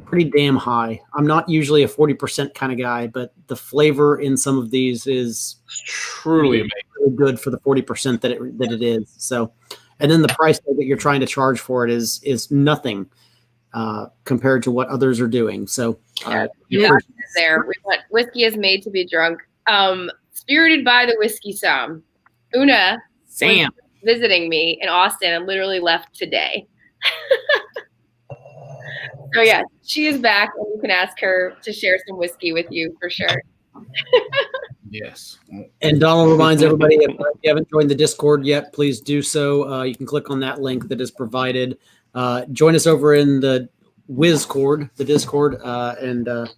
pretty damn high. I'm not usually a 40% kind of guy, but the flavor in some of these is truly amazing. Really good for the 40% that it is. So, and then the price that you're trying to charge for it is nothing compared to what others are doing. So, there. Whiskey is made to be drunk. Spirited by the Whiskey Somm. Una Sam was visiting me in Austin and literally left today. So yeah, she is back, and you can ask her to share some whiskey with you for sure. Yes. And Donald reminds everybody, if you haven't joined the Discord yet, please do so. You can click on that link that is provided. Join us over in the Discord, and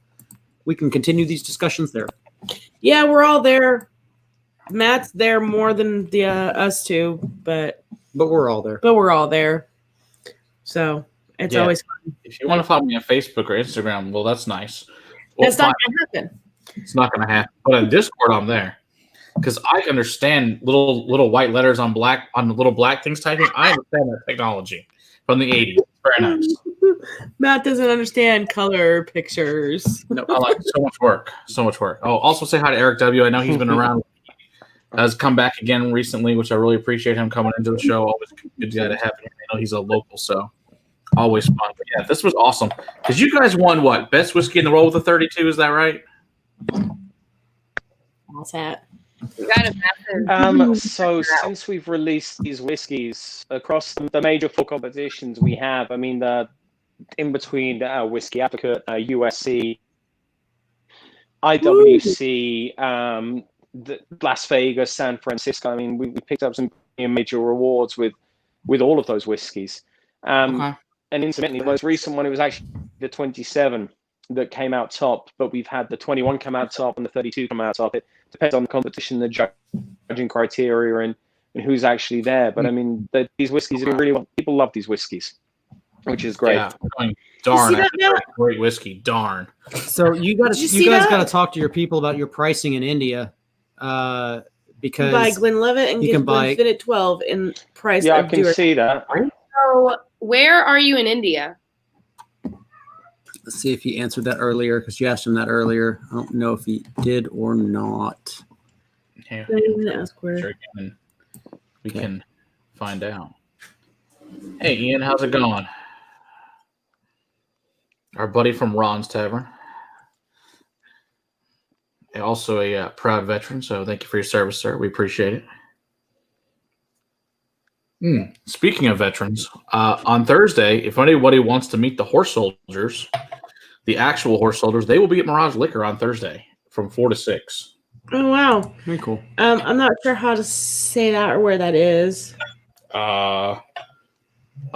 we can continue these discussions there. Yeah, we're all there. Matt's there more than the us two, but we're all there. But we're all there. So it's always fun. If you want to follow me on Facebook or Instagram, well, that's nice. That's not going to happen. It's not going to happen. But on Discord, I'm there because I understand little white letters on the little black things typing. I understand that technology from the 80s. Very nice. Matt doesn't understand color pictures. No, I like so much work. So much work. Oh, also say hi to Eric W. I know he's been around. Has come back again recently, which I really appreciate him coming into the show. Always good to have him. I know he's a local, so always fun. But yeah, this was awesome. Because you guys won what? Best whiskey in the world with a 32, is that right? What's that? You got a massive. So since we've released these whiskeys across the major 4 competitions we have, I mean, in between Whiskey Advocate, USC, IWC, Las Vegas, San Francisco. I mean, we picked up some major rewards with all of those whiskeys. Okay. And incidentally, the most recent one, it was actually the 27 that came out top, but we've had the 21 come out top and the 32 come out top. It depends on the competition, the judging criteria, and who's actually there. But I mean, these whiskeys are really, people love these whiskeys, which is great. Yeah. Darn, that's a great whiskey. Darn. So you guys got to talk to your people about your pricing in India, because you buy Glenlivet and get Glenfiddich 12 in price. Yeah, I can see that. So, where are you in India? Let's see if he answered that earlier, because you asked him that earlier. I don't know if he did or not. Yeah. Sure we can find out. Hey, Ian, how's it going? Our buddy from Ron's Tavern. Also a proud veteran, so thank you for your service, sir. We appreciate it. Speaking of veterans, on Thursday, if anybody wants to meet the horse soldiers, the actual horse soldiers, they will be at Mirage Liquor on Thursday from 4 to 6. Oh, wow. Very cool. I'm not sure how to say that or where that is. I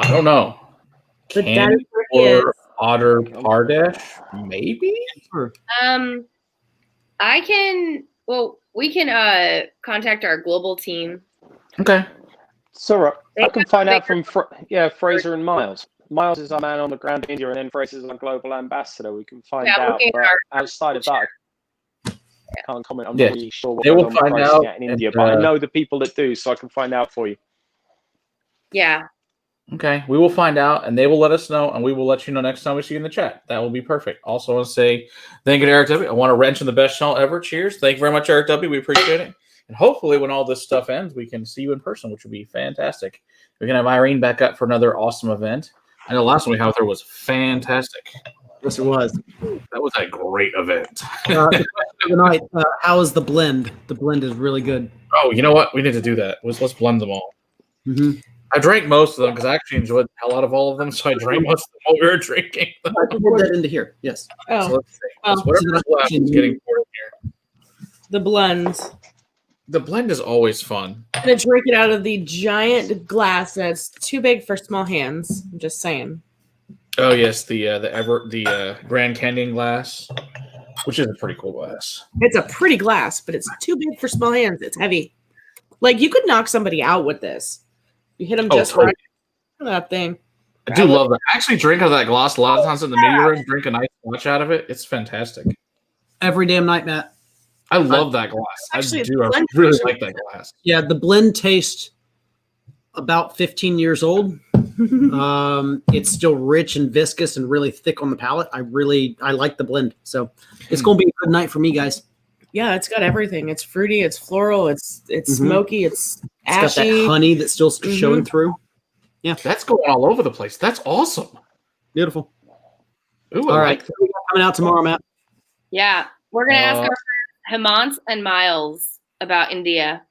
don't know. But that Candy is where it is. or Otter Pardesh, maybe? We can contact our global team. Okay. So They I can have find a out from Fraser and Miles. Miles is our man on the ground in India, and then Fraser's our global ambassador. We can find out. looking But at outside of that, I can't comment. I'm Yeah. not really sure what They will they're find pricing out at in India, at, but I know the people that do, so I can find out for you. Yeah. Okay, we will find out, and they will let us know, and we will let you know next time we see you in the chat. That will be perfect. Also, I want to say thank you to Eric W. I want to wrench in the best channel ever. Cheers. Thank you very much, Eric W. We appreciate it. And hopefully, when all this stuff ends, we can see you in person, which would be fantastic. We can have Irene back up for another awesome event. I know the last one we had with her was fantastic. Yes, it was. That was a great event. Tonight, how is the blend? The blend is really good. Oh, you know what? We need to do that. Let's blend them all. Mm-hmm. I drank most of them because I actually enjoyed the hell out of all of them, so I drank most of them while we were drinking them. I can put that into here. Yes. Oh, So let's see. well, Whatever's left is getting poured in here. the blends. The blend is always fun. I'm going to drink it out of the giant glass that's too big for small hands. I'm just saying. Oh yes, the Grand Canyon glass, which is a pretty cool glass. It's a pretty glass, but it's too big for small hands. It's heavy. Like, you could knock somebody out with this. You hit them just totally. right. Look at that thing. I do love that. I actually drink out of that glass a lot of times in the media room. Drink a nice Scotch out of it. It's fantastic. Every damn night, Matt. I love that glass. Actually, I do. I blend really tastes- like that glass. Yeah, the blend tastes about 15 years old. It's still rich and viscous and really thick on the palate. I like the blend. So it's going to be a good night for me, guys. Yeah, it's got everything. It's fruity. It's floral. It's smoky. It's It's got that ashy. honey that's still showing through. That's going all over the place. That's awesome. Beautiful. Ooh, All I right. like that. Coming out tomorrow, Matt. Yeah. We're going to ask our friends Hemant and Miles about India.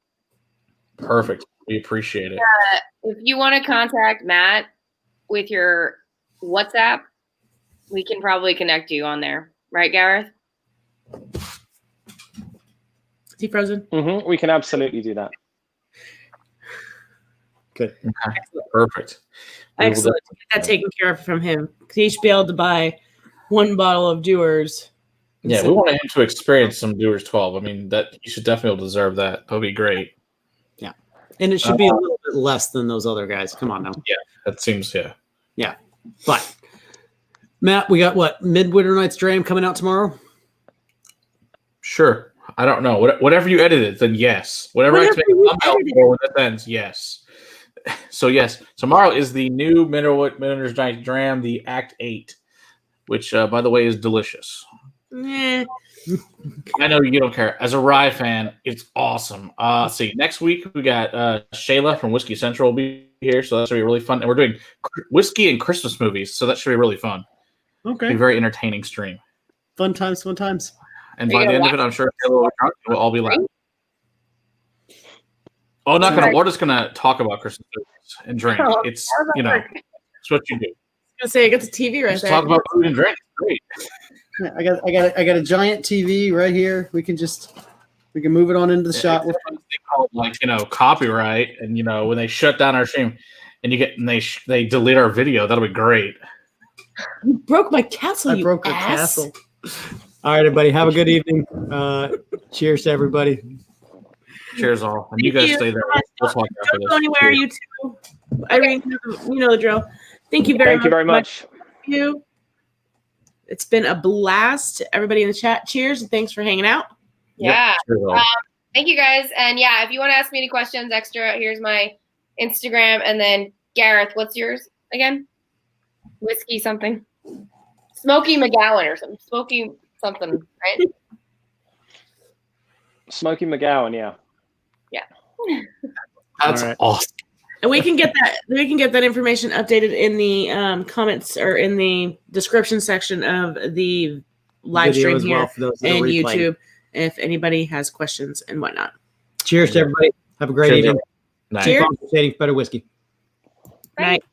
Perfect. We appreciate it. If you want to contact Matt with your WhatsApp, we can probably connect you on there. Right, Gareth? Is he frozen? Mm-hmm. We can absolutely do that. Good. Okay. Perfect. We will Excellent. Get that taken care of from him. He should be able to buy one bottle of Dewars. Yeah, we want him to experience some Dewars 12. I mean, that he should definitely deserve that. That would be great. Yeah. And it should be a little bit less than those other guys. Come on now. Yeah, that seems, Yeah. But, Matt, we got what? Midwinter Night's Dram coming out tomorrow? Sure. I don't know. Whatever you edited, then yes. Whatever I Whatever make you a thumbnail edited. for when that ends, yes. So, yes. Tomorrow is the new Midwinter's Night Dram, the Act 8, which, by the way, is delicious. Eh. I know you don't care. As a rye fan, it's awesome. Let's see. Next week, we got Shayla from Whiskey Central will be here, so that should be really fun. And we're doing whiskey and Christmas movies, so that should be really fun. It'll be a very entertaining stream. Fun times, fun times. And by the end of it, I'm sure Shayla will be drunk and we'll all be laughing. Oh, not gonna. We're just gonna talk about Christmas movies and drink. It's it's what you do. I was gonna say, I got the TV right Just there. talk about food and drink. It's great. Yeah, I got a giant TV right here. We can move it on into the shot. They call it, copyright, and when they shut down our stream, and they delete our video, that'll be great. You broke my castle. I you broke the ass. castle. All right, everybody. Have a good evening. Cheers to everybody. Cheers, all. And you guys stay there. We'll talk after Don't this. go anywhere, you two. Irene, you know the drill. Thank you very much. Thank you very much. Thank you. It's been a blast. Everybody in the chat, cheers, and thanks for hanging out. Yeah. Cheers, all. Thank you, guys. And yeah, if you want to ask me any questions extra, here's my Instagram. And then Gareth, what's yours again? Whiskey something. Smoky McGowan or something. Smoky something, right? Smoky McGowan, yeah. That's All right. awesome. And we can get that information updated in the comments or in the description section of the live Video stream as here well for those that are and replaying. YouTube if anybody has questions and whatnot. Cheers to everybody. Have a great Cheers, evening. Night. Keep Cheers. on creating better whiskey. Bye. Night.